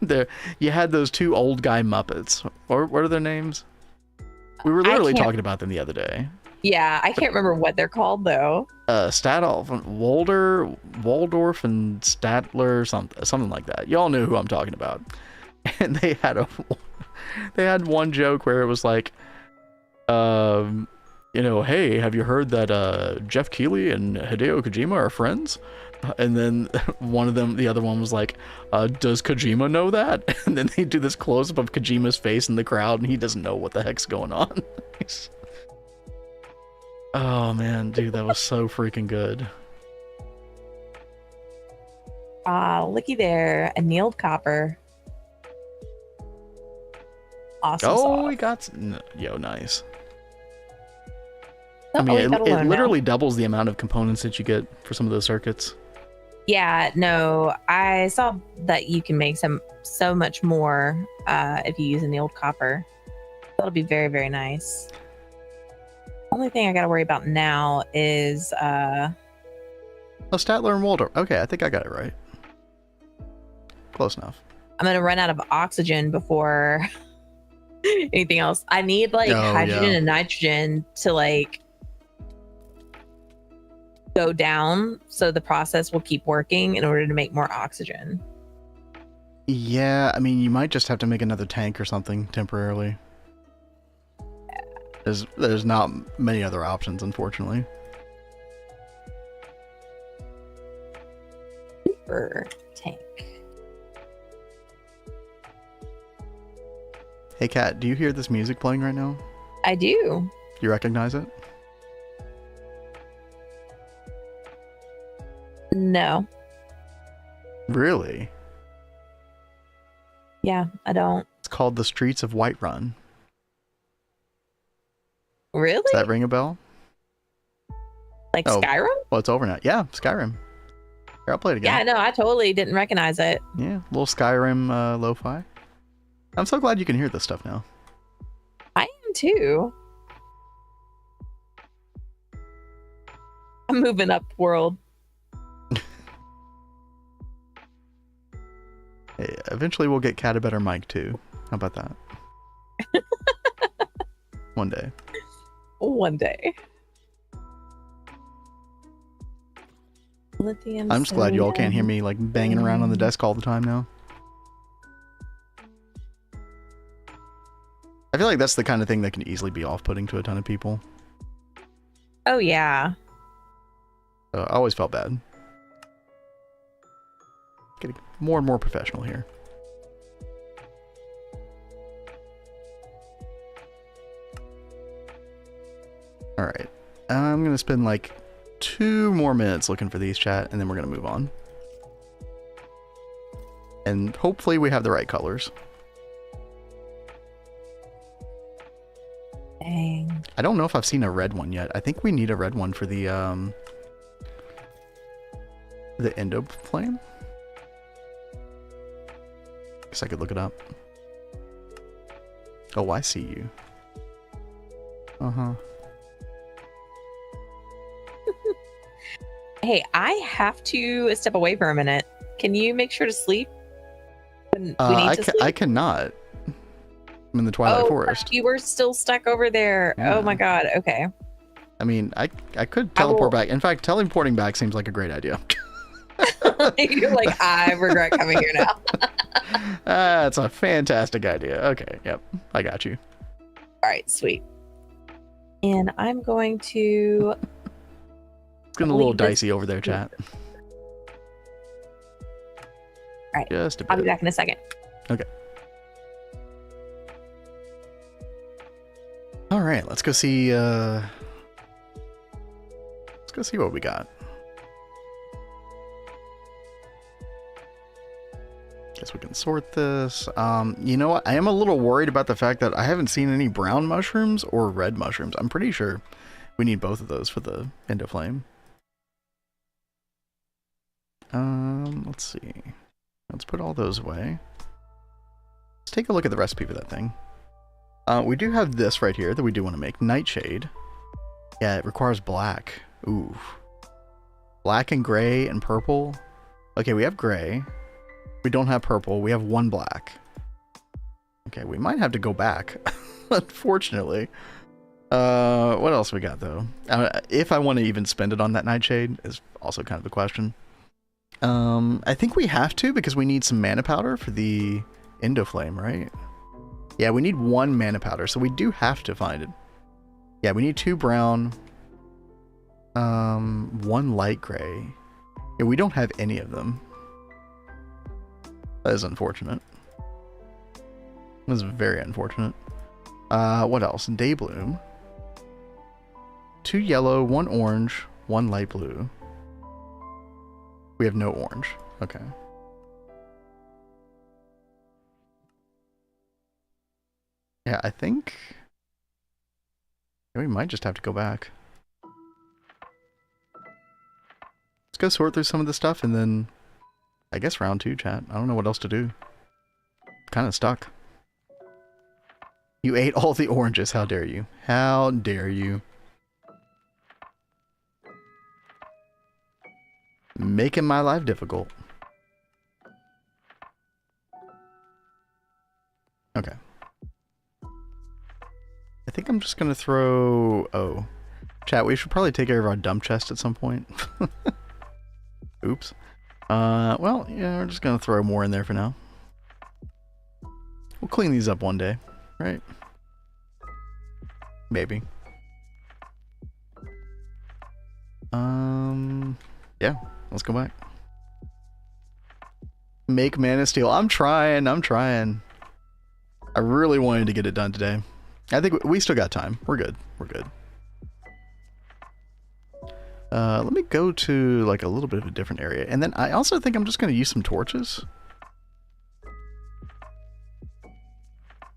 There, you had those 2 old guy Muppets. What are their names? We were literally talking about them the other day. Yeah, I can't remember what they're called though. Waldorf and Statler, something like that. Y'all know who I'm talking about. And they had one joke where it was like, you know, hey, have you heard that Jeff Keighley and Hideo Kojima are friends? And then the other one was like, does Kojima know that? And then they do this close-up of Kojima's face in the crowd, and he doesn't know what the heck's going on. Oh, man, dude, that was so freaking good. Looky there, annealed copper. Awesome. Oh, sauce. we got... Yo, nice. Oh, I mean, it literally now. doubles the amount of components that you get for some of those circuits. Yeah, no, I saw that you can make so much more if you use annealed copper. That'll be very, very nice. Only thing I got to worry about now is Oh, Statler and Waldorf. Okay, I think I got it right. Close enough. I'm gonna run out of oxygen before anything else. I need like hydrogen and nitrogen to like go down so the process will keep working in order to make more oxygen. Yeah, I mean, you might just have to make another tank or something temporarily. There's not many other options, unfortunately. Super tank. Hey, Kat, do you hear this music playing right now? I do. You recognize it? No. Really? Yeah, I don't. It's called The Streets of Whiterun. Really? Does that ring a bell? Like Skyrim? Well, it's over now. Yeah, Skyrim. Here, I'll play it again. Yeah, no, I totally didn't recognize it. Yeah, little Skyrim lo-fi. I'm so glad you can hear this stuff now. I am too. I'm moving up world. Hey, eventually we'll get Kat a better mic too. How about that? One day. One day. Lithium. I'm just glad you all can't hear me like banging around on the desk all the time now. I feel like that's the kind of thing that can easily be off-putting to a ton of people. Oh yeah. I always felt bad. Getting more and more professional here. Alright. I'm going to spend like 2 more minutes looking for these, chat, and then we're going to move on. And hopefully we have the right colors. Dang. I don't know if I've seen a red one yet. I think we need a red one for the endo flame. Guess I could look it up. Oh, I see you. Uh-huh. Hey, I have to step away for a minute. Can you make sure to sleep? We need to sleep? I cannot. I'm in the Twilight Forest. You were still stuck over there. Yeah. Oh my god. Okay. I mean, I could teleport back. In fact, teleporting back seems like a great idea. You're like, I regret coming here now. That's a fantastic idea. Okay, yep. I got you. All right, sweet. And I'm going to... It's getting a little dicey over there, chat. right. Just a bit. I'll be back in a second. Okay. All right, let's go see. Let's go see what we got. Guess we can sort this. You know what? I am a little worried about the fact that I haven't seen any brown mushrooms or red mushrooms. I'm pretty sure we need both of those for the Endoflame. Let's see. Let's put all those away. Let's take a look at the recipe for that thing. We do have this right here that we do want to make. Nightshade. Yeah, it requires black. Ooh. Black and gray and purple. Okay, we have gray. We don't have purple. We have one black. Okay, we might have to go back. Unfortunately. What else we got, though? If I want to even spend it on that Nightshade is also kind of the question. I think we have to because we need some mana powder for the Endoflame, right? Yeah, we need one mana powder, so we do have to find it. Yeah, we need 2 brown, 1 light gray. Yeah, we don't have any of them. That is unfortunate. That is very unfortunate. What else? Daybloom. 2 yellow, 1 orange, 1 light blue. We have no orange. Okay. Yeah, I think we might just have to go back. Let's go sort through some of the stuff and then I guess round 2, chat. I don't know what else to do. Kind of stuck. You ate all the oranges. How dare you? How dare you? Making my life difficult. Okay. I think I'm just gonna throw... Oh. Chat, we should probably take care of our dump chest at some point. Oops. Well, yeah, we're just gonna throw more in there for now. We'll clean these up one day, right? Maybe. Yeah, let's go back. Make Mana Steel. I'm trying. I really wanted to get it done today. I think we still got time. We're good. Let me go to like a little bit of a different area. And then I also think I'm just going to use some torches.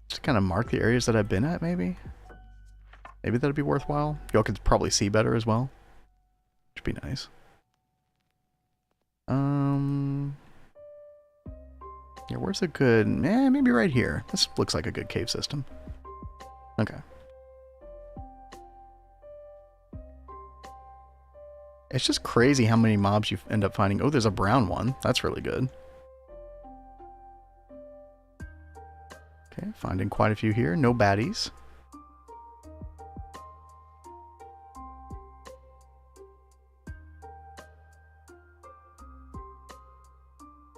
Just kind of mark the areas that I've been at, maybe. Maybe that'd be worthwhile. Y'all could probably see better as well. Which would be nice. Yeah, where's a good... maybe right here. This looks like a good cave system. Okay. It's just crazy how many mobs you end up finding. Oh, there's a brown one. That's really good. Okay, finding quite a few here. No baddies.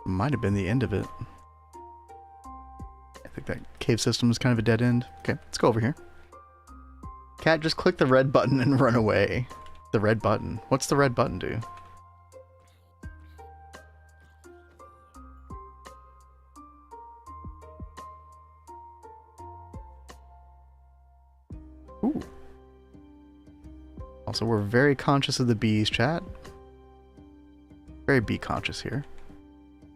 Might have been the end of it. I think that cave system is kind of a dead end. Okay, let's go over here. Cat, just click the red button and run away. The red button. What's the red button do? Ooh. Also, we're very conscious of the bees, chat. Very bee conscious here.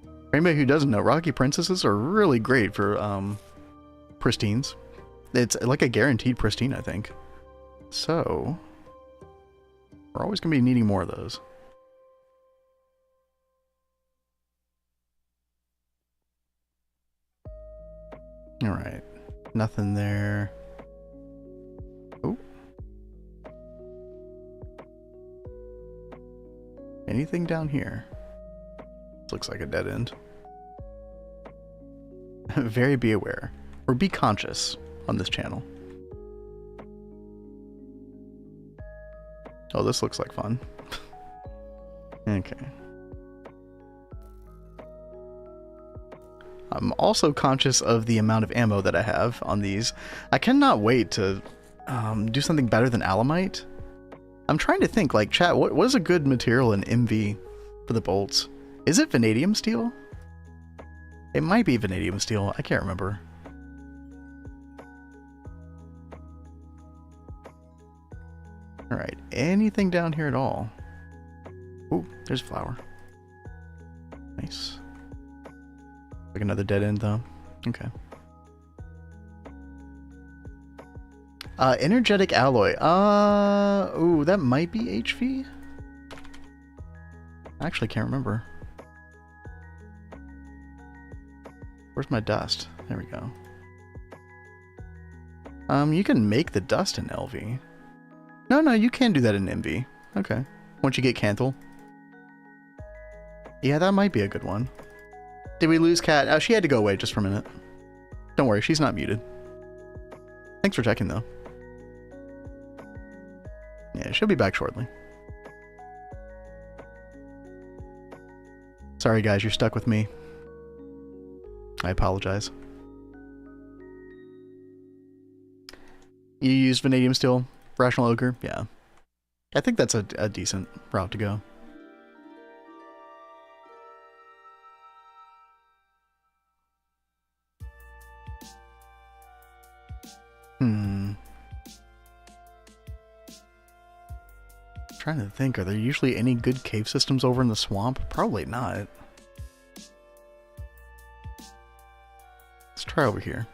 For anybody who doesn't know, Rocky Princesses are really great for pristines. It's like a guaranteed pristine, I think. So, we're always going to be needing more of those. Alright. Nothing there. Oh. Anything down here? Looks like a dead end. Very be aware. Or be conscious on this channel. Oh, this looks like fun. Okay. I'm also conscious of the amount of ammo that I have on these. I cannot wait to do something better than Alamite. I'm trying to think, like, chat, what is a good material in MV for the bolts? Is it vanadium steel? It might be vanadium steel. I can't remember. All right. Anything down here at all? Ooh, there's flour. Nice. Like another dead end though. Okay. Energetic alloy. Ooh, that might be HV. I actually can't remember. Where's my dust? There we go. You can make the dust in LV. No, you can do that in MV. Okay. Once you get Canthal. Yeah, that might be a good one. Did we lose Cat? Oh, she had to go away just for a minute. Don't worry, she's not muted. Thanks for checking, though. Yeah, she'll be back shortly. Sorry, guys, you're stuck with me. I apologize. You used vanadium steel, rational ogre? Yeah. I think that's a decent route to go. Trying to think, are there usually any good cave systems over in the swamp? Probably not. Let's try over here.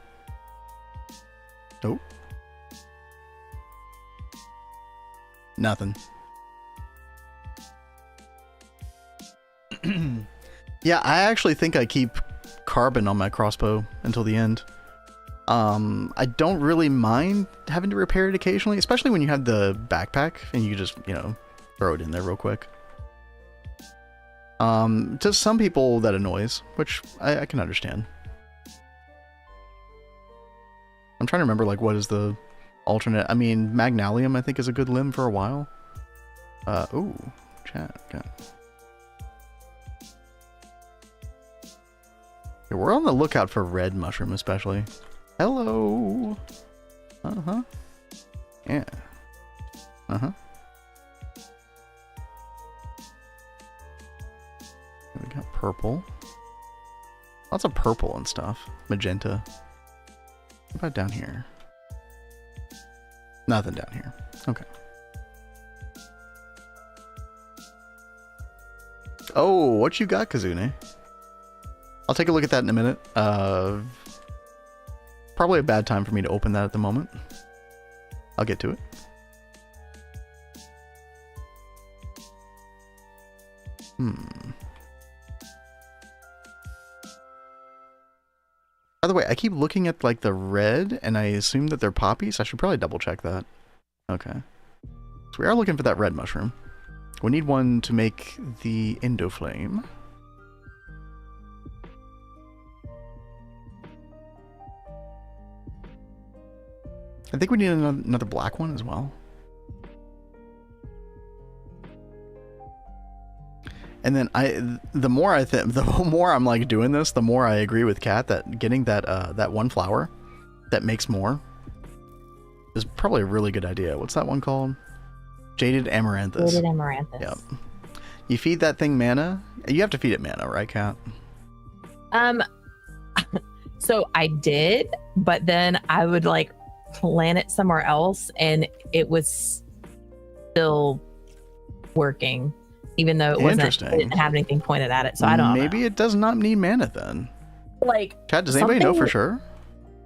Nope. Nothing. Yeah, I actually think I keep carbon on my crossbow until the end. I don't really mind having to repair it occasionally, especially when you have the backpack and you just, you know, throw it in there real quick. To some people that annoys, which I can understand. I'm trying to remember, like, what is the alternate? I mean, Magnalium, I think, is a good limb for a while. Ooh, chat. Okay. Yeah, we're on the lookout for red mushroom, especially. Hello. Uh-huh. Yeah. Uh-huh. We got purple. Lots of purple and stuff. Magenta. What about down here? Nothing down here. Okay. Oh, what you got, Kazune? I'll take a look at that in a minute. Probably a bad time for me to open that at the moment. I'll get to it. By the way, I keep looking at, like, the red, and I assume that they're poppies. I should probably double check that. Okay. So we are looking for that red mushroom. We need one to make the Endoflame. I think we need another black one as well. And then the more I'm like doing this, the more I agree with Kat that getting that one flower that makes more is probably a really good idea. What's that one called? Jaded Amaranthus. Jaded Amaranthus. Yep. You feed that thing mana. You have to feed it mana, right, Kat? So I did, but then I would like plant it somewhere else and it was still working, even though it didn't have anything pointed at it. So I don't know. Maybe it does not need mana then. Like, Kat, does anybody know for sure?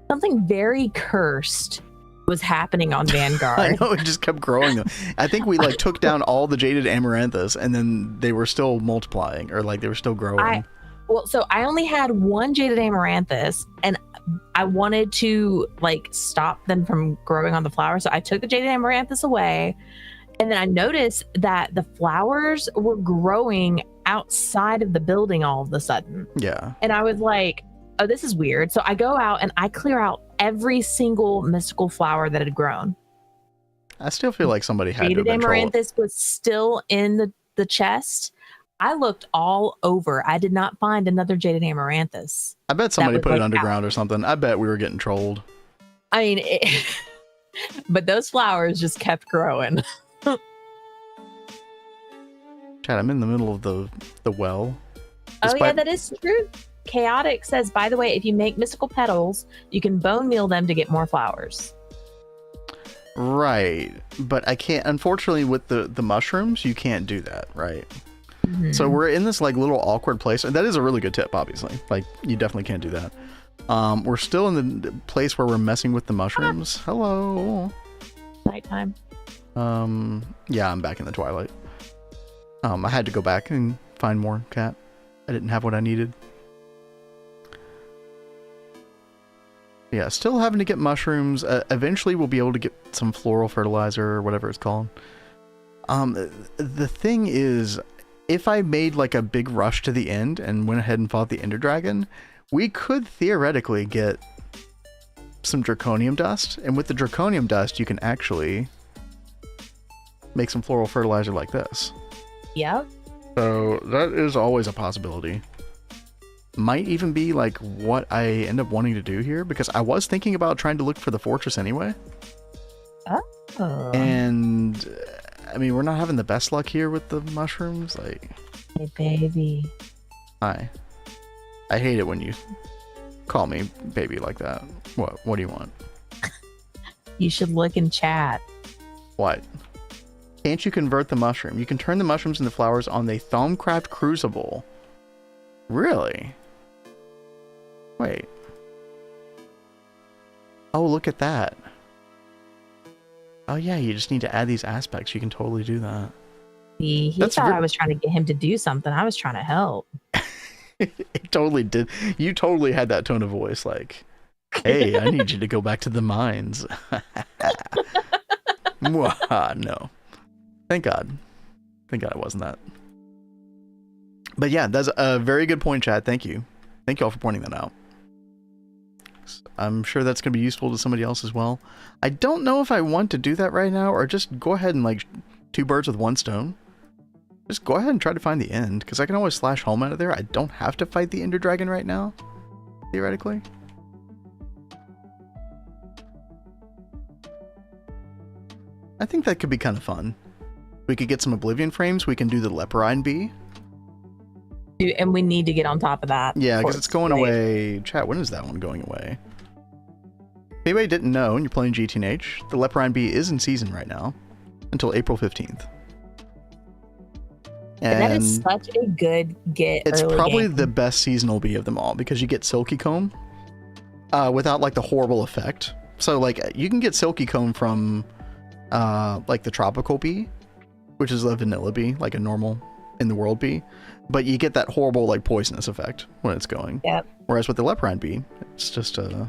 Something very cursed was happening on Vanguard. I know, it just kept growing. I think we like took down all the Jaded Amaranthus and then they were still multiplying, or like they were still growing. So I only had one Jaded Amaranthus and I wanted to like stop them from growing on the flower. So I took the Jaded Amaranthus away and then I noticed that the flowers were growing outside of the building all of a sudden. Yeah. And I was like, oh, this is weird. So I go out and I clear out every single mystical flower that had grown. I still feel like somebody had Jaded to Amaranthus was still in the chest. I looked all over. I did not find another Jaded Amaranthus. I bet somebody put it underground or something. I bet we were getting trolled. I mean, but those flowers just kept growing. Chad, I'm in the middle of the well. Oh yeah, that is true. Chaotic says, by the way, if you make mystical petals, you can bone meal them to get more flowers. Right, but I can't, unfortunately, with the mushrooms, you can't do that, right? So we're in this like little awkward place, and that is a really good tip, obviously. Like, you definitely can't do that. We're still in the place where we're messing with the mushrooms. Hello. Nighttime. Yeah, I'm back in the twilight. I had to go back and find more cat. I didn't have what I needed. Yeah, still having to get mushrooms. Eventually we'll be able to get some floral fertilizer or whatever it's called. The thing is, if I made like a big rush to the end and went ahead and fought the Ender Dragon, we could theoretically get some draconium dust, and with the draconium dust you can actually make some floral fertilizer like this. Yep. So that is always a possibility. Might even be like what I end up wanting to do here, because I was thinking about trying to look for the fortress anyway. Oh. And I mean, we're not having the best luck here with the mushrooms. Like, hey, baby. Hi. I hate it when you call me baby like that. What do you want? You should look in chat. What? Can't you convert the mushroom? You can turn the mushrooms into flowers on the Thaumcraft Crucible. Really? Wait. Oh, look at that. Oh yeah, you just need to add these aspects. You can totally do that. He thought I was trying to get him to do something. I was trying to help. It totally did. You totally had that tone of voice, like, hey, I need you to go back to the mines. No. Thank God. Thank God it wasn't that. But yeah, that's a very good point, Chad. Thank you. Thank you all for pointing that out. I'm sure that's going to be useful to somebody else as well. I don't know if I want to do that right now, or just go ahead and like 2 birds with 1 stone. Just go ahead and try to find the end, because I can always slash home out of there. I don't have to fight the Ender Dragon right now, theoretically. I think that could be kind of fun. We could get some Oblivion frames. We can do the Leporine Bee. And we need to get on top of that. Yeah, because it's going away. Chat, when is that one going away? If anybody didn't know, and you're playing GTNH, the Leporine Bee is in season right now, until April 15th. And that is such a good get. It's probably game. the best seasonal bee of them all, because you get Silky Comb without like the horrible effect. So like you can get Silky Comb from like the tropical bee, which is a vanilla bee, like a normal in the world bee, but you get that horrible like poisonous effect when it's going. Yep. Whereas with the Leporine bee, it's just you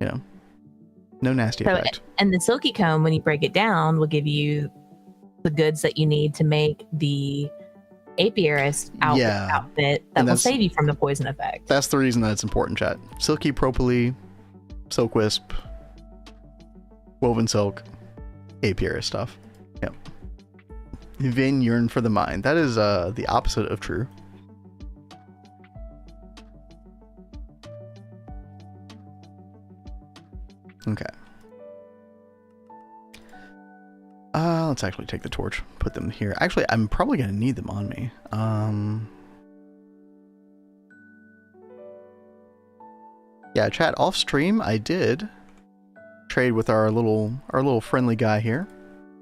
know, no nasty effect. And the Silky Comb, when you break it down, will give you the goods that you need to make the apiarist outfit that will save you from the poison effect. That's the reason that it's important, chat. Silky Propoly, Silk Wisp, Woven Silk, apiarist stuff. Yep. Vin Yearn for the Mind. That is the opposite of true. Okay. Let's actually take the torch, put them here. Actually, I'm probably going to need them on me. Yeah, chat, off stream, I did trade with our little friendly guy here,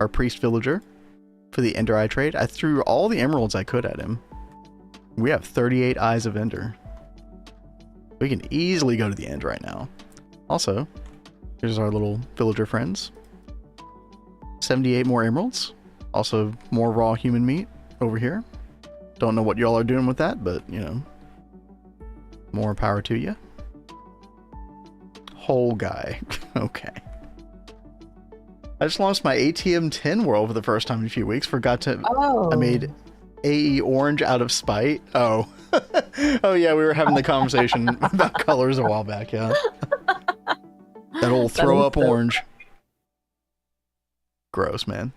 our priest villager, for the Ender Eye trade. I threw all the emeralds I could at him. We have 38 Eyes of Ender. We can easily go to the end right now. Also, here's our little villager friends. 78 more emeralds. Also, more raw human meat over here. Don't know what y'all are doing with that, but, you know, more power to you. Whole guy. Okay. I just launched my ATM 10 world for the first time in a few weeks. Forgot to... Oh. I made AE orange out of spite. Oh. Oh, yeah, we were having the conversation about colors a while back, yeah. That old throw-up orange. Gross, man.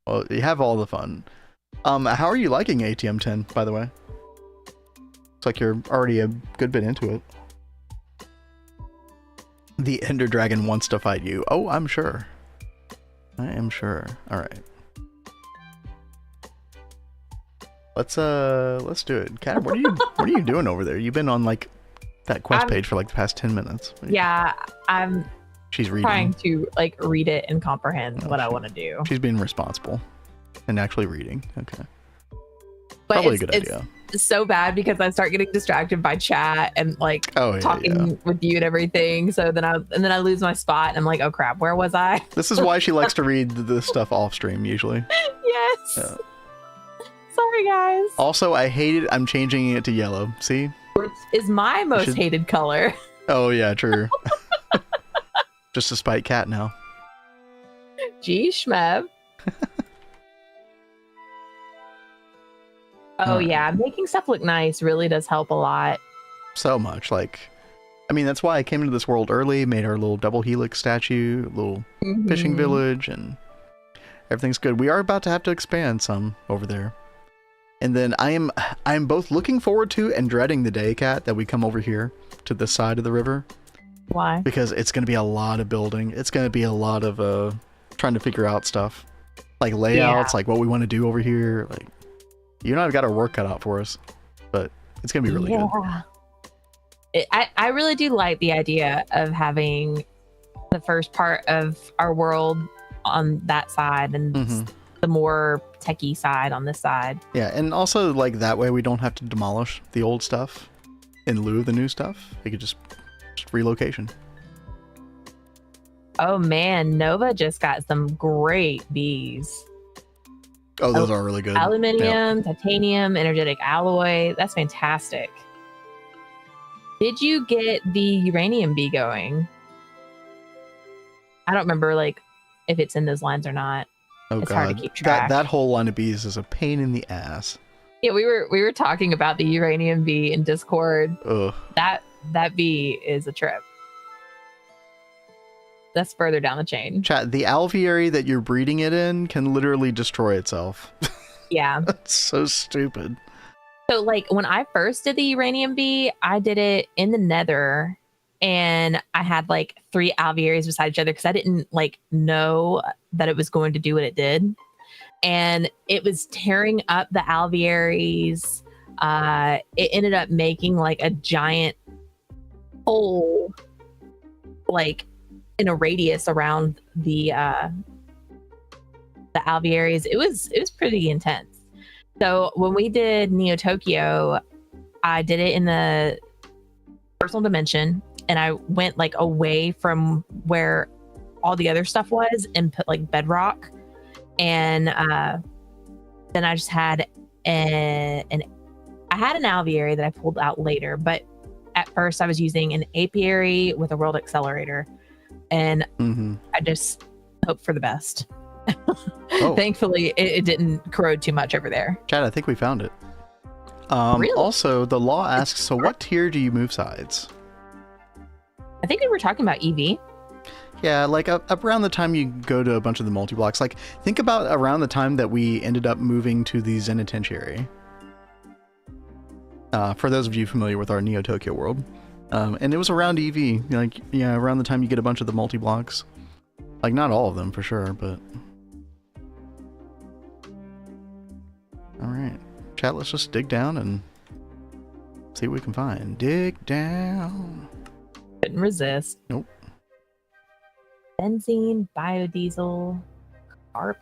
Well, you have all the fun. How are you liking ATM 10, by the way? Looks like you're already a good bit into it. The Ender Dragon wants to fight you. Oh, I'm sure. I am sure. Alright. Let's do it. Kat, what are you doing over there? You've been on like that quest page for like the past 10 minutes. Yeah, I'm She's reading. trying to like read it and comprehend what I want to do. She's being responsible and actually reading. Okay. But Probably a good idea. It's so bad because I start getting distracted by chat and like talking with you and everything. So then I lose my spot and I'm like, oh crap, where was I? This is why she likes to read the stuff off stream usually. Yes. Yeah. Sorry guys. Also, I hate it. I'm changing it to yellow. See? Which is my most hated color. Oh yeah, true. Just to spite Cat now. Gee, Schmeb. Oh yeah, making stuff look nice really does help a lot. So much. Like, I mean, that's why I came into this world early, made our little Double Helix statue, little fishing village, and everything's good. We are about to have to expand some over there. And then I'm both looking forward to and dreading the day, Cat, that we come over here to this side of the river. Why? Because it's going to be a lot of building. It's going to be a lot of trying to figure out stuff. Like layouts, like what we want to do over here. Like, you and I've got our work cut out for us. But it's going to be really good. I really do like the idea of having the first part of our world on that side and the more techie side on this side. Yeah, and also like that way we don't have to demolish the old stuff in lieu of the new stuff. We could just relocation. Oh man, Nova just got some great bees. Oh, those are really good. Aluminium, titanium, energetic alloy. That's fantastic. Did you get the uranium bee going? I don't remember like if it's in those lines or not. Oh, it's God. hard to keep track. That whole line of bees is a pain in the ass. Yeah, we were talking about the uranium bee in Discord. Ugh. That bee is a trip. That's further down the chain. Chat, the alveary that you're breeding it in can literally destroy itself. Yeah. That's so stupid. So like when I first did the uranium bee, I did it in the nether and I had like 3 alvearies beside each other because I didn't like know that it was going to do what it did. And it was tearing up the alvearies. It ended up making like a giant hole like in a radius around the alvearies. It was pretty intense. So when we did Neo Tokyo, I did it in the personal dimension and I went like away from where all the other stuff was and put like bedrock. And then I just had I had an alveary that I pulled out later, but at first I was using an apiary with a world accelerator, and I just hope for the best. Thankfully, it didn't corrode too much over there. Chad, I think we found it. Really? Also, the law asks, so what tier do you move sides? I think we were talking about EV. Yeah, like up around the time you go to a bunch of the multi-blocks. Like, think about around the time that we ended up moving to the Zenitentiary. For those of you familiar with our Neo Tokyo world. And it was around EV. Like, yeah, around the time you get a bunch of the multi-blocks. Like, not all of them, for sure, but... Alright. Chat, let's just dig down and see what we can find. Dig down. Couldn't resist. Nope. Benzene, biodiesel, carb.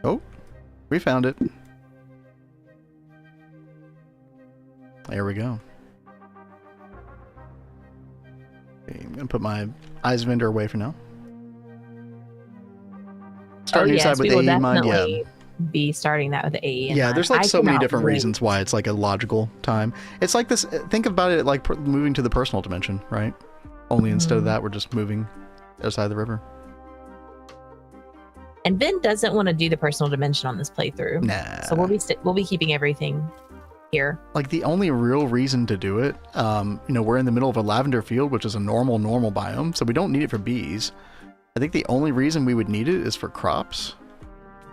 Oh, we found it. There we go. Okay, I'm gonna put my eyes vendor away for now. Start new side with AE in mind, yeah. Be starting that with the AE in yeah, mind. there's like so many different reasons why it's like a logical time. It's like this, think about it like moving to the personal dimension, right? Only instead of that, we're just moving outside the river. And Ben doesn't want to do the personal dimension on this playthrough. Nah. So we'll be keeping everything here. Like the only real reason to do it, you know, we're in the middle of a lavender field, which is a normal biome, so we don't need it for bees. I think the only reason we would need it is for crops.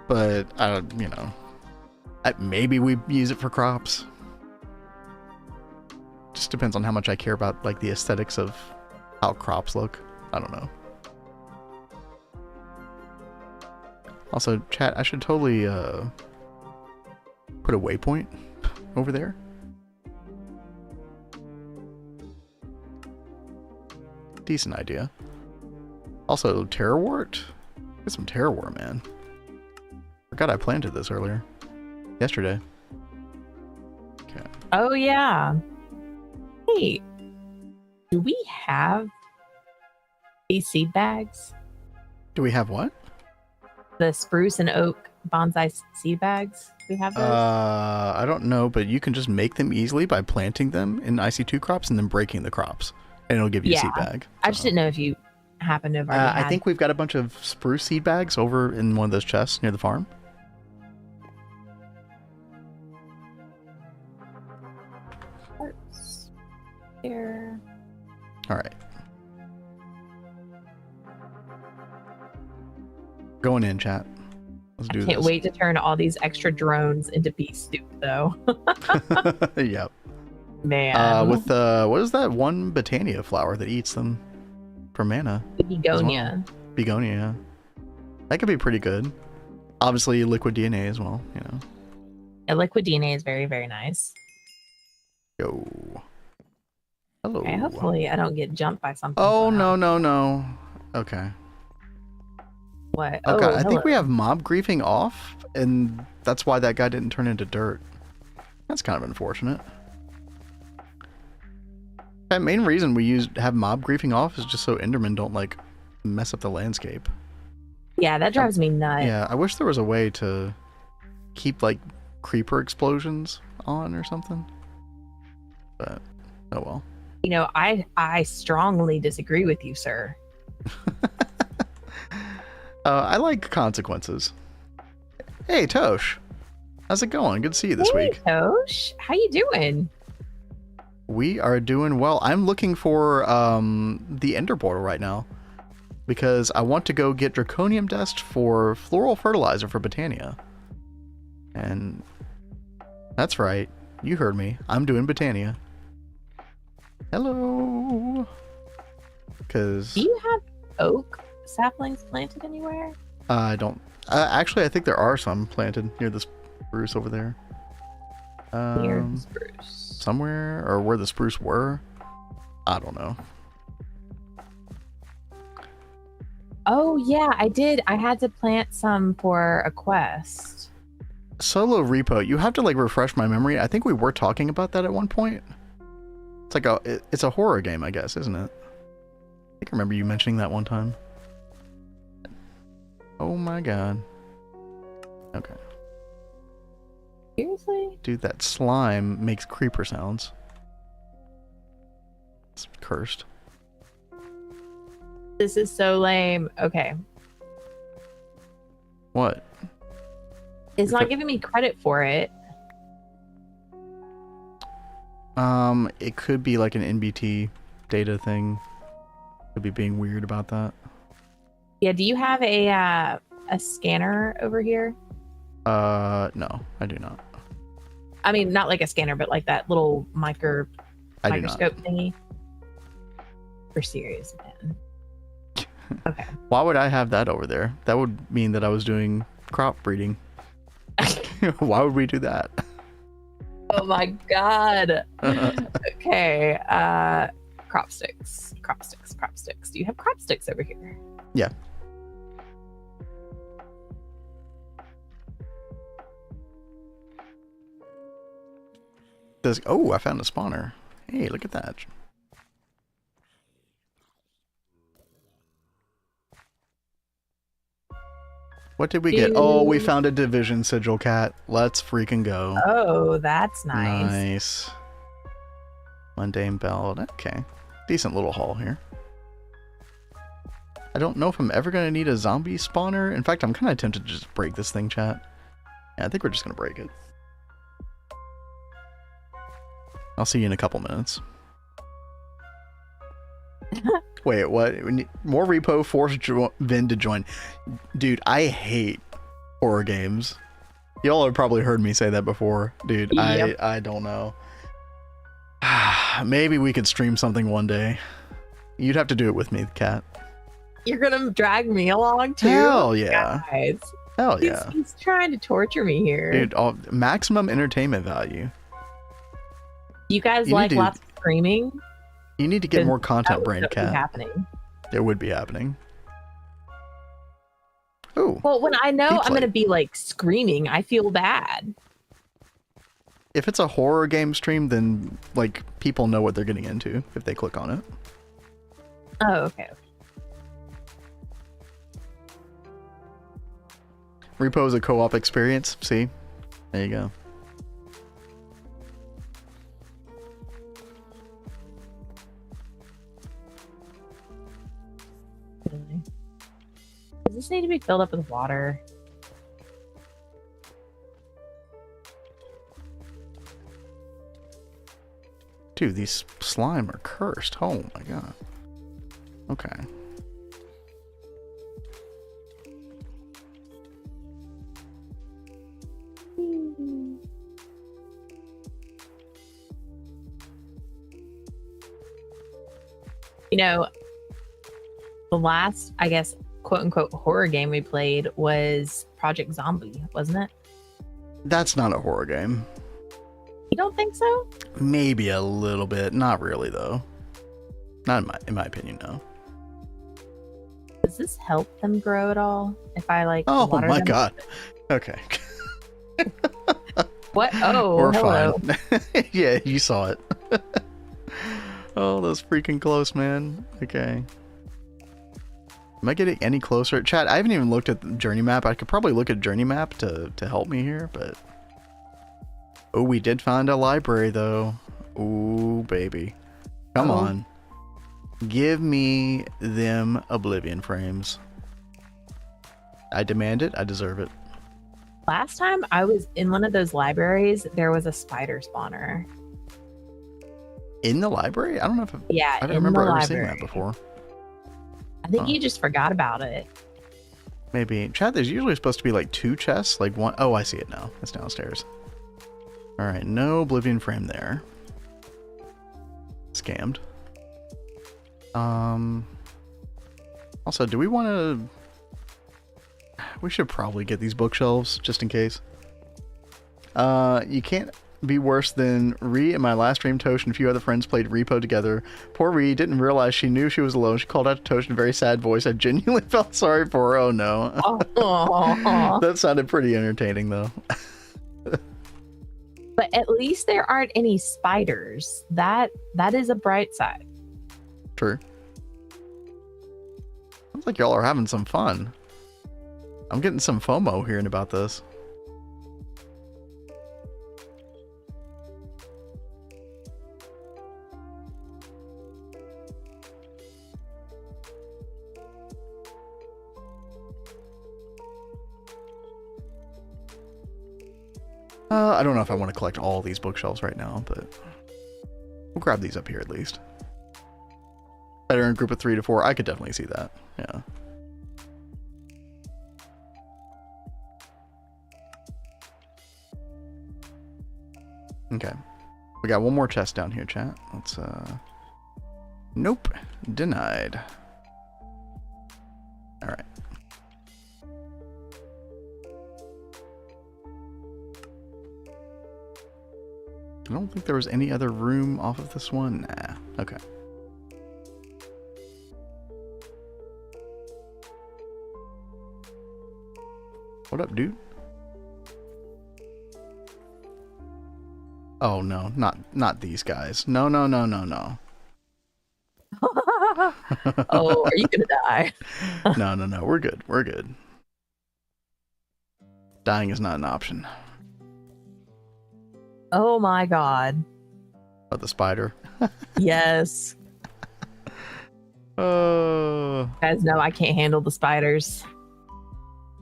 But, you know, maybe we use it for crops. Just depends on how much I care about, like, the aesthetics of how crops look. I don't know. Also, chat, I should totally put a waypoint over there. Decent idea. Also, terrorwort? Get some terrorwort, man. Forgot I planted this earlier. Yesterday. Okay. Oh, yeah. Hey, do we have these seed bags? Do we have what? The spruce and oak bonsai seed bags? Do we have those? I don't know, but you can just make them easily by planting them in IC2 crops and then breaking the crops. And it'll give you a seed bag. I just didn't know if you happen to have already I had. think we've got a bunch of spruce seed bags over in one of those chests near the farm. Here. All right. Going in, chat. Let's do I can't this. wait to turn all these extra drones into beef soup, though. Yep. Man. With what is that one Botania flower that eats them for mana? Begonia. Begonia, yeah. That could be pretty good. Obviously, liquid DNA as well, you know. Yeah, liquid DNA is very, very nice. Yo. Hello. Okay, hopefully I don't get jumped by something. Oh, somehow. no. Okay. What? Okay, Oh, I think hello. we have mob griefing off, and that's why that guy didn't turn into dirt. That's kind of unfortunate. The main reason we have mob griefing off is just so Endermen don't, like, mess up the landscape. Yeah, that drives me nuts. Yeah, I wish there was a way to keep, like, creeper explosions on or something. But, oh well. You know, I strongly disagree with you, sir. I like consequences. Hey, Tosh. How's it going? Good to see you this week. Tosh, how you doing? We are doing well. I'm looking for the Ender Portal right now because I want to go get Draconium Dust for floral fertilizer for Botania. And that's right. You heard me. I'm doing Botania. Hello. Because Do you have oak saplings planted anywhere? I don't. Actually, I think there are some planted near the spruce over there. Near the spruce. Somewhere, or where the spruce were. I don't know. Oh yeah, I did. I had to plant some for a quest. Solo repo. You have to like refresh my memory. I think we were talking about that at one point. It's like it's a horror game, I guess, isn't it? I think I remember you mentioning that one time. Oh my god. Okay. Seriously? Dude, that slime makes creeper sounds. It's cursed. This is so lame. Okay. What? It's not giving me credit for it. It could be like an NBT data thing. Could be being weird about that. Yeah, do you have a scanner over here? No, I do not. I mean, not like a scanner, but like that little I do not. microscope thingy. We're serious, man. Okay. Why would I have that over there? That would mean that I was doing crop breeding. Why would we do that? Oh my god. Okay. Crop sticks. Do you have crop sticks over here? Yeah. Oh, I found a spawner. Hey, look at that. What did we get? Oh, we found a division sigil, cat. Let's freaking go. Oh, that's nice. Nice. Mundane belt. Okay. Decent little haul here. I don't know if I'm ever going to need a zombie spawner. In fact, I'm kind of tempted to just break this thing, chat. Yeah, I think we're just going to break it. I'll see you in a couple minutes. Wait, what? We need more repo, force Vin to join. Dude, I hate horror games. Y'all have probably heard me say that before. Dude, Yep. I don't know. Maybe we could stream something one day. You'd have to do it with me, Cat. You're gonna drag me along too? Hell yeah. Guys, Hell yeah. he's trying to torture me here. Dude, maximum entertainment value. You guys You like need to- lots of screaming? You need to get Then more content, That Brain would be Cat. happening. It would be happening. Oh, Well, when I know Deep I'm gonna Light. be like screaming, I feel bad. if it's a horror game stream, then like people know what they're getting into if they click on it. Oh, okay. Repo is a co-op experience. See, there you go. Really. Does this need to be filled up with water? Dude, these slime are cursed. Oh my god. Okay. You know, the last, I guess, quote unquote horror game we played was Project Zombie, wasn't it? That's not a horror game. You don't think so? Maybe a little bit. Not really though. Not in my opinion, no. Does this help them grow at all? If I like Oh water my them? god. Okay. What? Oh, We're hello. fine. Yeah, you saw it. Oh, that's freaking close, man. Okay. Am I getting any closer? Chat, I haven't even looked at the journey map. I could probably look at journey map to help me here, but... Oh, we did find a library, though. Ooh, baby. Come Oh. on. Give me them Oblivion frames. I demand it. I deserve it. Last time I was in one of those libraries, there was a spider spawner. In the library? I don't know if... Yeah, I don't in remember the ever seeing that library. before. I think Huh. you just forgot about it. Maybe. Chat, there's usually supposed to be like 2 chests. Like one... Oh, I see it now. It's downstairs. Alright, no Oblivion frame there. Scammed. Also, do we want to... We should probably get these bookshelves, just in case. You can't be worse than Ree and my last stream. Tosh and a few other friends played Repo together. Poor Ree didn't realize she knew she was alone. She called out to Tosh in a very sad voice. I genuinely felt sorry for her. Oh no. Oh, That sounded pretty entertaining though. but at least there aren't any spiders. That is a bright side. True. Sounds like y'all are having some fun. I'm getting some FOMO hearing about this. I don't know if I want to collect all these bookshelves right now, but we'll grab these up here at least. Better in a group of 3 to 4. I could definitely see that. Yeah. Okay. We got one more chest down here, chat. Let's, Nope. Denied. Alright. I don't think there was any other room off of this one. Nah. Okay. What up, dude? Oh no, not these guys. No. Oh, are you gonna die? No. We're good. We're good. Dying is not an option. Oh my god. But the spider. Yes. Oh. You guys know I can't handle the spiders.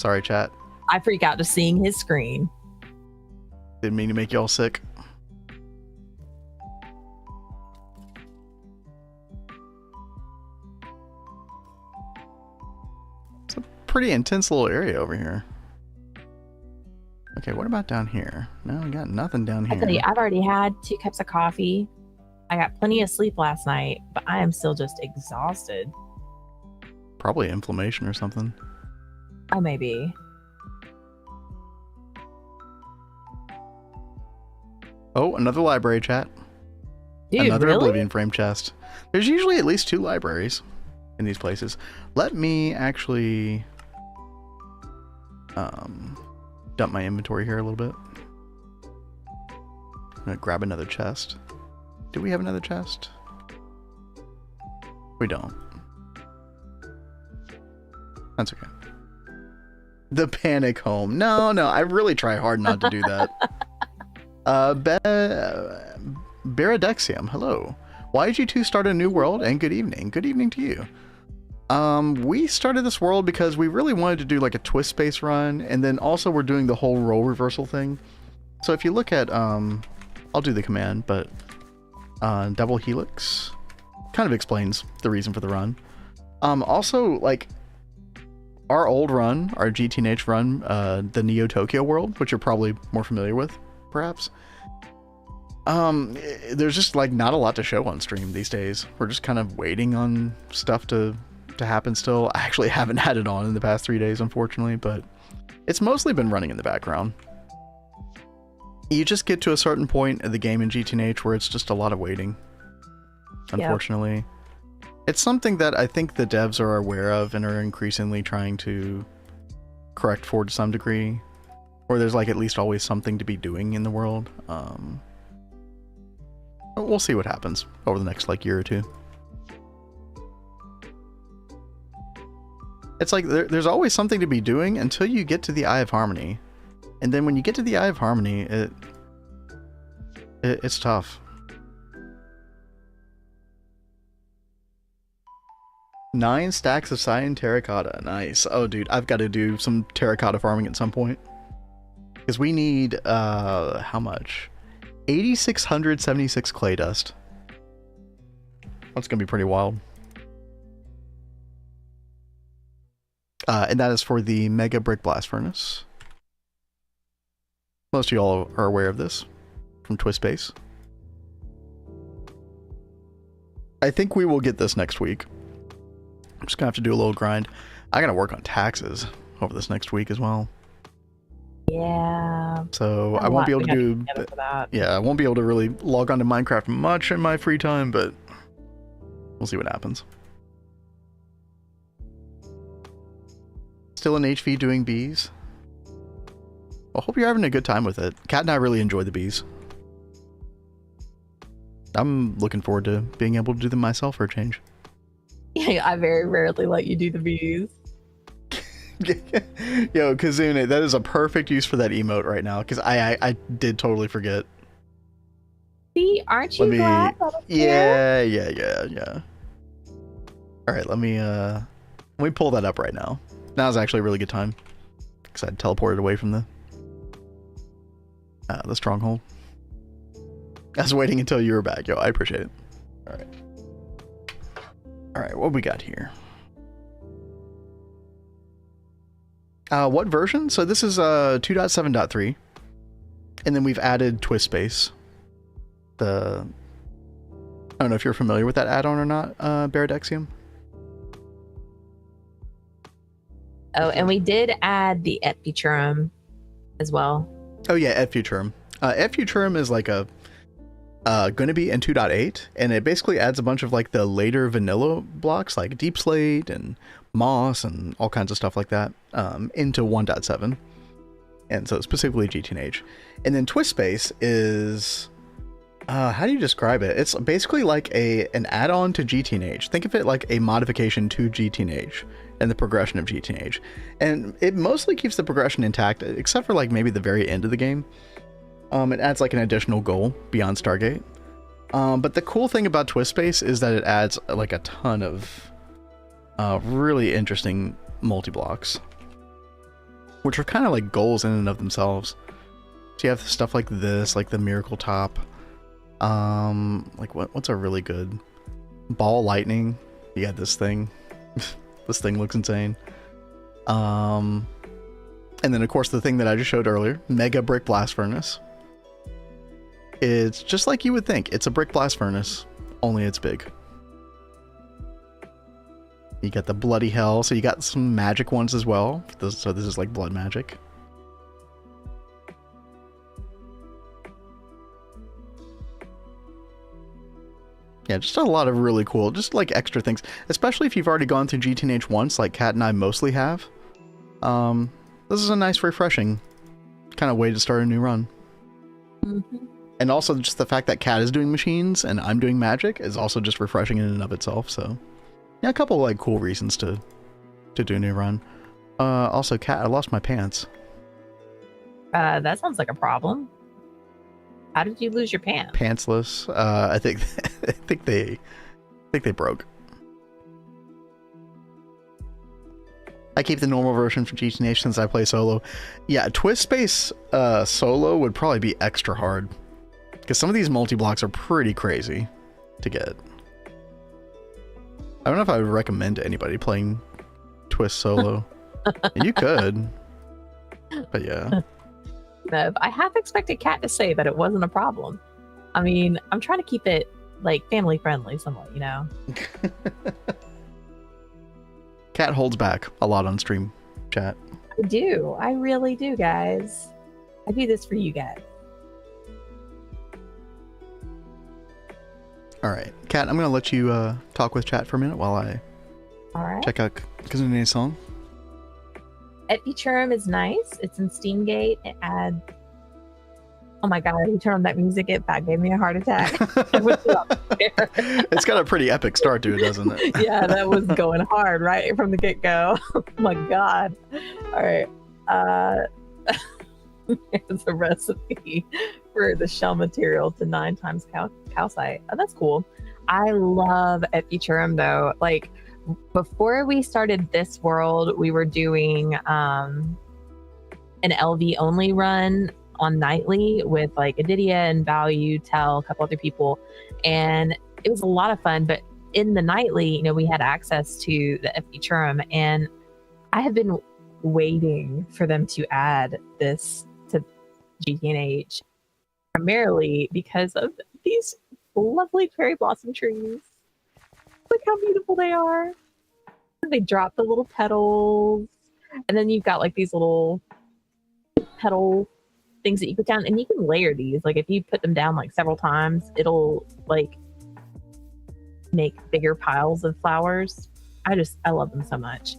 Sorry, chat. I freak out just seeing his screen. Didn't mean to make y'all sick. It's a pretty intense little area over here. Okay, what about down here? No, we got nothing down I here. tell you, I've already had 2 cups of coffee. I got plenty of sleep last night, but I am still just exhausted. Probably inflammation or something. Oh, maybe. Oh, another library chat. Dude, Another really? Oblivion frame chest. There's usually at least 2 libraries in these places. Let me actually dump my inventory here a little bit. I'm gonna grab another chest. Do we have another chest? We don't. That's okay. The panic home. No, I really try hard not to do that. Baradexium, hello. Why did you two start a new world? And good evening. Good evening to you. We started this world because we really wanted to do like a twist space run, and then also we're doing the whole role reversal thing. So if you look at, I'll do the command, but Double Helix kind of explains the reason for the run. Also, like, our old run, our GTNH run, the Neo Tokyo world, which you're probably more familiar with, perhaps. There's just like not a lot to show on stream these days. We're just kind of waiting on stuff to happen still. I actually haven't had it on in the past 3 days, unfortunately, but it's mostly been running in the background. You just get to a certain point of the game in GTNH where it's just a lot of waiting, unfortunately. Yep. It's something that I think the devs are aware of and are increasingly trying to correct for to some degree, or there's like at least always something to be doing in the world. We'll see what happens over the next like year or two. It's like there's always something to be doing until you get to the Eye of Harmony, and then when you get to the Eye of Harmony, it's tough. 9 stacks of cyan terracotta. Nice. Oh, dude, I've got to do some terracotta farming at some point. Because we need, how much? 8,676 clay dust. That's going to be pretty wild. And that is for the Mega Brick Blast Furnace. Most of y'all are aware of this from Twist Space. I think we will get this next week. I'm just gonna have to do a little grind. I gotta work on taxes over this next week as well. Yeah. So I won't be able to do. Yeah, I won't be able to really log on to Minecraft much in my free time, but we'll see what happens. Still in HV doing bees. Well, hope you're having a good time with it. Kat and I really enjoy the bees. I'm looking forward to being able to do them myself for a change. Yeah, I very rarely let you do the bees. Yo, Kazune, that is a perfect use for that emote right now, because I did totally forget. See, aren't you glad? Yeah. Alright, let me pull that up right now. Now's actually a really good time, because I teleported away from the stronghold. I was waiting until you were back. Yo, I appreciate it. Alright, what we got here? What version? So this is 2.7.3. And then we've added Twist Space. I don't know if you're familiar with that add-on or not, Baradexium. Oh, and we did add the Et Futurum as well. Oh yeah, Et Futurum. Et Futurum is like a going to be in 2.8, and it basically adds a bunch of like the later vanilla blocks like Deep Slate and Moss and all kinds of stuff like that into 1.7, and so specifically GTNH. And then Twist Space is how do you describe it? It's basically like an add-on to GTNH. Think of it like a modification to GTNH and the progression of GTNH, and it mostly keeps the progression intact except for like maybe the very end of the game. It adds like an additional goal beyond Stargate. But the cool thing about Twist Space is that it adds like a ton of really interesting multi-blocks, which are kind of like goals in and of themselves. So you have stuff like this, like the Miracle Top. Like what's a really good Ball Lightning? Yeah, this thing. This thing looks insane. And then of course the thing that I just showed earlier, Mega Brick Blast Furnace. It's just like you would think. It's a brick blast furnace, only it's big. You got the bloody hell, so you got some magic ones as well. So this is like blood magic. Yeah, just a lot of really cool, just like extra things. Especially if you've already gone through GTNH once, like Kat and I mostly have. This is a nice, refreshing kind of way to start a new run. Mm-hmm. And also just the fact that Kat is doing machines and I'm doing magic is also just refreshing in and of itself. So yeah, a couple like cool reasons to do a new run. Also, Kat, I lost my pants. That sounds like a problem. How did you lose your pants? Pantsless. I think I think they broke. I keep the normal version for GTNH since I play solo. Yeah, Twist Space solo would probably be extra hard because some of these multi-blocks are pretty crazy to get. I don't know if I would recommend to anybody playing Twist solo. You could, but yeah. I half expected Kat to say that it wasn't a problem. I mean, I'm trying to keep it like family friendly somewhat, you know. Kat holds back a lot on stream chat. I do. I really do, guys. I do this for you guys. All right, Kat, I'm gonna let you talk with chat for a minute while I check out Kazune's song. Epichurum is nice. It's in Steamgate. It adds... Oh my god, you turned on that music, it back gave me a heart attack. It's got a pretty epic start to it, doesn't it? Yeah, that was going hard right from the get-go. Oh my god. All right. Here's a recipe for the shell material to 9 times calcite. Oh, that's cool. I love Epichurum though. Like, before we started this world, we were doing an LV only run on nightly with like Adidia and Value, Tell, a couple other people, and it was a lot of fun. But in the nightly, you know, we had access to the Epichurum, and I have been waiting for them to add this to GTNH, primarily because of these lovely cherry blossom trees. Look how beautiful they are. They drop the little petals, and then you've got like these little petal things that you put down, and you can layer these. Like if you put them down like several times, it'll like make bigger piles of flowers. I love them so much.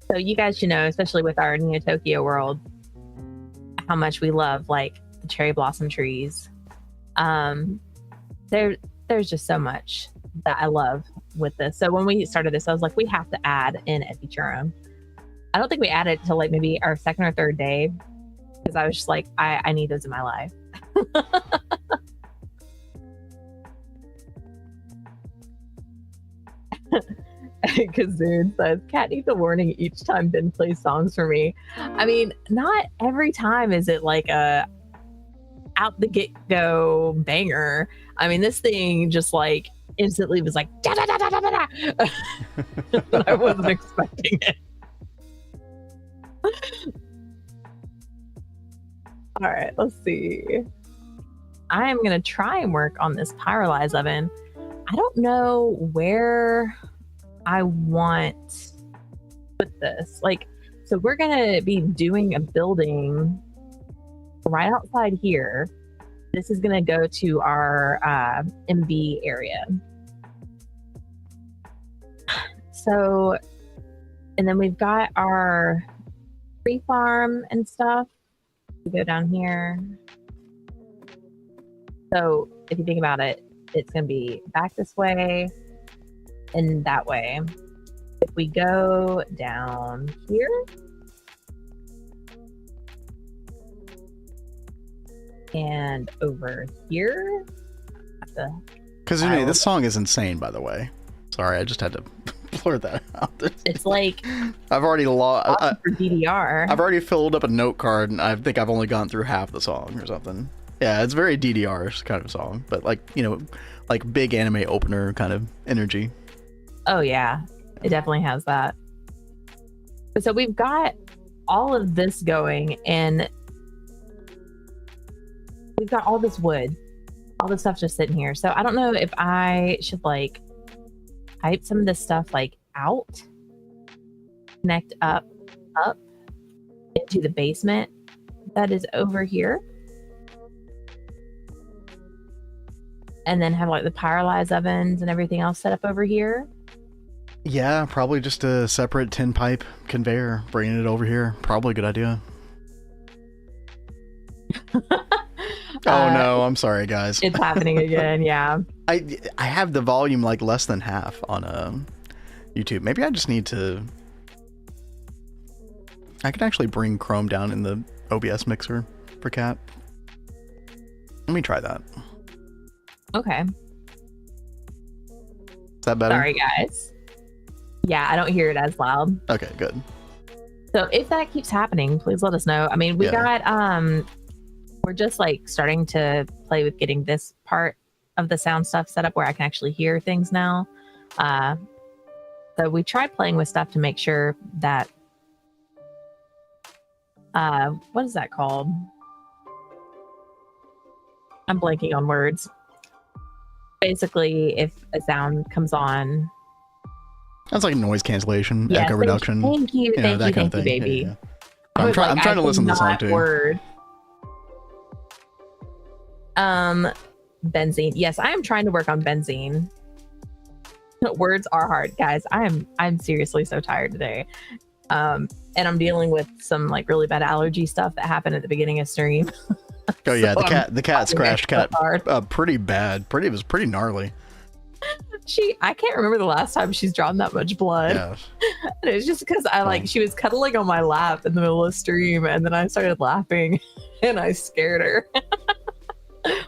So you guys should know, especially with our Neo Tokyo world, how much we love like the cherry blossom trees. There's just so much that I love with this. So when we started this, I was like, we have to add in Epichurum. I don't think we added it till like maybe our second or third day, because I was just like, I need those in my life. Kazoon says, Kat needs a warning each time Ben plays songs for me. I mean, not every time is it like a out the get-go banger. I mean, this thing just like instantly was like da da da da da da. I wasn't expecting it. All right, let's see. I am gonna try and work on this pyrolyze oven. I don't know where I want to put this. Like, so we're gonna be doing a building right outside here. This is gonna go to our MV area. So, and then we've got our tree farm and stuff. We go down here. So if you think about it, it's gonna be back this way and that way. If we go down here, and over here, Kazune, this song is insane, by the way. Sorry, I just had to blur that out. It's like I've already for DDR. I've already filled up a note card, and I think I've only gone through half the song or something. Yeah, it's very DDR kind of song, but like, you know, like big anime opener kind of energy. Oh yeah, it definitely has that. So we've got all of this going, and we've got all this wood all the stuff just sitting here. So I don't know if I should like type some of this stuff like out, connect up into the basement that is over here, and then have like the pyrolyzed ovens and everything else set up over here. Yeah, probably just a separate tin pipe conveyor, bringing it over here. Probably a good idea. Oh no, I'm sorry guys. It's happening again, yeah. I have the volume like less than half on YouTube. Maybe I just need to... I can actually bring Chrome down in the OBS mixer for Cat. Let me try that. Okay. Is that better? Sorry guys. Yeah, I don't hear it as loud. Okay, good. So if that keeps happening, please let us know. I mean, we got we're just like starting to play with getting this part of the sound stuff set up where I can actually hear things now. So we tried playing with stuff to make sure that what is that called? I'm blanking on words. Basically, if a sound comes on, that's like noise cancellation, echo reduction. Thank you, thank you, baby. Yeah. I'm trying to listen to the song too. Word. Benzene. Yes, I am trying to work on benzene. Words are hard, guys. I'm seriously so tired today. And I'm dealing with some like really bad allergy stuff that happened at the beginning of stream. Oh yeah, the cat scratched Cat pretty bad. It was pretty gnarly. I can't remember the last time she's drawn that much blood. Yeah. And it's just because she was cuddling on my lap in the middle of stream, and then I started laughing and I scared her.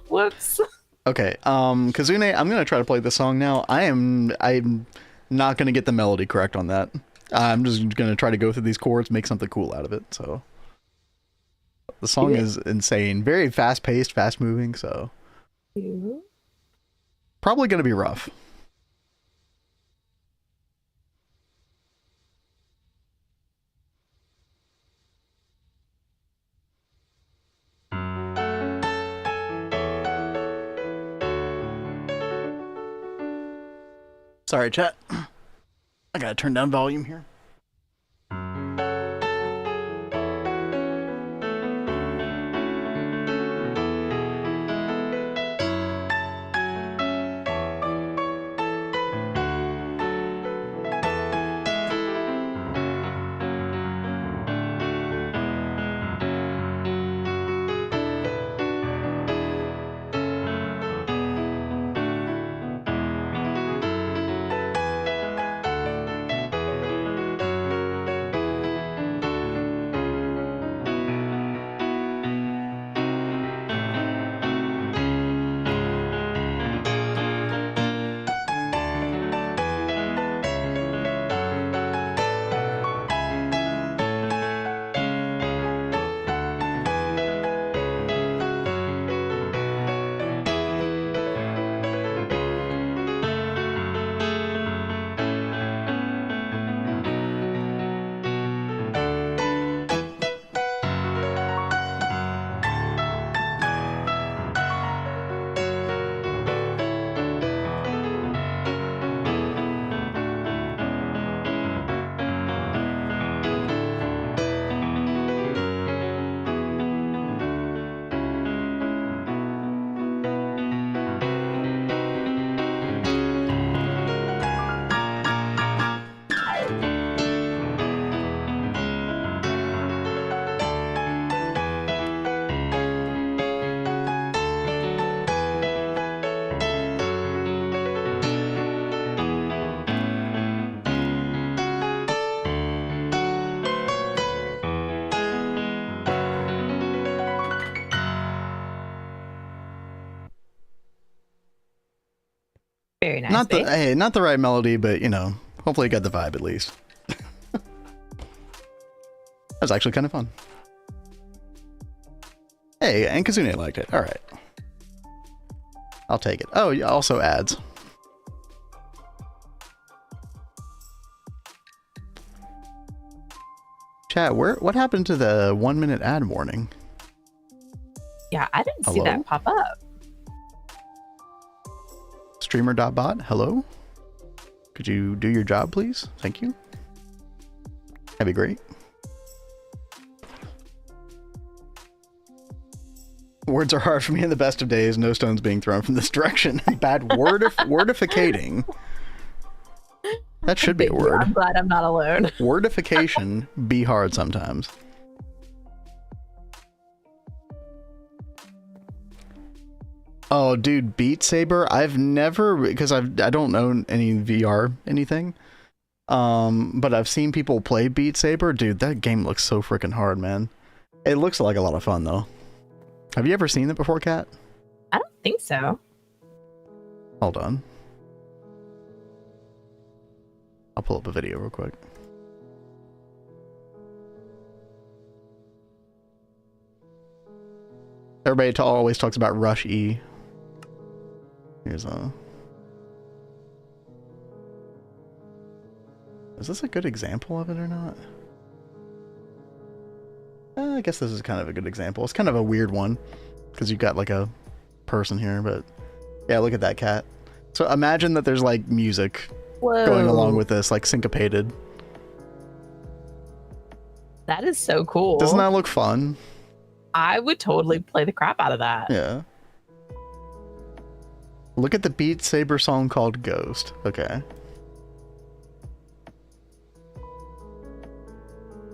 Whoops. Okay, Kazune, I'm gonna try to play this song now. I'm not gonna get the melody correct on that. I'm just gonna try to go through these chords, make something cool out of it. So the song is insane, very fast paced, fast moving. So probably gonna be rough. Sorry, chat. I gotta turn down volume here. Very nice. Not the right melody, but you know, hopefully you got the vibe at least. That was actually kind of fun. Hey, and Kazune liked it. All right, I'll take it. Oh, yeah, also ads. Chat, what happened to the 1 minute ad warning? Yeah, I didn't see that pop up. Streamer.bot, hello. Could you do your job, please? Thank you. That'd be great. Words are hard for me in the best of days. No stones being thrown from this direction. Bad wordificating. That should be a word. I'm glad I'm not alone. Wordification be hard sometimes. Oh, dude, Beat Saber. I've never, because I don't own any VR anything. But I've seen people play Beat Saber. Dude, that game looks so freaking hard, man. It looks like a lot of fun though. Have you ever seen it before, Kat? I don't think so. Hold on. I'll pull up a video real quick. Everybody always talks about Rush E. Here's a... Is this a good example of it or not? I guess this is kind of a good example. It's kind of a weird one because you've got like a person here, but yeah, look at that cat. So imagine that there's like music going along with this, like syncopated. That is so cool. Doesn't that look fun? I would totally play the crap out of that. Yeah. Look at the Beat Saber song called Ghost. Okay.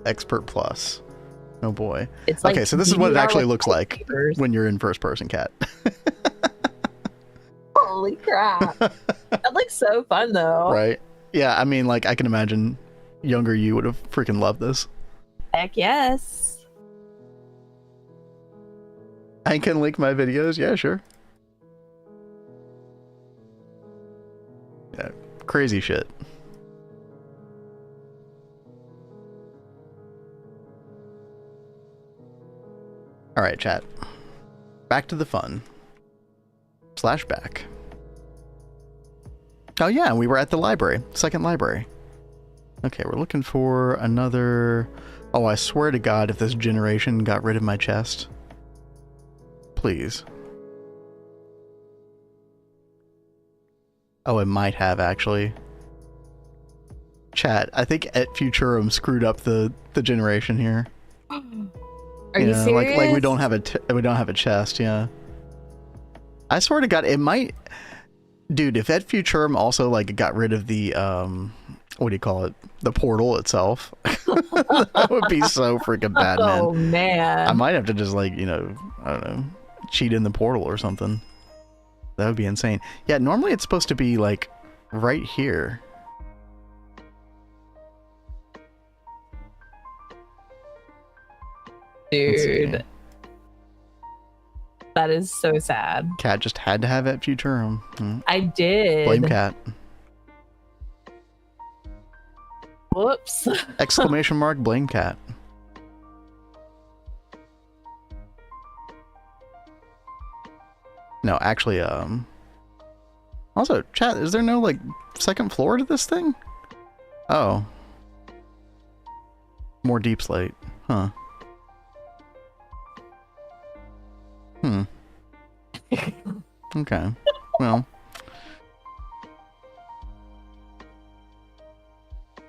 Expert Plus. Oh boy. It's like okay, so this is what it DVR actually with looks like papers. when you're in first person, Cat. Holy crap. That looks so fun though. Right? Yeah, I mean, like, I can imagine younger you would have freaking loved this. Heck yes. I can link my videos. Yeah, sure. Yeah, crazy shit. All right, chat. Back to the fun. Slash back. Oh yeah, we were at the library. Second library. Okay, we're looking for another... Oh, I swear to God, if this generation got rid of my chest. Please. Oh, it might have, actually. Chat, I think Et Futurum screwed up the generation here. Are you serious? Like we don't have a chest, yeah. I swear to God, it might... Dude, if Et Futurum also, like, got rid of the, what do you call it? The portal itself. That would be so freaking bad, man. Oh, man. I might have to just, like, you know, I don't know, cheat in the portal or something. That would be insane. Yeah, normally it's supposed to be, like, right here. Dude. That is so sad. Cat just had to have Et Futurum. I did. Blame Cat. Whoops. Exclamation mark, blame Cat. No, actually, also, chat, is there no, like, second floor to this thing? Oh. More deep slate. Huh. Okay. Well.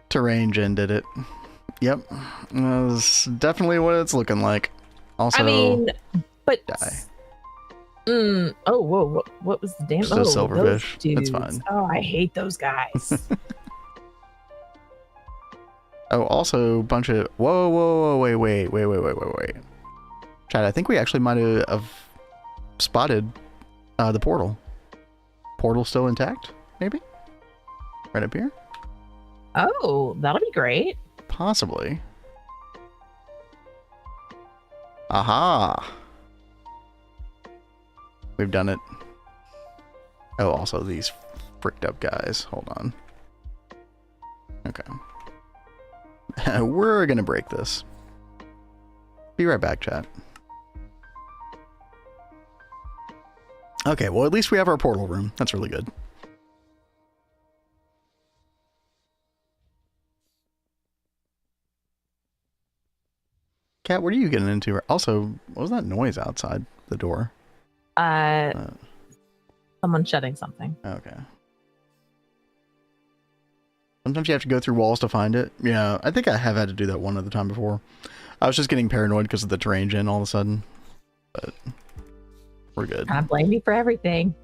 Terrain Gen did it. Yep. That's definitely what it's looking like. Also, I mean, but... die. Oh, whoa, what was the damn... Just a silverfish. That's That's fine. Oh, I hate those guys. Oh, also a bunch of... Whoa, wait. Chat, I think we actually might have spotted the portal. Portal still intact, maybe? Right up here? Oh, that'll be great. Possibly. Aha! We've done it. Oh, also these fricked up guys. Hold on. Okay. We're gonna break this. Be right back, chat. Okay, well, at least we have our portal room. That's really good. Cat, what are you getting into? Also, what was that noise outside the door? Someone shutting something. Okay. Sometimes you have to go through walls to find it. Yeah, I think I have had to do that one other time before. I was just getting paranoid because of the terrain gen all of a sudden. But we're good. I blame you for everything.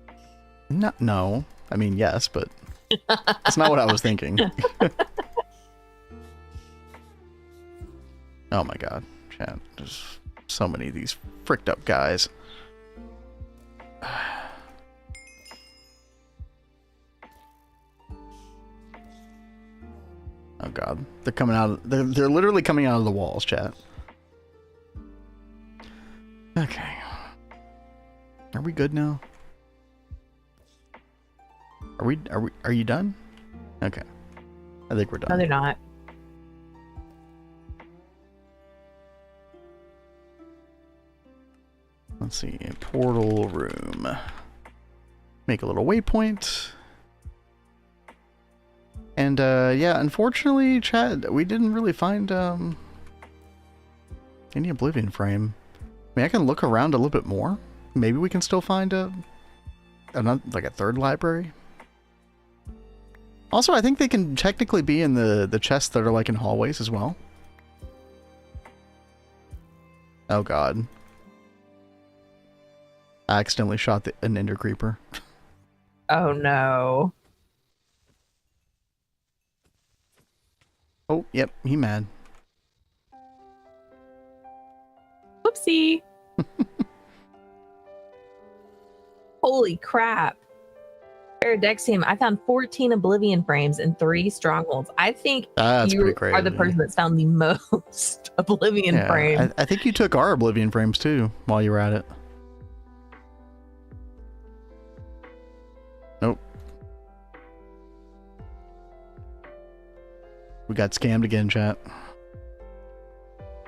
No. I mean, yes, but that's not what I was thinking. Oh my god. Chat. There's so many of these fricked up guys. Oh god. They're coming out of, they're literally coming out of the walls, chat. Okay. Are we good now? Are you done? Okay. I think we're done. No, they're not. Let's see. Portal room. Make a little waypoint. And yeah, unfortunately, chat, we didn't really find any Oblivion frame. I mean, I can look around a little bit more. Maybe we can still find another, like a third library. Also, I think they can technically be in the chests that are like in hallways as well. Oh god. I accidentally shot an ender creeper. Oh no. Oh, yep, he mad. Whoopsie. Holy crap. Paradexium, I found 14 Oblivion frames and 3 strongholds. I think That's you pretty crazy. are the person that's found the most Oblivion frames. I think you took our Oblivion frames too while you were at it. Nope. We got scammed again, chat.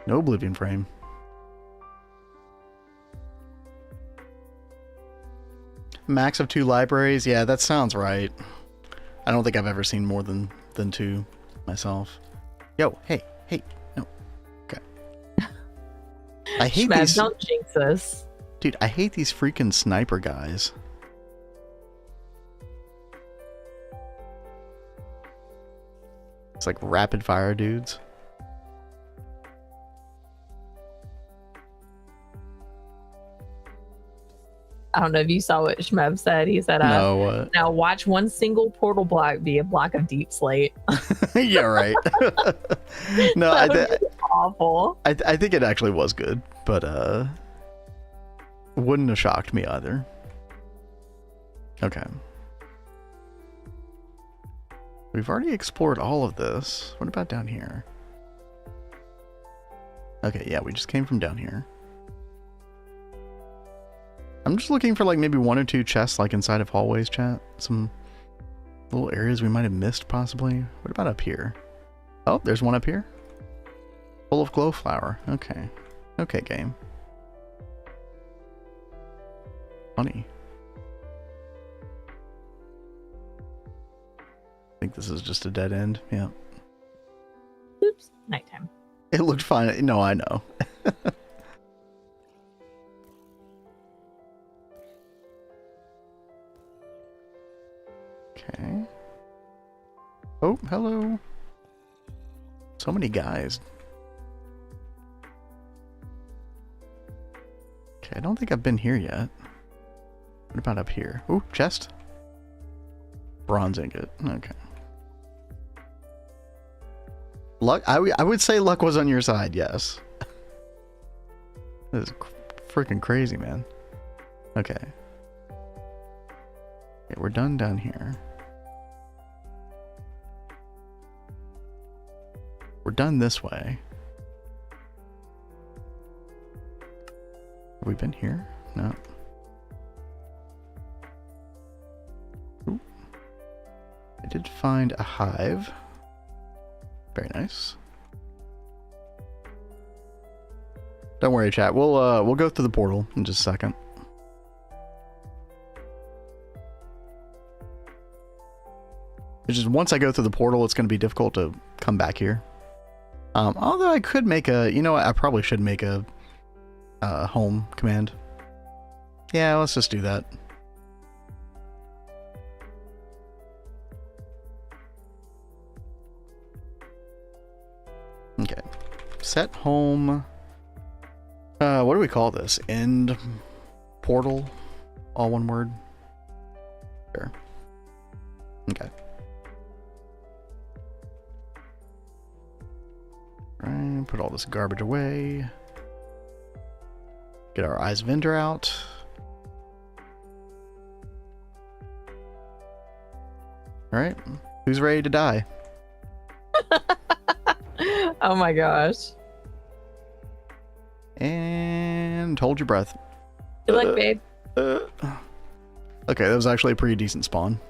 No Oblivion frame. Max of 2 libraries? Yeah, that sounds right. I don't think I've ever seen more than 2 myself. Yo, hey, no. Okay. I hate these. Don't jinx us. Dude, I hate these freaking sniper guys. It's like rapid fire dudes. I don't know if you saw what Shmev said. He said, No, what? now watch one single portal block be a block of deep slate. Yeah, right. No, Awful. I think it actually was good, but wouldn't have shocked me either. Okay. We've already explored all of this. What about down here? Okay, yeah, we just came from down here. I'm just looking for like maybe 1 or 2 chests like inside of hallways, chat. Some little areas we might have missed possibly. What about up here? Oh, there's one up here. Full of glowflower. Okay. Okay, game. Funny. I think this is just a dead end. Yeah. Oops. Nighttime. It looked fine. No, I know. Okay. Oh, hello. So many guys. Okay, I don't think I've been here yet. What about up here? Ooh, chest. Bronze ingot. Okay. Luck. I would say luck was on your side. Yes. This is freaking crazy, man. Okay. Okay, we're done down here. We're done this way. Have we been here? No. Ooh. I did find a hive. Very nice. Don't worry, chat. We'll go through the portal in just a second. It's just once I go through the portal, it's going to be difficult to come back here. Although I could make a, you know what, I probably should make a home command. Yeah, let's just do that. Set home. What do we call this? End portal? All one word? Sure. Okay. Right, put all this garbage away. Get our eyes vendor out. Alright. Who's ready to die? Oh my gosh. And hold your breath. Good luck, babe. Okay, that was actually a pretty decent spawn.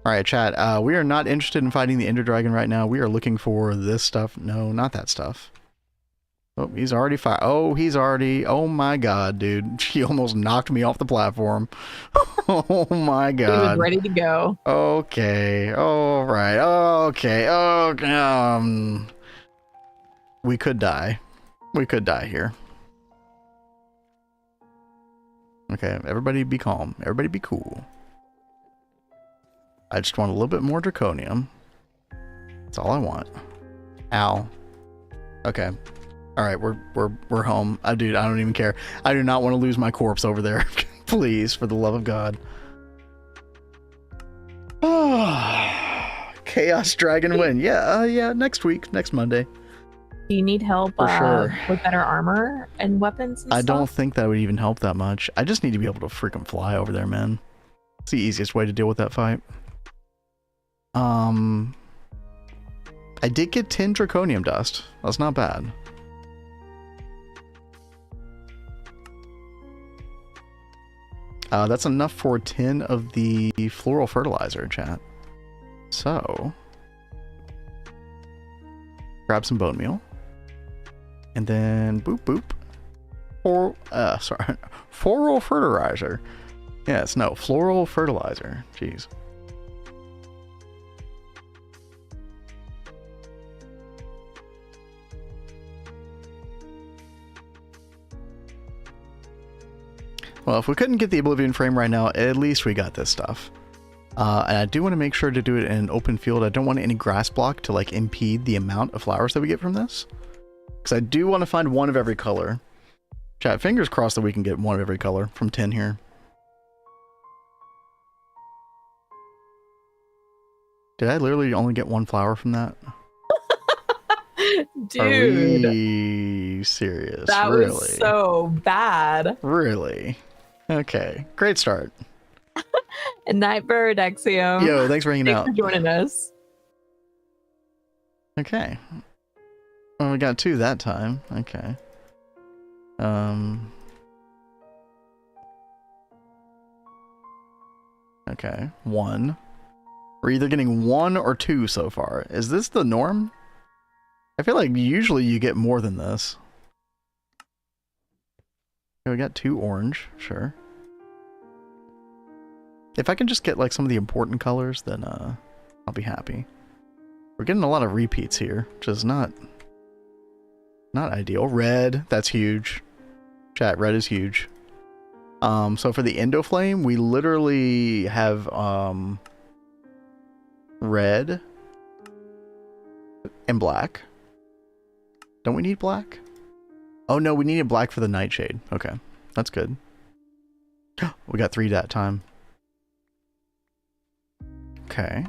Alright, chat. We are not interested in fighting the Ender Dragon right now. We are looking for this stuff. No, not that stuff. Oh, he's already fired. Oh, he's already... Oh my god, dude. She almost knocked me off the platform. Oh my god. He was ready to go. Okay. Alright. Okay. We could die. We could die here. Okay, everybody be calm. Everybody be cool. I just want a little bit more draconium. That's all I want. Ow. Okay. Alright, we're home. Dude, I don't even care. I do not want to lose my corpse over there. Please, for the love of God. Chaos Dragon win. Yeah, next week. Next Monday. Do you need help For sure. with better armor and weapons and I stuff? don't think that would even help that much. I just need to be able to freaking fly over there, man. It's the easiest way to deal with that fight. I did get 10 draconium dust. That's not bad. That's enough for 10 of the floral fertilizer, chat. So, grab some bone meal. And then boop boop. Floral fertilizer. Yes, no, floral fertilizer. Jeez. Well, if we couldn't get the Oblivion frame right now, at least we got this stuff. And I do want to make sure to do it in an open field. I don't want any grass block to like impede the amount of flowers that we get from this. Because I do want to find one of every color. Chat, fingers crossed that we can get one of every color from 10 here. Did I literally only get one flower from that? Dude. Are we serious? That really? was so bad. Really? Okay. Great start. And Nightbird, Axiom. Yo, thanks for hanging out. Thanks for joining us. Okay. Well, we got 2 that time. Okay. Okay. 1. We're either getting 1 or 2 so far. Is this the norm? I feel like usually you get more than this. Okay, we got 2 orange. Sure. If I can just get like some of the important colors, then I'll be happy. We're getting a lot of repeats here, which is not ideal. Red, that's huge. Chat, red is huge. So for the Endoflame, we literally have red and black. Don't we need black? Oh no, we needed black for the Nightshade. Okay, that's good. We got 3 that time. Okay.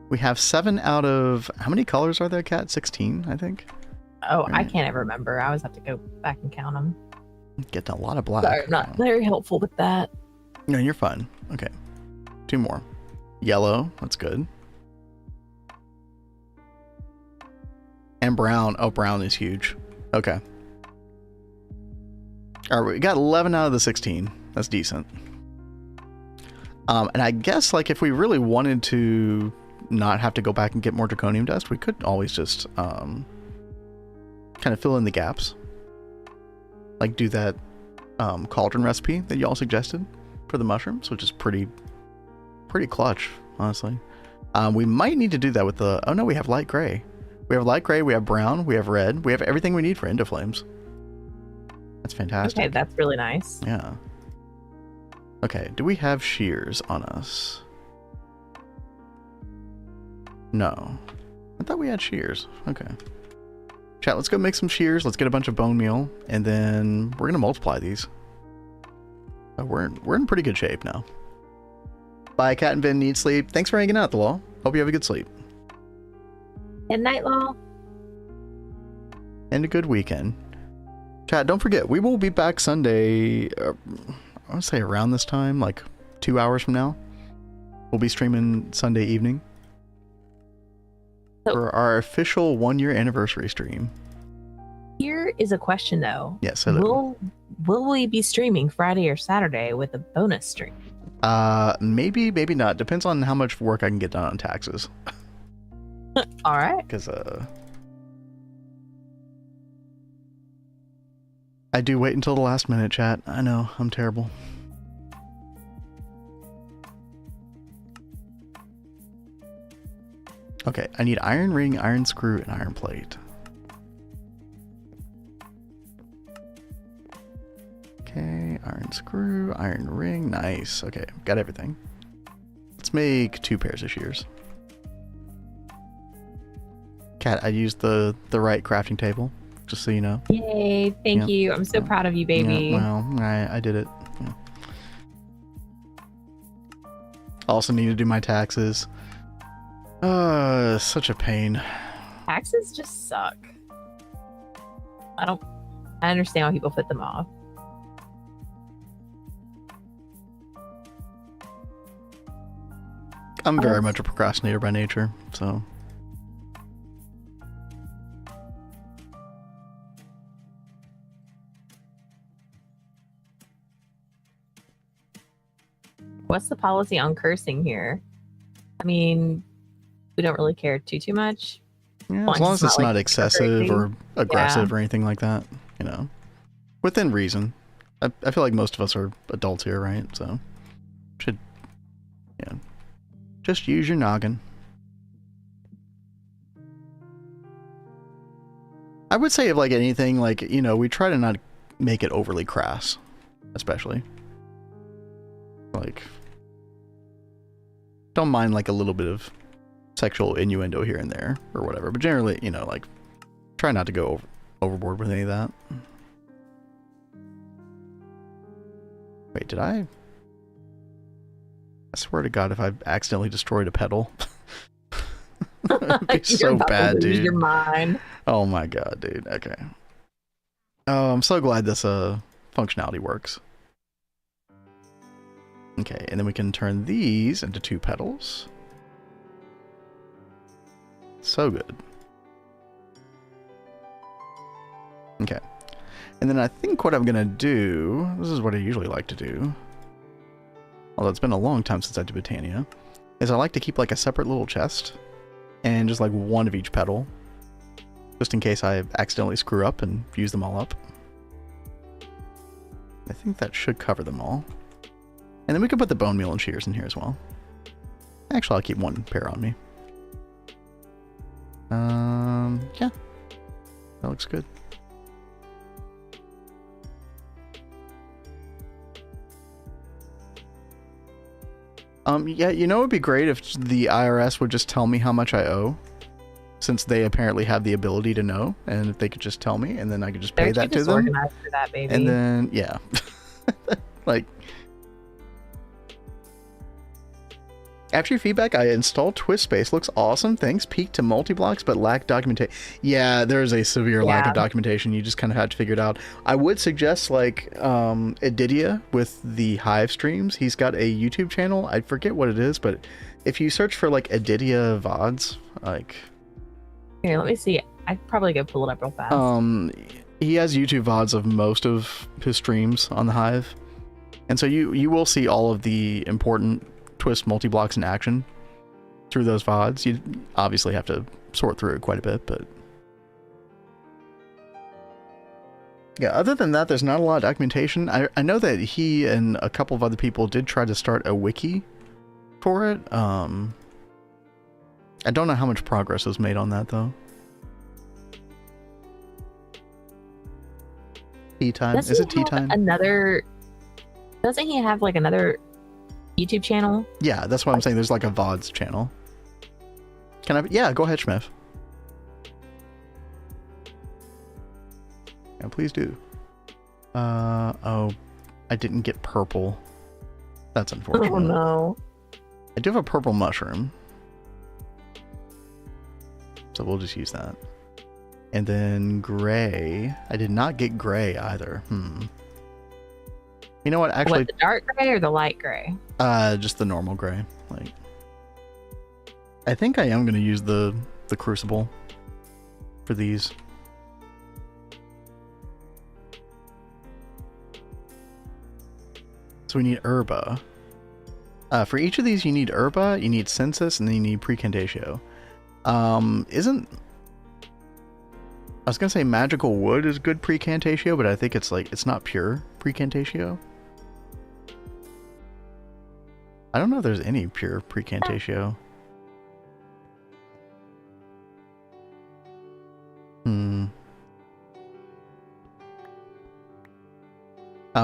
We have 7 out of... How many colors are there, Cat? 16, I think? Oh, I can't ever remember. I always have to go back and count them. Getting a lot of black. Sorry, I'm not very helpful with that. No, you're fine. Okay. 2 more. Yellow. That's good. And brown. Oh, brown is huge. Okay. Alright, we got 11 out of the 16. That's decent. And I guess, like, if we really wanted to not have to go back and get more draconium dust, we could always just kind of fill in the gaps. Like, do that cauldron recipe that y'all suggested for the mushrooms, which is pretty clutch, honestly. We might need to do that with the... Oh no, we have light gray. We have light gray, we have brown, we have red. We have everything we need for Endoflames. That's fantastic. Okay, that's really nice. Yeah. Okay, do we have shears on us? No. I thought we had shears. Okay. Chat, let's go make some shears. Let's get a bunch of bone meal, and then we're gonna multiply these. We're in pretty good shape now. Bye, Cat and Vin. Need sleep. Thanks for hanging out, the law. Hope you have a good sleep. Good night, Law. And a good weekend. Chat, don't forget, we will be back Sunday, I want to say around this time, like 2 hours from now. We'll be streaming Sunday evening for our official 1-year anniversary stream. Here is a question, though. Yes, hello. Will we be streaming Friday or Saturday with a bonus stream? Maybe, maybe not. Depends on how much work I can get done on taxes. All right. Because, I do wait until the last minute, chat. I know, I'm terrible. Okay, I need iron ring, iron screw, and iron plate. Okay, iron screw, iron ring, nice. Okay, got everything. Let's make 2 pairs of shears. Cat, I used the right crafting table, just so you know. Yay, thank you. I'm so proud of you, baby. Yeah, well, I did it. Yeah. Also need to do my taxes. Such a pain. Taxes just suck. I understand why people put them off. I'm very much a procrastinator by nature, so. What's the policy on cursing here? I mean, we don't really care too much. Yeah, as long as it's not excessive or aggressive or anything like that, you know. Within reason. I feel like most of us are adults here, right? So, should, yeah. Just use your noggin. I would say if like anything, like, you know, we try to not make it overly crass, especially. Like, don't mind like a little bit of sexual innuendo here and there or whatever, but generally, you know, like, try not to go overboard with any of that. Wait, did I swear to God, if I accidentally destroyed a pedal, it'd be so bad, dude. Your mind. Oh my God, dude. Okay. Oh, I'm so glad this functionality works. Okay, and then we can turn these into 2 pedals. So good. Okay. And then I think what I'm gonna do, this is what I usually like to do, although it's been a long time since I did Botania, is I like to keep like a separate little chest and just like 1 of each pedal, just in case I accidentally screw up and use them all up. I think that should cover them all. And then we can put the bone meal and shears in here as well. Actually, I'll keep 1 pair on me. Yeah. That looks good. Yeah, you know, it'd be great if the IRS would just tell me how much I owe, since they apparently have the ability to know, and if they could just tell me, and then I could just pay that to them. Organized for that, baby. And then, yeah. Like, after your feedback, I installed Twist Space. Looks awesome. Thanks. Peak to multi-blocks, but lack documentation. Yeah, there's a severe lack of documentation. You just kind of have to figure it out. I would suggest, like, Edidia with the Hive streams. He's got a YouTube channel. I forget what it is, but if you search for, like, Edidia VODs, like... Here, let me see. I'd probably go pull it up real fast. He has YouTube VODs of most of his streams on the Hive. And so you will see all of the important Twist multi-blocks in action through those VODs. You obviously have to sort through it quite a bit, but yeah, other than that, there's not a lot of documentation. I know that he and a couple of other people did try to start a wiki for it. I don't know how much progress was made on that though. Tea time? Is it tea time? Doesn't he have like another YouTube channel? Yeah, that's what I'm saying. There's like a VODs channel. Can I? Yeah, go ahead, Schmiff. please do. Oh, I didn't get purple. That's unfortunate. Oh no. I do have a purple mushroom. So we'll just use that. And then gray. I did not get gray either. You know what? Actually, What, the dark gray or the light gray? Just the normal gray. Like, I think I am going to use the crucible for these. So we need herba. For each of these, you need herba, you need census, and then you need precantatio. I was gonna say magical wood is good precantatio, but I think it's not pure precantatio. I don't know if there's any pure precantatio.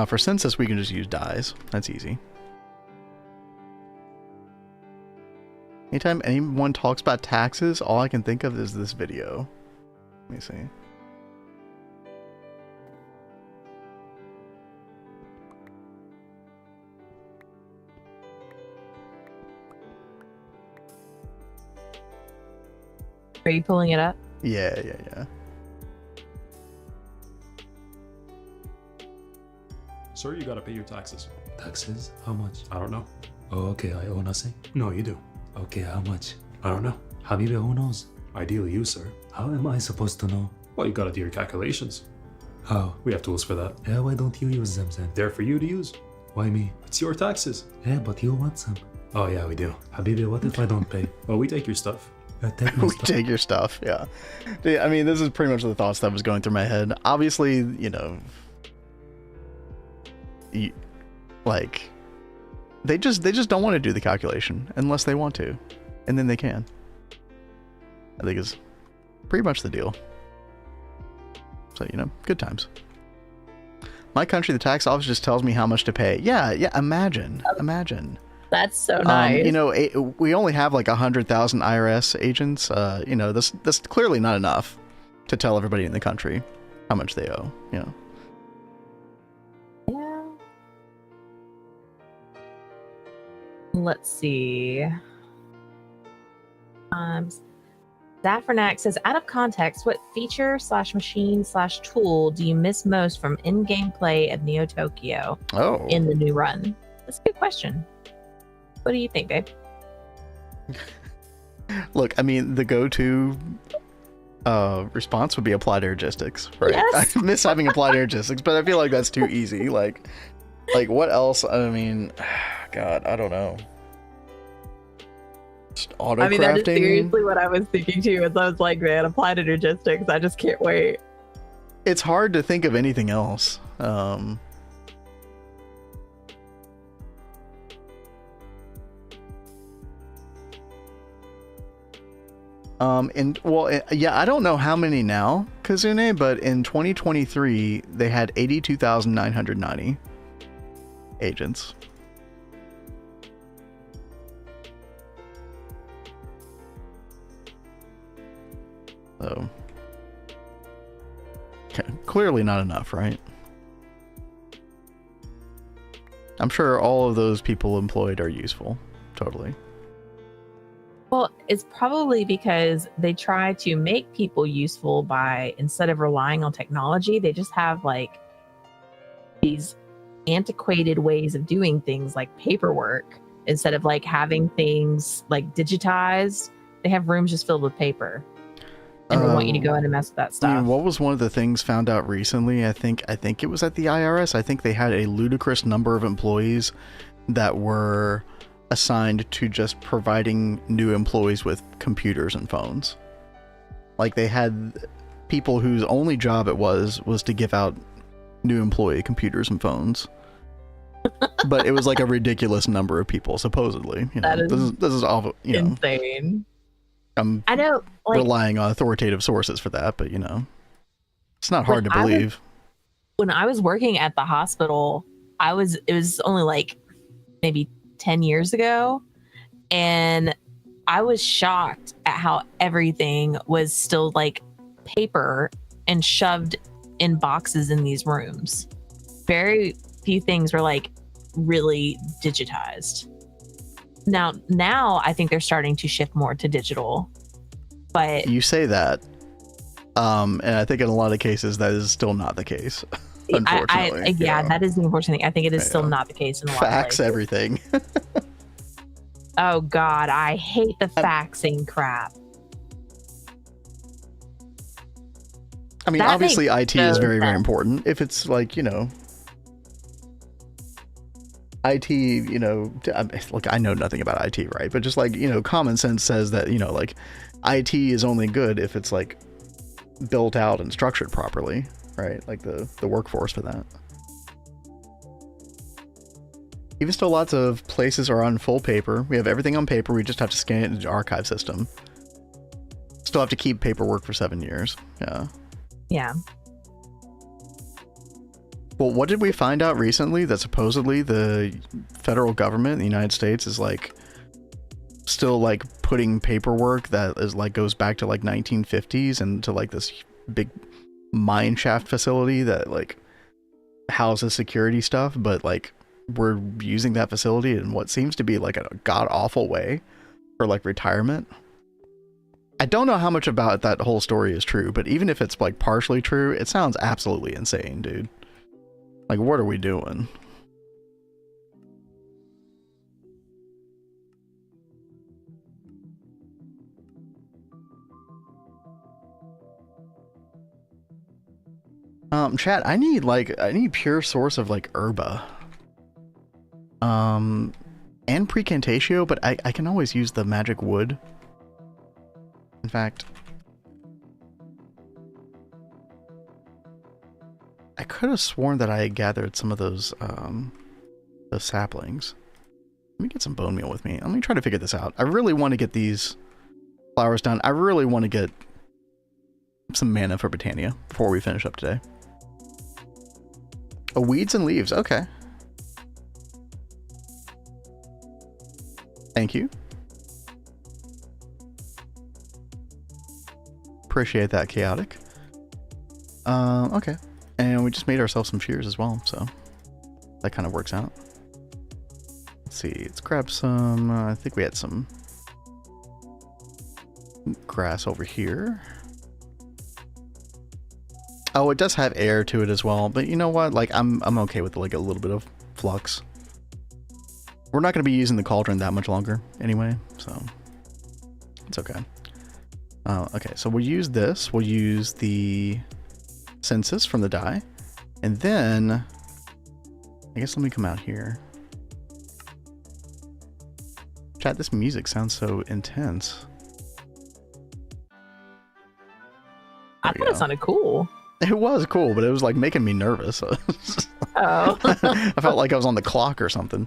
For census, we can just use dyes. That's easy. Anytime anyone talks about taxes, all I can think of is this video. Let me see. Are you pulling it up? Yeah. Sir, you gotta pay your taxes. Taxes? How much? I don't know. Oh, okay, I owe nothing. No, you do. Okay, how much? I don't know. Habibi, who knows? Ideally, you, sir. How am I supposed to know? Well, you gotta do your calculations. How? We have tools for that. Yeah, why don't you use them then? They're for you to use. Why me? It's your taxes. Yeah, but you want some. Oh, yeah, we do. Habibi, what if I don't pay? Well, we take your stuff. Take my We stuff. take your stuff, yeah. I mean, this is pretty much the thoughts that was going through my head. Obviously, you know, like, they just don't want to do the calculation unless they want to, and then they can. I think is pretty much the deal. So, you know, good times. My country, the tax office just tells me how much to pay. Yeah, imagine. That's so nice. You know, we only have like 100,000 IRS agents. You know, that's clearly not enough to tell everybody in the country how much they owe. You know. Yeah. Let's see. Zaffernack says, out of context, what feature / machine / tool do you miss most from in-game play of Neo Tokyo Oh. in the new run? That's a good question. What do you think, babe? Look, I mean, the go-to response would be applied logistics, right? Yes. I miss having applied logistics, but I feel like that's too easy. Like what else? I mean, God, I don't know. Just auto crafting. I mean, that is seriously what I was thinking too. As I was like, man, applied logistics. I just can't wait. It's hard to think of anything else. Yeah, I don't know how many now, Kazune, but in 2023 they had 82,990 agents. So clearly not enough, right? I'm sure all of those people employed are useful. Totally. Well, it's probably because they try to make people useful by, instead of relying on technology, they just have like these antiquated ways of doing things like paperwork. Instead of like having things like digitized, they have rooms just filled with paper. And they want you to go in and mess with that stuff. I mean, what was one of the things found out recently? I think it was at the IRS. I think they had a ludicrous number of employees that were assigned to just providing new employees with computers and phones. Like they had people whose only job it was to give out new employee computers and phones. But it was like a ridiculous number of people, supposedly. You know, this is awful. You know, insane. I know, like, relying on authoritative sources for that, but you know, it's not hard to believe. When I was working at the hospital, it was only like maybe 10 years ago, and I was shocked at how everything was still like paper and shoved in boxes in these rooms. Very few things were like really digitized. Now I think they're starting to shift more to digital. But You say that, and I think in a lot of cases that is still not the case. Unfortunately, yeah, that is the unfortunate thing. I think it is still Yeah. not the case in a lot of Fax places. everything. Oh God, I hate the faxing crap. I mean, That obviously makes IT is no very, very sense. important. If it's like, IT, look, I know nothing about IT, right? But just like, common sense says that, like IT is only good if it's like built out and structured properly, right? Like the workforce for that. Even still, lots of places are on full paper. We have everything on paper. We just have to scan it into the archive system. Still have to keep paperwork for 7 years. Yeah. Yeah. Well, what did we find out recently? That supposedly the federal government in the United States is like still like putting paperwork that is like goes back to like 1950s and to like this big mine shaft facility that like houses security stuff, but like we're using that facility in what seems to be like a god awful way for like retirement. I don't know how much about that whole story is true, but even if it's like partially true, it sounds absolutely insane, dude. Like, what are we doing? Chat, I need pure source of like herba. And precantatio, but I can always use the magic wood. In fact, I could have sworn that I had gathered some of those saplings. Let me get some bone meal with me. Let me try to figure this out. I really want to get these flowers done. I really want to get some mana for Botania before we finish up today. Oh, weeds and leaves. Okay. Thank you. Appreciate that, Chaotic. Okay. And we just made ourselves some shears as well, so that kind of works out. Let's see, let's grab some, I think we had some grass over here. Oh, it does have air to it as well, but you know what? Like, I'm okay with like a little bit of flux. We're not going to be using the cauldron that much longer anyway, so it's okay. Okay, so we'll use this. We'll use the census from the die, and then I guess let me come out here. Chat, this music sounds so intense. I thought it sounded cool. It was cool, but it was like making me nervous. Oh. I felt like I was on the clock or something.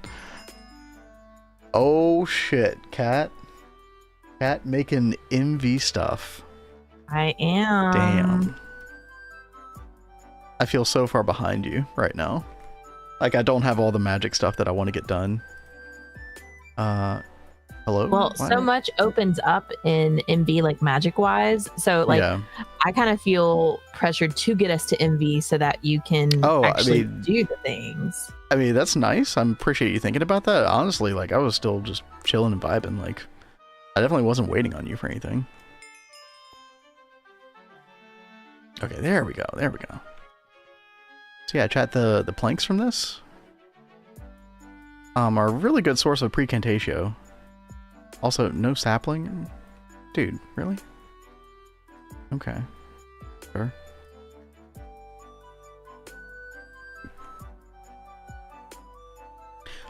Oh shit, Cat making MV stuff. I am. Damn. I feel so far behind you right now. Like, I don't have all the magic stuff that I want to get done. Hello? Well, Why? so much opens up in MV, like magic wise. So, like, Yeah. I kind of feel pressured to get us to MV so that you can actually do the things. I mean, that's nice. I appreciate you thinking about that. Honestly, like, I was still just chilling and vibing. Like, I definitely wasn't waiting on you for anything. Okay, there we go. There we go. So yeah, chat, the planks from this are a really good source of precantatio. Also, no sapling? Dude, really? Okay. Sure.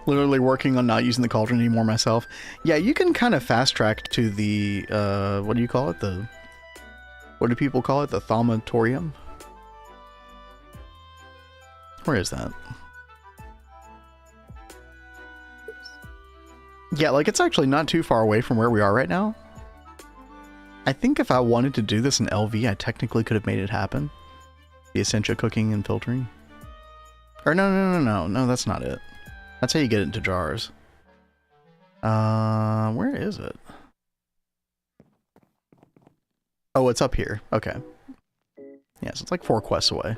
Literally working on not using the cauldron anymore myself. Yeah, you can kind of fast track to the, what do you call it? What do people call it? The thaumatorium? Where is that? Yeah, like, it's actually not too far away from where we are right now. I think if I wanted to do this in LV, I technically could have made it happen. The Essentia cooking and filtering. Or no, that's not it. That's how you get it into jars. Where is it? Oh, it's up here. Okay. Yeah, so it's like 4 quests away.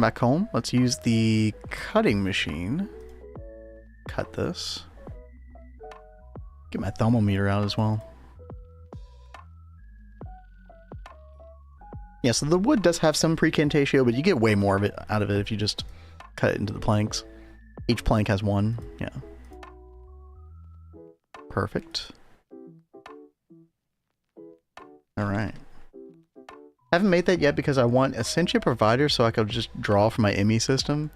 welcome back home. Let's use the cutting machine. Cut this. Get my thermometer out as well. Yeah, so the wood does have some precantatio, but you get way more of it out of it if you just cut it into the planks. Each plank has one, yeah. Perfect. Alright. Haven't made that yet because I want Essentia Provider so I could just draw from my ME system.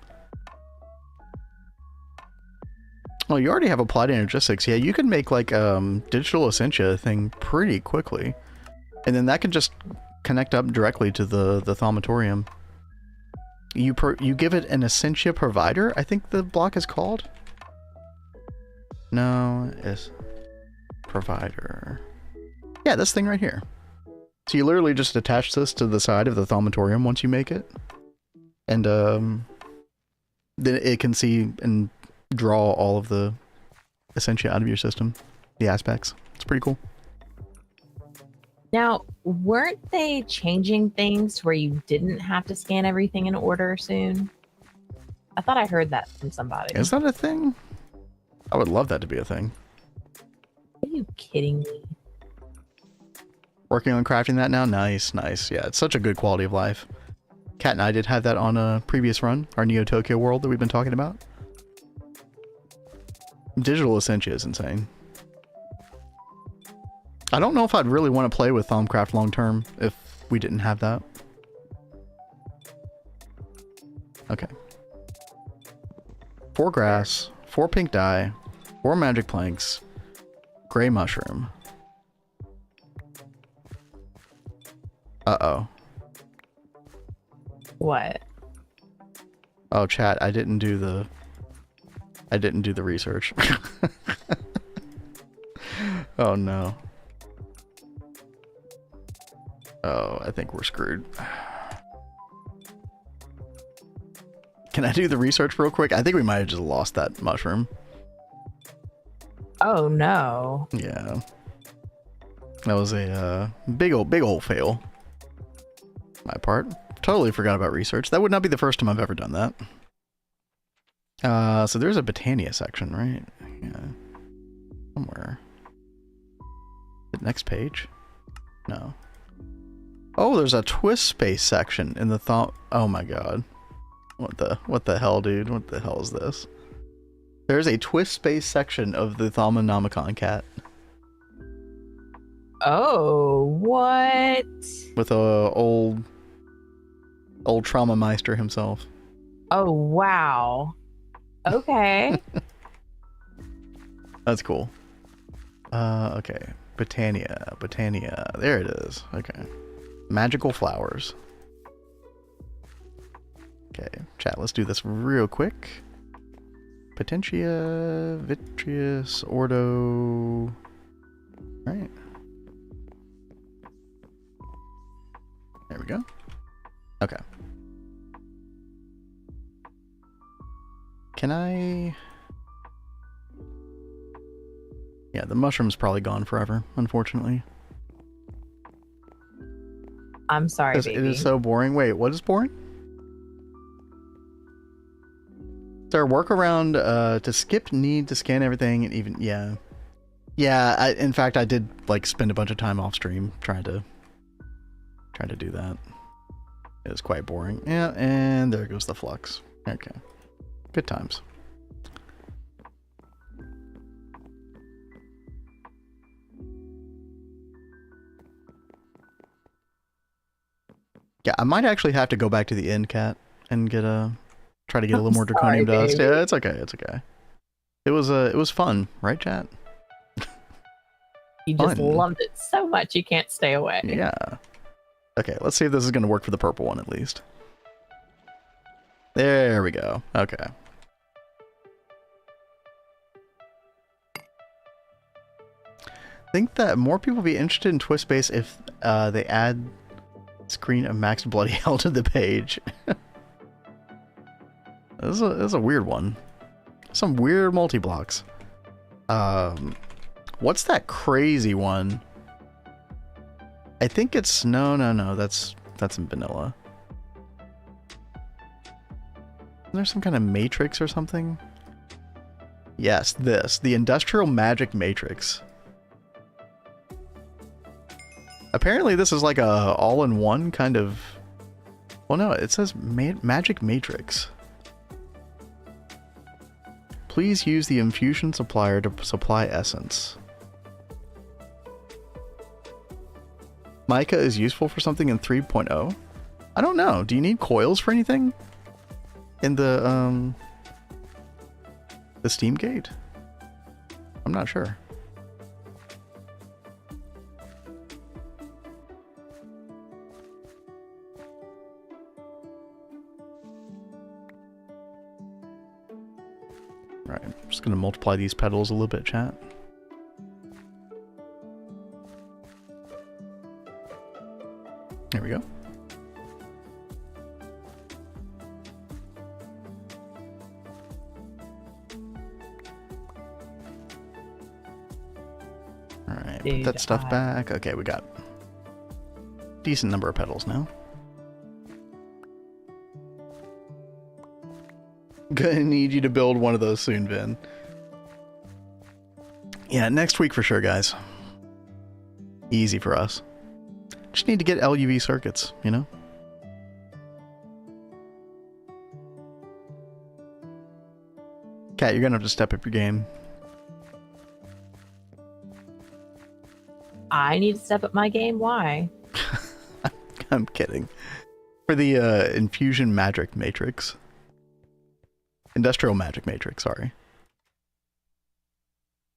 Oh, you already have Applied Energistics. Yeah, you can make like digital Essentia thing pretty quickly. And then that can just connect up directly to the thaumatorium. You give it an Essentia Provider, I think the block is called. No, it's Provider. Yeah, this thing right here. So you literally just attach this to the side of the thaumatorium once you make it. And then it can see and draw all of the Essentia out of your system. The aspects. It's pretty cool. Now, weren't they changing things to where you didn't have to scan everything in order soon? I thought I heard that from somebody. Is that a thing? I would love that to be a thing. Are you kidding me? Working on crafting that now? Nice, nice. Yeah, it's such a good quality of life. Kat and I did have that on a previous run, our Neo Tokyo world that we've been talking about. Digital Essentia is insane. I don't know if I'd really want to play with Thaumcraft long term if we didn't have that. Okay. 4 grass, 4 pink dye, 4 magic planks, gray mushroom. Uh-oh. What? Oh, chat, I didn't do the research. Oh no. Oh, I think we're screwed. Can I do the research real quick? I think we might have just lost that mushroom. Oh no. Yeah. That was a big old fail. My part. Totally forgot about research. That would not be the first time I've ever done that. So there's a Botania section, right? Yeah. Somewhere. The next page? No. Oh, there's a twist space section in the oh my god. What the hell, dude? What the hell is this? There's a twist space section of the Thaumonomicon cat. Oh, what? With a old trauma meister himself. Oh, wow. Okay. That's cool. Okay. Botania. There it is. Okay. Magical flowers. Okay, chat, let's do this real quick. Potentia, Vitreous, Ordo. Right. There we go. Okay. Can I... Yeah, the mushroom's probably gone forever, unfortunately. I'm sorry, baby. It is so boring. Wait, what is boring? Is there a workaround to skip need to scan everything and even... Yeah. Yeah, in fact, I did like spend a bunch of time off stream trying to do that. It was quite boring. Yeah, and there goes the flux. Okay. Good times. Yeah, I might actually have to go back to the inn, cat, and try to get a little more draconium dust. Yeah, it's okay. It's okay. It was fun, right, chat? You just loved it so much you can't stay away. Yeah. Okay, let's see if this is gonna work for the purple one at least. There we go. Okay. I think that more people would be interested in Twist Space if they add screen of max bloody hell to the page. This is a weird one. Some weird multi-blocks. What's that crazy one? I think it's no, that's in vanilla. there some kind of matrix or something? Yes, this. The Industrial Magic Matrix. Apparently this is like a all-in-one kind of... Well, no, it says Magic Matrix. Please use the infusion supplier to supply essence. Mica is useful for something in 3.0? I don't know. Do you need coils for anything? In the Steam Gate? I'm not sure. Alright, I'm just gonna multiply these petals a little bit, chat. There we go. Alright, put that stuff back. Okay, we got a decent number of petals now. Gonna need you to build one of those soon, Vin. Yeah, next week for sure, guys. Easy for us. Just need to get LUV circuits, you know? Cat, you're gonna have to step up your game. I need to step up my game. Why? I'm kidding. For the Infusion Magic Matrix. Industrial Magic Matrix, sorry.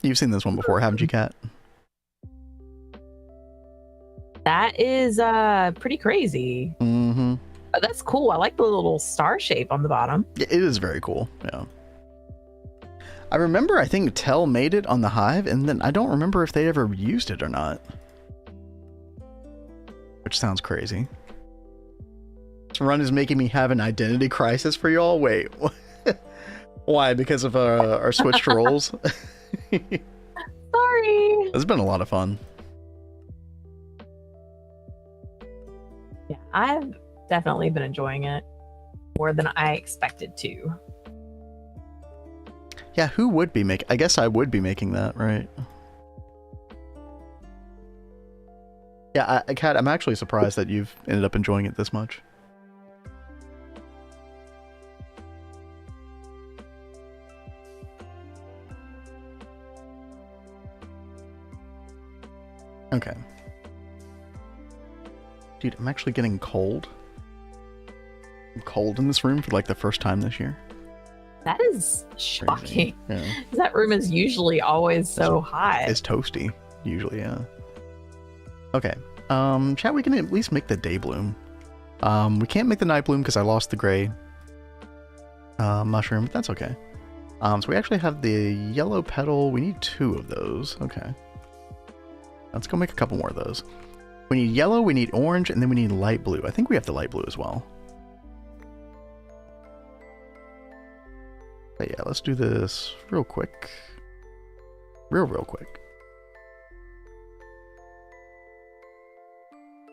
You've seen this one before, haven't you, Cat? That is pretty crazy. Mm-hmm. That's cool. I like the little star shape on the bottom. It is very cool, yeah. I remember, I think Tell made it on the Hive, and then I don't remember if they ever used it or not. Which sounds crazy. This run is making me have an identity crisis for y'all? Wait, why? Because of our switched roles? Sorry. It's been a lot of fun. Yeah, I've definitely been enjoying it more than I expected to. Yeah, who would be making... I guess I would be making that, right? Yeah, Kat, I'm actually surprised that you've ended up enjoying it this much. Okay. Dude, I'm actually getting cold. I'm cold in this room for like the first time this year. That is shocking. Yeah. That room is usually always so hot. It's toasty, usually, yeah. Okay. Chat, we can at least make the day bloom. We can't make the night bloom because I lost the gray mushroom, but that's okay. So we actually have the yellow petal. We need 2 of those. Okay. Let's go make a couple more of those. We need yellow, we need orange, and then we need light blue. I think we have the light blue as well. But yeah, let's do this real quick. Real quick.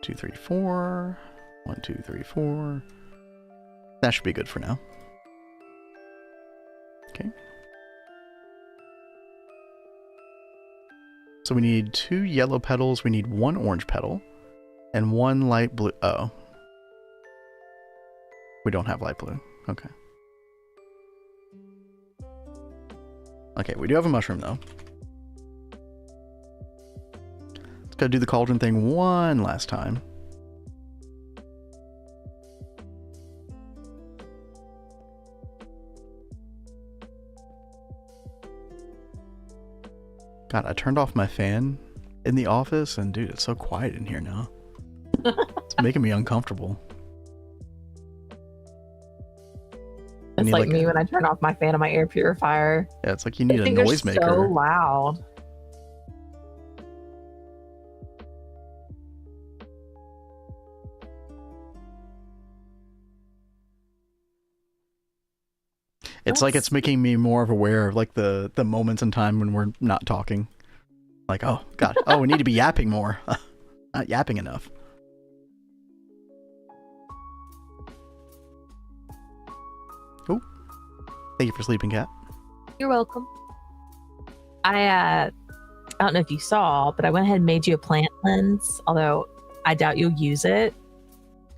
2, 3, 4. 1, 2, 3, 4. That should be good for now. Okay. So we need 2 yellow petals, we need 1 orange petal, and 1 light blue. Oh. We don't have light blue. Okay. Okay, we do have a mushroom though. Let's go do the cauldron thing one last time. God, I turned off my fan in the office, and dude, it's so quiet in here now. It's making me uncomfortable. It's like me when I turn off my fan on my air purifier. Yeah, it's like you need a noisemaker. So loud. It's like it's making me more of aware of like the moments in time when we're not talking. Like, oh god, oh, we need to be yapping more. Not yapping enough. Oh, Thank you for sleeping, Cat. You're welcome. I don't know if you saw, but I went ahead and made you a plant lens, although I doubt you'll use it.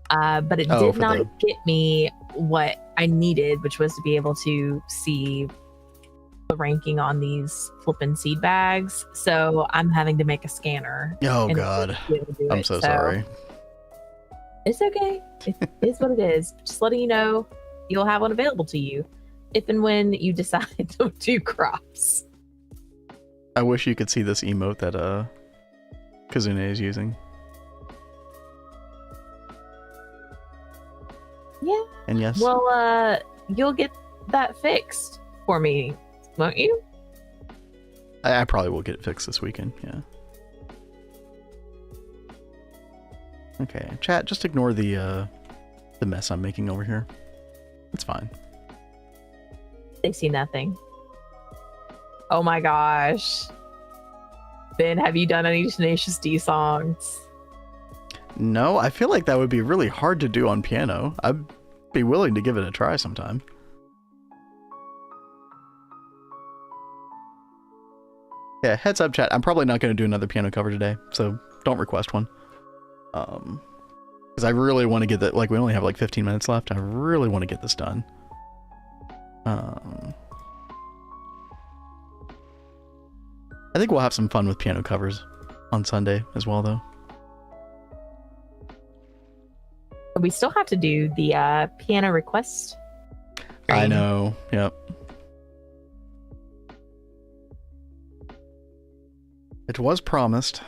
But it did for not the- get me what I needed, which was to be able to see the ranking on these flippin' seed bags. So I'm having to make a scanner. Oh, in order God. to be able to do I'm it. so sorry. It's okay. It is what it is. Just letting you know, you'll have one available to you if and when you decide to do crops. I wish you could see this emote that Kazune is using. Yeah. And yes, Well, you'll get that fixed for me, won't you? I probably will get it fixed this weekend. Yeah. Okay, chat. Just ignore the mess I'm making over here. It's fine. They see nothing. Oh my gosh. Ben, have you done any Tenacious D songs? No, I feel like that would be really hard to do on piano. I'd be willing to give it a try sometime. Yeah, heads up, chat. I'm probably not going to do another piano cover today, so don't request one. Because I really want to get that. Like, we only have like 15 minutes left. I really want to get this done. I think we'll have some fun with piano covers on Sunday as well, though. We still have to do the piano request. I stream. know. Yep. It was promised.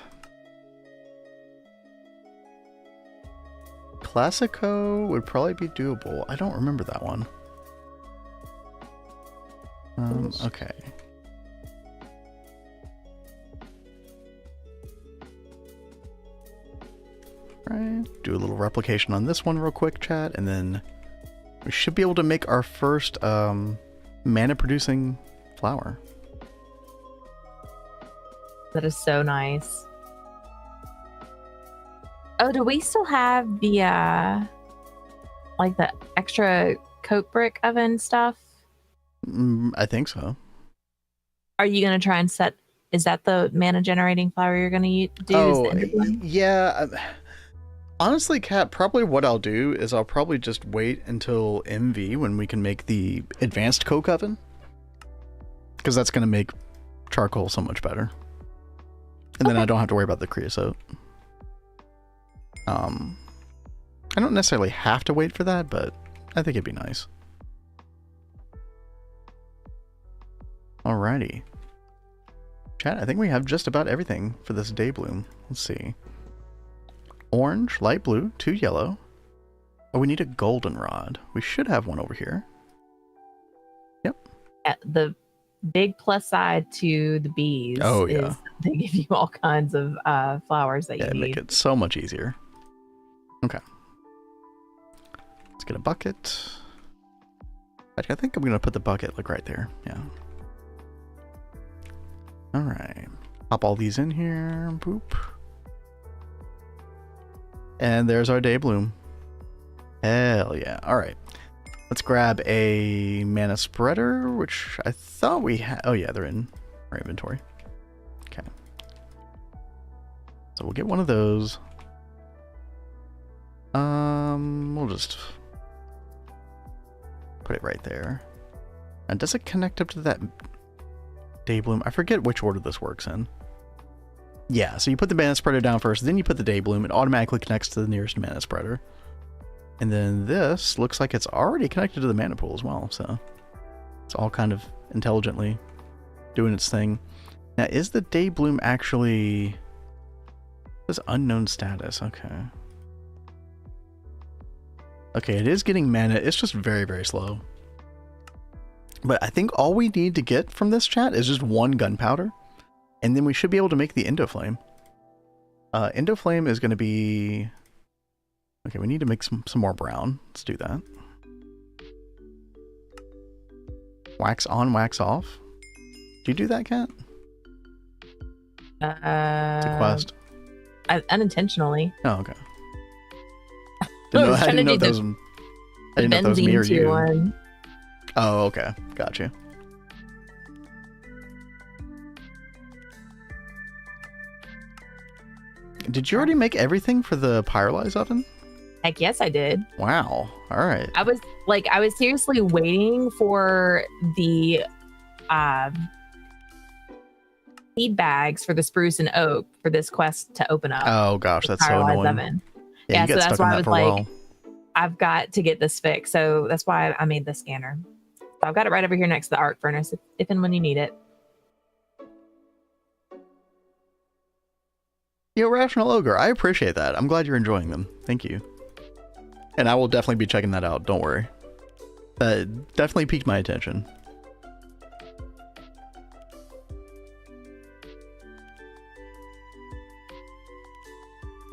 Classico would probably be doable. I don't remember that one. Okay. Right. Do a little replication on this one real quick, chat, and then we should be able to make our first mana producing flower. That is so nice. Oh, do we still have the like the extra coke brick oven stuff? I think so. Are you gonna try and set? Is that the mana generating flower you're gonna do? Is the ender one? yeah. Honestly, Kat, probably what I'll do is I'll probably just wait until MV when we can make the advanced coke oven. Because that's going to make charcoal so much better. And then I don't have to worry about the creosote. I don't necessarily have to wait for that, but I think it'd be nice. Alrighty. Chat, I think we have just about everything for this day bloom. Let's see. Orange, light blue, 2 yellow. Oh, we need a goldenrod. We should have one over here. Yep. The big plus side to the bees is they give you all kinds of flowers that you need. Make it so much easier. Okay. Let's get a bucket. I think I'm going to put the bucket like right there. Yeah. All right. Pop all these in here. Boop. And there's our day bloom. Hell yeah. All right. Let's grab a mana spreader, which I thought we had. Oh yeah, they're in our inventory. Okay. So we'll get one of those. We'll just put it right there. And does it connect up to that day bloom? I forget which order this works in. Yeah, so you put the mana spreader down first, then you put the day bloom. It automatically connects to the nearest mana spreader. And then this looks like it's already connected to the mana pool as well. So it's all kind of intelligently doing its thing. Now, is the day bloom actually... This unknown status, okay. Okay, it is getting mana. It's just very, very slow. But I think all we need to get from this chat is just 1 gunpowder. And then we should be able to make the Endoflame. Endoflame is going to be... Okay, we need to make some more brown. Let's do that. Wax on, wax off. Do you do that, Kat? It's a quest. Unintentionally. Oh, okay. I was trying to do I didn't know if that was me or benzene you. one. Oh, okay. Got you. Did you already make everything for the pyrolyze oven? Heck yes, I did. Wow. All right. I was seriously waiting for the seed bags for the spruce and oak for this quest to open up. Oh gosh, that's so Pyrolyze annoying. oven. Yeah, Yeah, you so got that's stuck on why I that was for a like, while. I've got to get this fixed. So that's why I made the scanner. So I've got it right over here next to the arc furnace if and when you need it. Yo, Rational Ogre, I appreciate that. I'm glad you're enjoying them. Thank you. And I will definitely be checking that out. Don't worry. That definitely piqued my attention.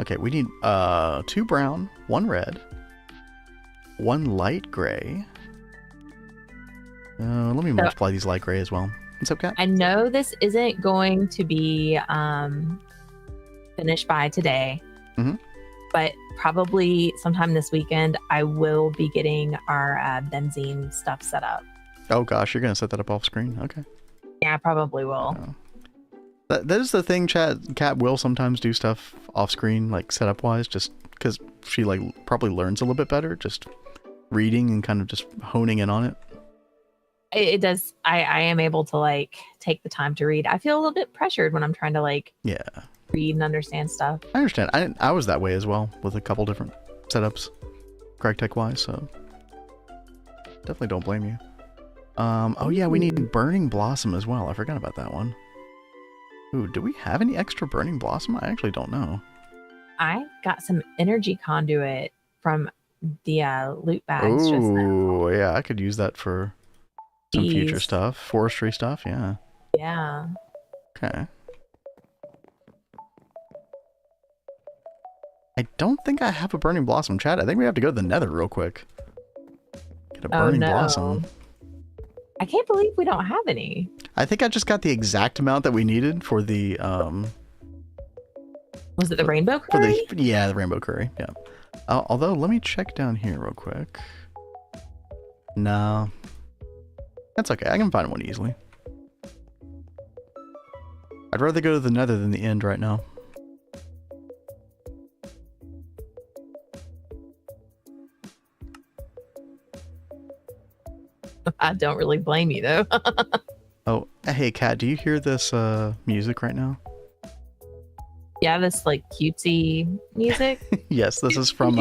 Okay, we need 2 brown, 1 red, 1 light gray. Let me multiply these light gray as well. What's up, Kat? I know this isn't going to be finished by today, but probably sometime this weekend I will be getting our benzene stuff set up. Oh gosh, you're gonna set that up off screen? Okay. Yeah, I probably will. Oh. That is the thing, chat. Kat will sometimes do stuff off screen, like setup wise, just because she like probably learns a little bit better, just reading and kind of just honing in on it. It does. I am able to like take the time to read. I feel a little bit pressured when I'm trying to like read and understand stuff. I understand. I was that way as well with a couple different setups, GregTech wise. So definitely don't blame you. Oh yeah, we need Burning Blossom as well. I forgot about that one. Ooh, do we have any extra Burning Blossom? I actually don't know. I got some energy conduit from the loot bags just now. Ooh, yeah, I could use that for some future stuff, forestry stuff. Yeah. Yeah. Okay. I don't think I have a Burning Blossom, chat. I think we have to go to the Nether real quick. Get a Burning Blossom. I can't believe we don't have any. I think I just got the exact amount that we needed for the Was it the rainbow curry? The rainbow curry. Yeah. Although let me check down here real quick. No. That's okay. I can find one easily. I'd rather go to the Nether than the end right now. I don't really blame you though. Oh, hey Kat, do you hear this music right now? Yeah, this like cutesy music. Yes, this is from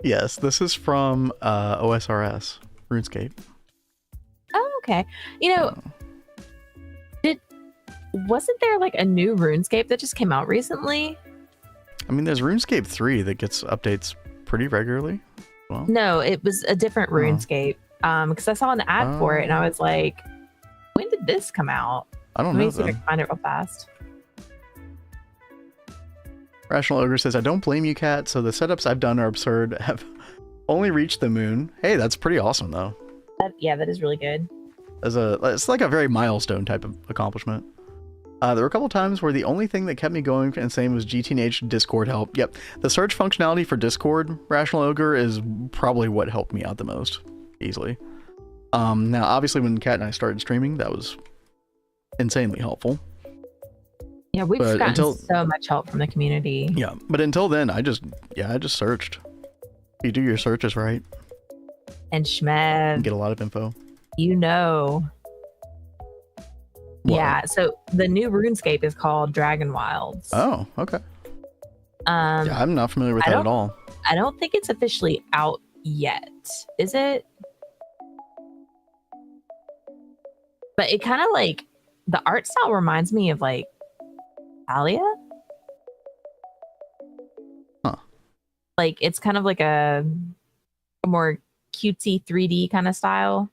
yes, this is from OSRS RuneScape. Oh, okay. You know, wasn't there like a new RuneScape that just came out recently? I mean, there's RuneScape 3 that gets updates pretty regularly. Well, no, it was a different RuneScape. Because I saw an ad for it and I was like, when did this come out? I don't know. Let me see if I can find it real fast. Rational Ogre says, I don't blame you, Kat. So the setups I've done are absurd. Have only reached the moon. Hey, that's pretty awesome, though. That is really good. It's like a very milestone type of accomplishment. There were a couple times where the only thing that kept me going insane was GTNH Discord help. Yep, the search functionality for Discord, Rational Ogre, is probably what helped me out the most. Easily. Now, obviously, when Kat and I started streaming, that was insanely helpful. Yeah, we've gotten so much help from the community. Yeah, but until then, I just searched. You do your searches right. And Shmev. Get a lot of info. You know. What? Yeah, so the new RuneScape is called Dragon Wilds. Oh, okay. Yeah, I'm not familiar with that at all. I don't think it's officially out yet. Is it? But it kind of like the art style reminds me of like Alia. Huh. Like it's kind of like a more cutesy 3D kind of style.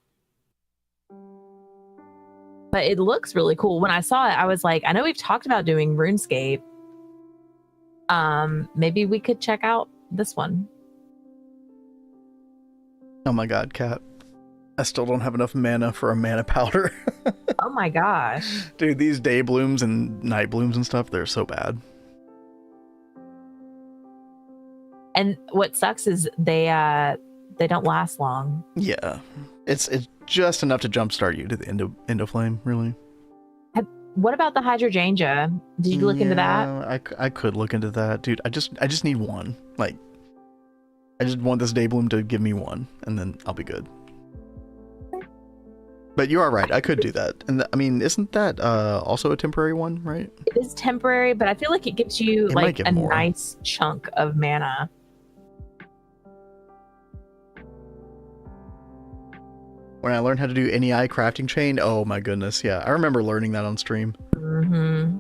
But it looks really cool. When I saw it, I was like, I know we've talked about doing RuneScape. Maybe we could check out this one. Oh my god, Kat. I still don't have enough mana for a mana powder. Oh my gosh. Dude, these day blooms and night blooms and stuff, they're so bad. And what sucks is they they don't last long. Yeah, it's just enough to jumpstart you to the Endoflame, really. What about the Hydrangea? Did you look into that? I could look into that, dude. I just need one. Like, I just want this Daybloom to give me one, and then I'll be good. But you are right. I could do that. And I mean, isn't that also a temporary one, right? It is temporary, but I feel like it gives you It might like give a more. nice chunk of mana. When I learned how to do NEI crafting chain, oh my goodness, yeah. I remember learning that on stream. Mm-hmm.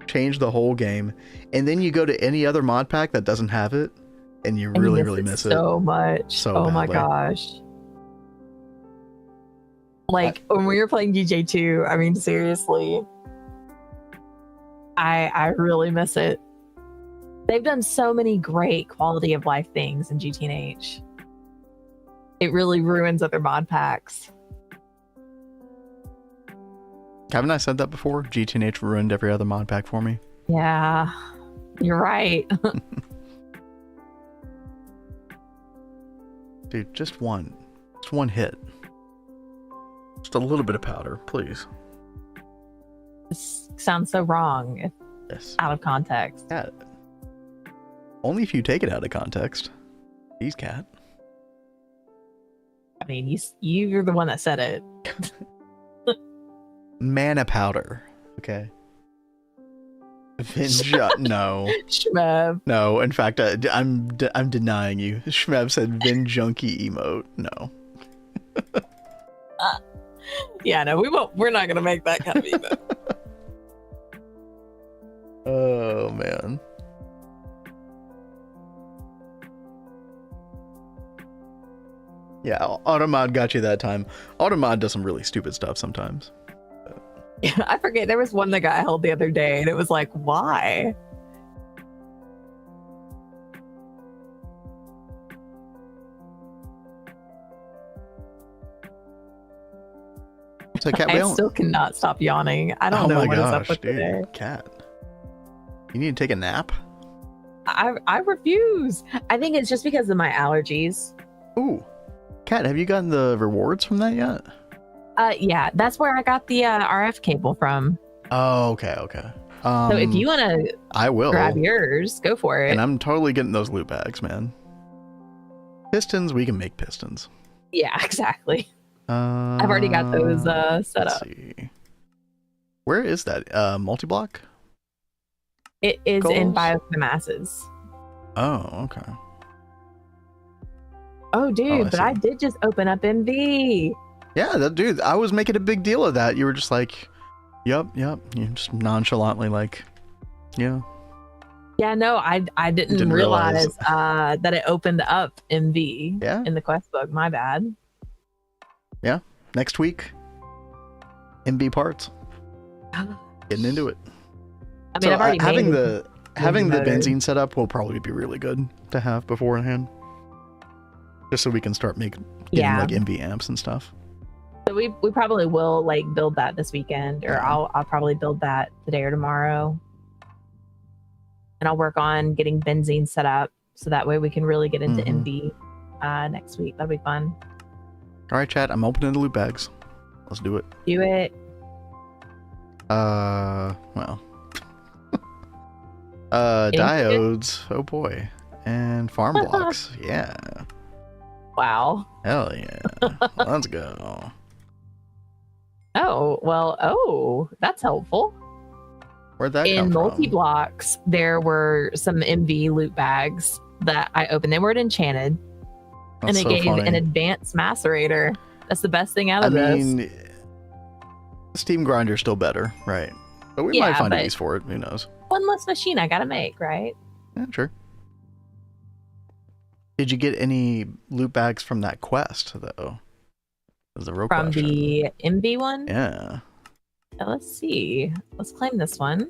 Changed the whole game. And then you go to any other mod pack that doesn't have it, and you really, really miss it. So much. So oh my badly. gosh. Like when we were playing DJ2, I mean, seriously, I really miss it. They've done so many great quality of life things in GTNH. It really ruins other mod packs. Haven't I said that before? GTNH ruined every other mod pack for me. Yeah, you're right. Dude, just one hit. Just a little bit of powder, please. This sounds so wrong. Yes. Out of context. Yeah. Only if you take it out of context. Jeez, cat. I mean, you're the one that said it. Mana powder. Okay. No. Shmev. No, in fact, I'm denying you. Shmev said Vin Junkie emote. No. Yeah, no, we won't. We're not gonna make that kind of emote. Oh man. Yeah, Automod got you that time. Automod does some really stupid stuff sometimes. Yeah, I forget. There was one that got held the other day, and it was like, why? So Cat, I still cannot stop yawning. I don't know what is up with today. Cat. You need to take a nap? I refuse. I think it's just because of my allergies. Ooh. Cat, have you gotten the rewards from that yet? Yeah, that's where I got the RF cable from. Oh, okay. So if you want to I will grab yours, go for it. And I'm totally getting those loot bags, man. Pistons, we can make pistons. Yeah, exactly. I've already got those set let's up. See. Where is that? Multi-block? It is in Goals? Bio for the Masses. Oh, okay. Oh, dude, but see. I did just open up MV. Yeah, that dude, I was making a big deal of that. You were just like, yep. You just nonchalantly like, yeah. Yeah, no, I didn't realize that it opened up MV in the quest book. My bad. Yeah, next week, MV parts. Getting into it. I mean, I've already having made having the motor. benzene set up will probably be really good to have beforehand, just so we can start getting like MV amps and stuff. So we probably will like build that this weekend, or I'll probably build that today or tomorrow, and I'll work on getting benzene set up so that way we can really get into MV next week. That'll be fun. All right, chat. I'm opening the loot bags. Let's do it. Do it. Well. Diodes. Oh boy. And farm blocks. Yeah. Wow. Hell yeah. Let's go. Oh, well, that's helpful. Where'd that In come from? multi-blocks, there were some MV loot bags that I opened. They weren't enchanted. That's and it so gave funny. an advanced macerator. That's the best thing out of this. I mean, Steam Grinder's still better, right? But we might find a use for it. Who knows? One less machine I gotta make, right? Yeah, sure. Did you get any loot bags from that quest, though? Is the real From question. the MV one? Yeah. Let's see. Let's claim this one.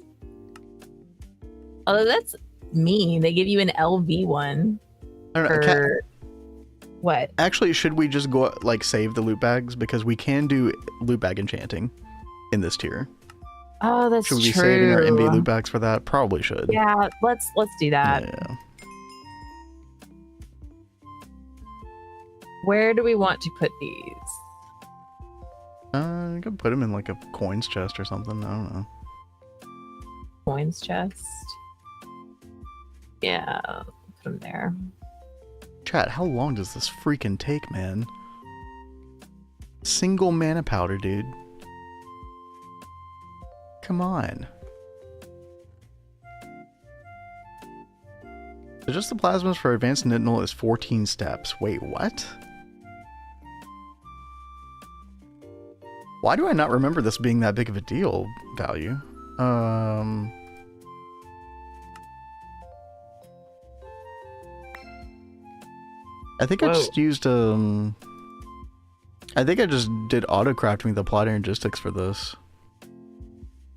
Although that's mean. They give you an LV one. I don't know. For... What? Actually, should we just go like save the loot bags, because we can do loot bag enchanting in this tier? Oh, that's true. Should we be true. saving our MV loot bags for that? Probably should. Yeah, let's do that. Yeah. Where do we want to put these? You could put them in like a coins chest or something. I don't know. Coins chest. Yeah, put them there. Chat, how long does this freaking take, man? Single mana powder, dude. Come on. So just the plasmas for advanced Nitinol is 14 steps. Wait, what? Why do I not remember this being that big of a deal value? I think I just used I think I just did auto crafting with the plot logistics for this.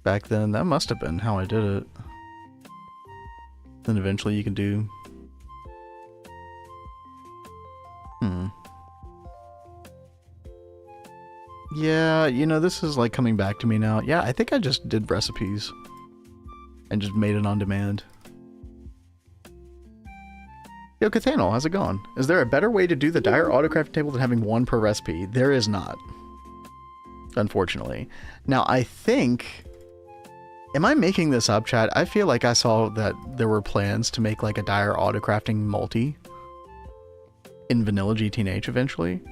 Back then, that must have been how I did it. Then eventually you can do... Yeah, you know, this is like coming back to me now. Yeah, I think I just did recipes. And just made it on demand. Yo, Cathanol, how's it going? Is there a better way to do the dire autocrafting table than having one per recipe? There is not. Unfortunately. Now, I think... Am I making this up, chat? I feel like I saw that there were plans to make like a dire autocrafting multi in vanilla GTNH eventually.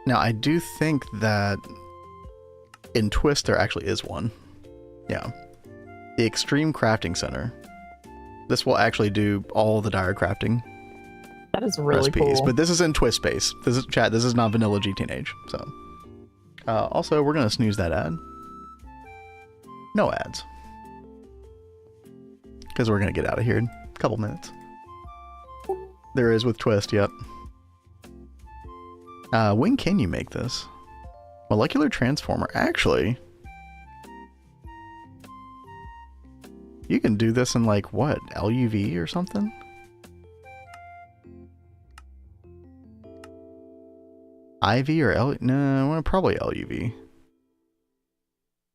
Now, I do think that in Twist there actually is one. Yeah. The Extreme Crafting Center. This will actually do all the dire crafting That is really recipes, cool. but this is in Twist space. This is chat. This is not vanilla GTNH. So, also we're gonna snooze that ad. No ads, because we're gonna get out of here in a couple minutes. There is with Twist. Yep. When can you make this? Molecular Transformer. Actually, you can do this in like what? LUV or something? IV or L? No, well, probably LUV.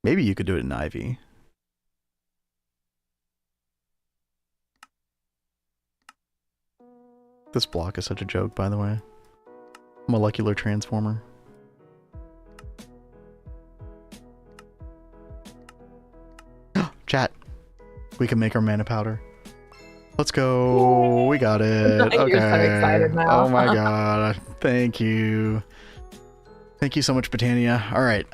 Maybe you could do it in IV. This block is such a joke, by the way. Molecular Transformer. Chat. We can make our mana powder. Let's go. We got it. Okay. You're so excited now. Oh my god. Thank you. Thank you so much, Botania. Alright.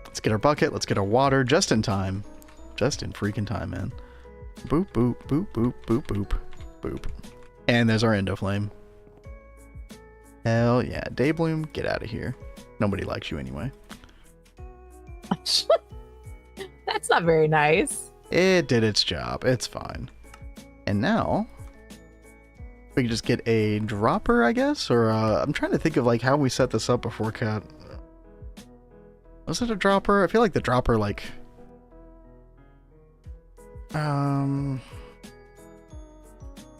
Let's get our bucket. Let's get our water just in time. Just in freaking time, man. Boop, boop, boop, boop, boop, boop, boop. And there's our Endoflame. Hell yeah. Daybloom, get out of here. Nobody likes you anyway. That's not very nice. It did its job. It's fine. And now we can just get a dropper, I guess, or I'm trying to think of like how we set this up before, Cat. Was it a dropper? I feel like the dropper, like, or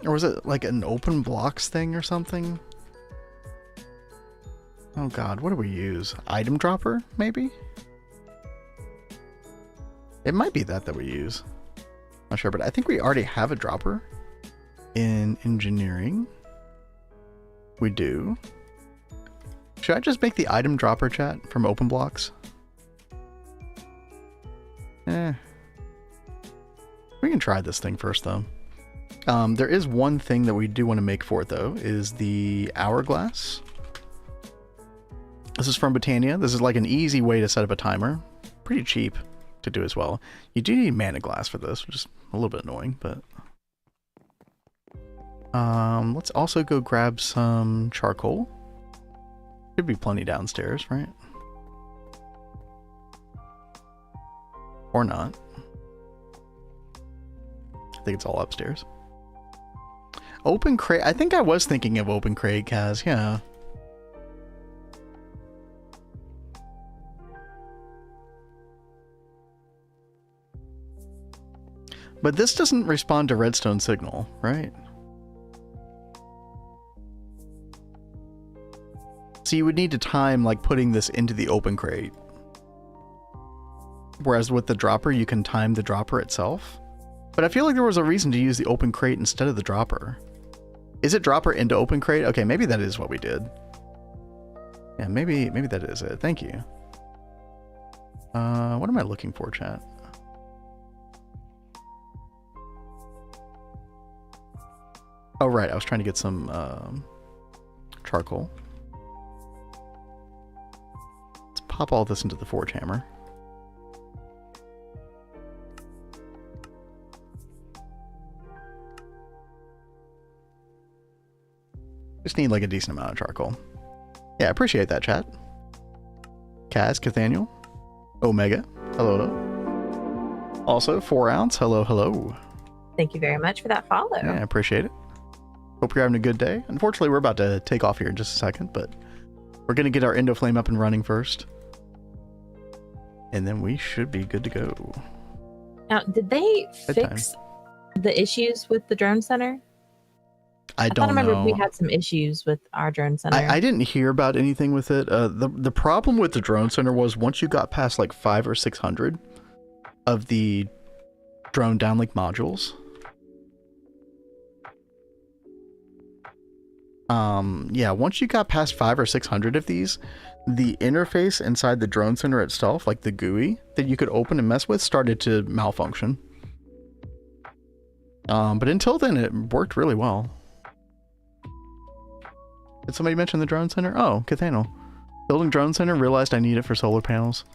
was it like an open blocks thing or something? Oh god, what do we use? Item dropper, maybe? It might be that we use. Not sure, but I think we already have a dropper in engineering. We do. Should I just make the item dropper, chat, from open blocks? We can try this thing first, though. There is one thing that we do want to make for it, though, is the hourglass. This is from Botania. This is like an easy way to set up a timer. Pretty cheap to do as well. You do need mana glass for this, which is a little bit annoying, but let's also go grab some charcoal. Should be plenty downstairs, right? Or not. I think it's all upstairs. Open crate. I think I was thinking of open crate, Kaz. Yeah. But this doesn't respond to redstone signal, right? So you would need to time like putting this into the open crate. Whereas with the dropper, you can time the dropper itself. But I feel like there was a reason to use the open crate instead of the dropper. Is it dropper into open crate? Okay, maybe that is what we did. Yeah, maybe that is it. Thank you. What am I looking for, chat? Oh, right. I was trying to get some charcoal. Let's pop all this into the forge hammer. Just need like a decent amount of charcoal. Yeah, I appreciate that, chat. Kaz, Cathaniel, Omega, hello, hello. Also, 4 ounce, hello, hello. Thank you very much for that follow. Yeah, I appreciate it. Hope you're having a good day. Unfortunately, we're about to take off here in just a second, but we're going to get our Endo Flame up and running first. And then we should be good to go. Now, did they fix the issues with the drone center? I don't remember know. we had some issues with our drone center. I didn't hear about anything with it. The problem with the drone center was once you got past like 500 or 600 of the drone downlink modules. Yeah, once you got past 500 or 600 of these, the interface inside the drone center itself, like the GUI that you could open and mess with, started to malfunction. But until then, it worked really well. Did somebody mention the drone center? Oh, Cathano. Building drone center, realized I need it for solar panels.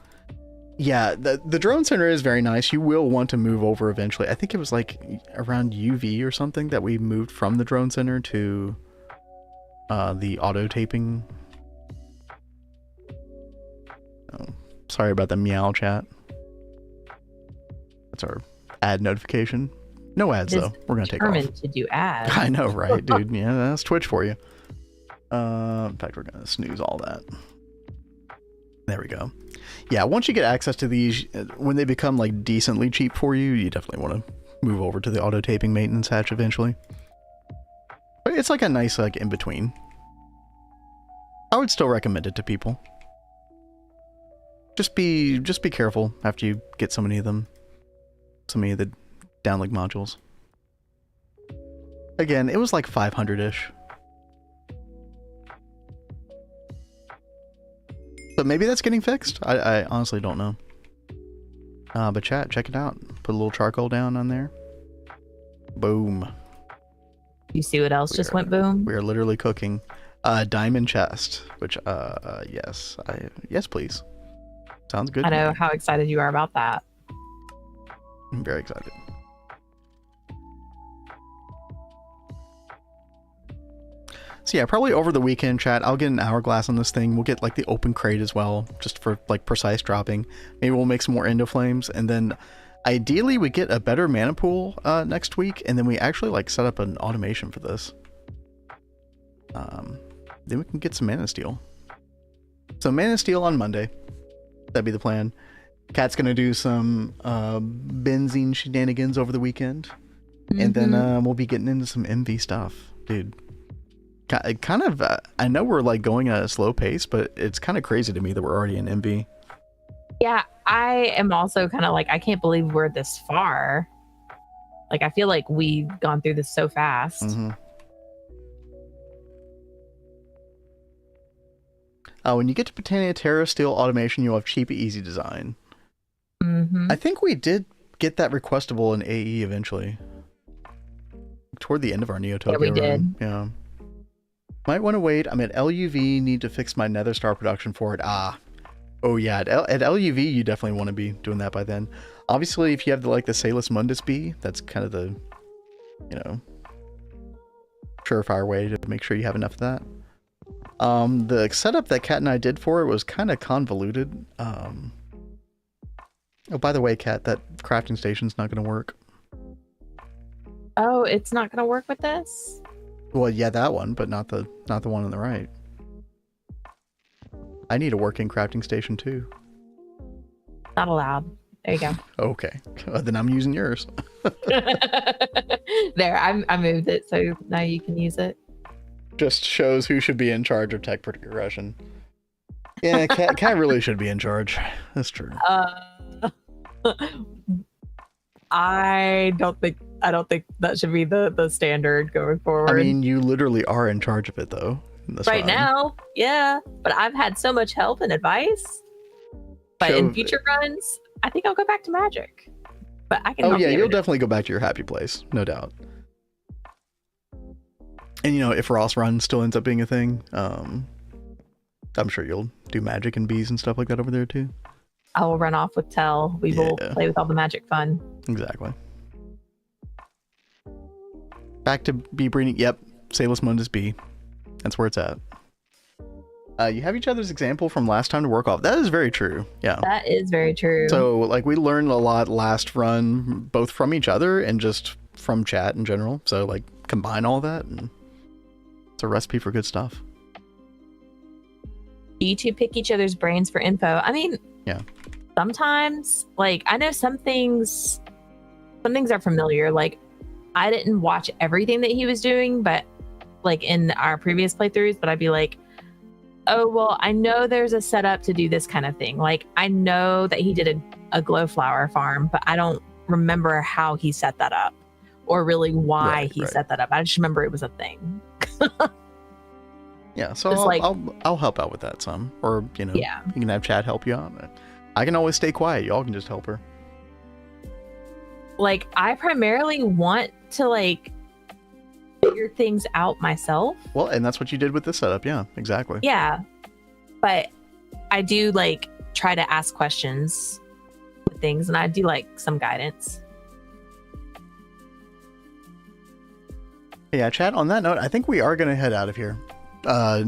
Yeah, the drone center is very nice. You will want to move over eventually. I think it was like around UV or something that we moved from the drone center to the auto taping. Oh, sorry about the meow chat. That's our ad notification. No ads though. We're gonna take off. Determined to do ads. I know, right, dude? Yeah, that's Twitch for you. In fact, we're gonna snooze all that. There we go. Yeah, once you get access to these, when they become like decently cheap for you, you definitely want to move over to the auto taping maintenance hatch eventually. But it's like a nice like in between. I would still recommend it to people. Just be careful after you get so many of them. So many of the downlink modules. Again, it was like 500-ish. But maybe that's getting fixed. I honestly don't know. But chat, check it out. Put a little charcoal down on there. Boom. You see what else just went boom? We are literally cooking. Diamond chest, which yes, yes please. Sounds good. I know how excited you are about that. I'm very excited. So yeah, probably over the weekend, chat, I'll get an hourglass on this thing. We'll get like the open crate as well, just for like precise dropping. Maybe we'll make some more endo flames, and then ideally we get a better mana pool next week, and then we actually like set up an automation for this. Then we can get some mana steel. So mana steel on Monday. That'd be the plan. Kat's gonna do some benzene shenanigans over the weekend, and then we'll be getting into some MV stuff, dude. Kind of, I know we're like going at a slow pace, but it's kind of crazy to me that we're already in MV. Yeah, I am also kind of like, I can't believe we're this far. Like, I feel like we've gone through this so fast. When you get to Botania Terra Steel Automation, you'll have cheap, easy design. I think we did get that requestable in AE eventually. Toward the end of our Neotopia Yeah, we did. run. Yeah. Might want to wait. I'm at LUV. Need to fix my Nether Star production for it. Oh yeah. At LUV, you definitely want to be doing that by then. Obviously, if you have the Salus Mundus bee, that's kind of the, surefire way to make sure you have enough of that. The setup that Kat and I did for it was kind of convoluted. Oh, by the way, Kat, that crafting station's not going to work. Oh, it's not going to work with this? Well, yeah, that one, but not the one on the right. I need a working crafting station too. Not allowed. There you go. Okay, then I'm using yours. There, I moved it, so now you can use it. Just shows who should be in charge of tech progression. Yeah, Kat really should be in charge. That's true. I don't think that should be the standard going forward. I mean, you literally are in charge of it, though. in this right run. now, yeah. But I've had so much help and advice. But in future runs, I think I'll go back to Magic. But I can. Oh help yeah, you you'll every day. definitely go back to your happy place, no doubt. And you know, if Ross Run still ends up being a thing, I'm sure you'll do Magic and bees and stuff like that over there too. I will run off with Tell. We will play with all the Magic fun. Exactly. Back to bee breeding. Yep, Salus Mundus bee. That's where it's at. You have each other's example from last time to work off. That is very true. Yeah. That is very true. So, like, we learned a lot last run, both from each other and just from chat in general. So, like, combine all that, and it's a recipe for good stuff. Do you two pick each other's brains for info? I mean, yeah. Sometimes, like, I know some things are familiar. Like, I didn't watch everything that he was doing, but like in our previous playthroughs, but I'd be like, oh, well, I know there's a setup to do this kind of thing. Like, I know that he did a glowflower farm, but I don't remember how he set that up or really why he set that up. I just remember it was a thing. Yeah, so I'll help out with that some. Or, you know, you can have Chad help you out. I can always stay quiet. Y'all can just help her. Like, I primarily want to, like, figure things out myself. Well, and that's what you did with this setup. Yeah, exactly. Yeah. But I do, like, try to ask questions with things, and I do like some guidance. Yeah, chat, on that note, I think we are going to head out of here.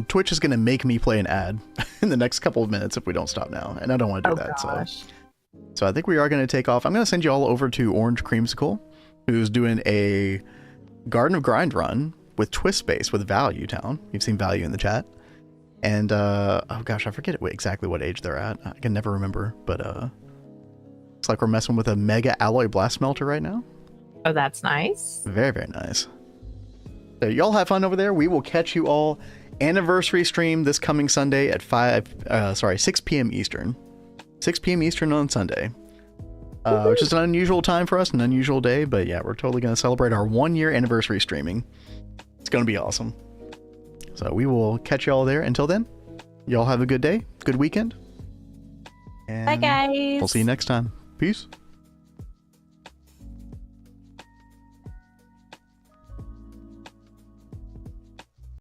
Twitch is going to make me play an ad in the next couple of minutes if we don't stop now, and I don't want to do that. Gosh. So I think we are going to take off. I'm going to send you all over to Orange Creamsicle, who's doing a Garden of Grind run with Twist Space with Value Town. You've seen Value in the chat. And, oh gosh, I forget exactly what age they're at. I can never remember, but looks like we're messing with a Mega Alloy Blast Smelter right now. Oh, that's nice. Very, very nice. So y'all have fun over there. We will catch you all anniversary stream this coming Sunday at 6 p.m. Eastern. 6 p.m. Eastern on Sunday. Which is an unusual time for us, an unusual day, but yeah, we're totally going to celebrate our 1-year anniversary streaming. It's going to be awesome. So we will catch y'all there. Until then, y'all have a good day, good weekend. And bye, guys. We'll see you next time. Peace.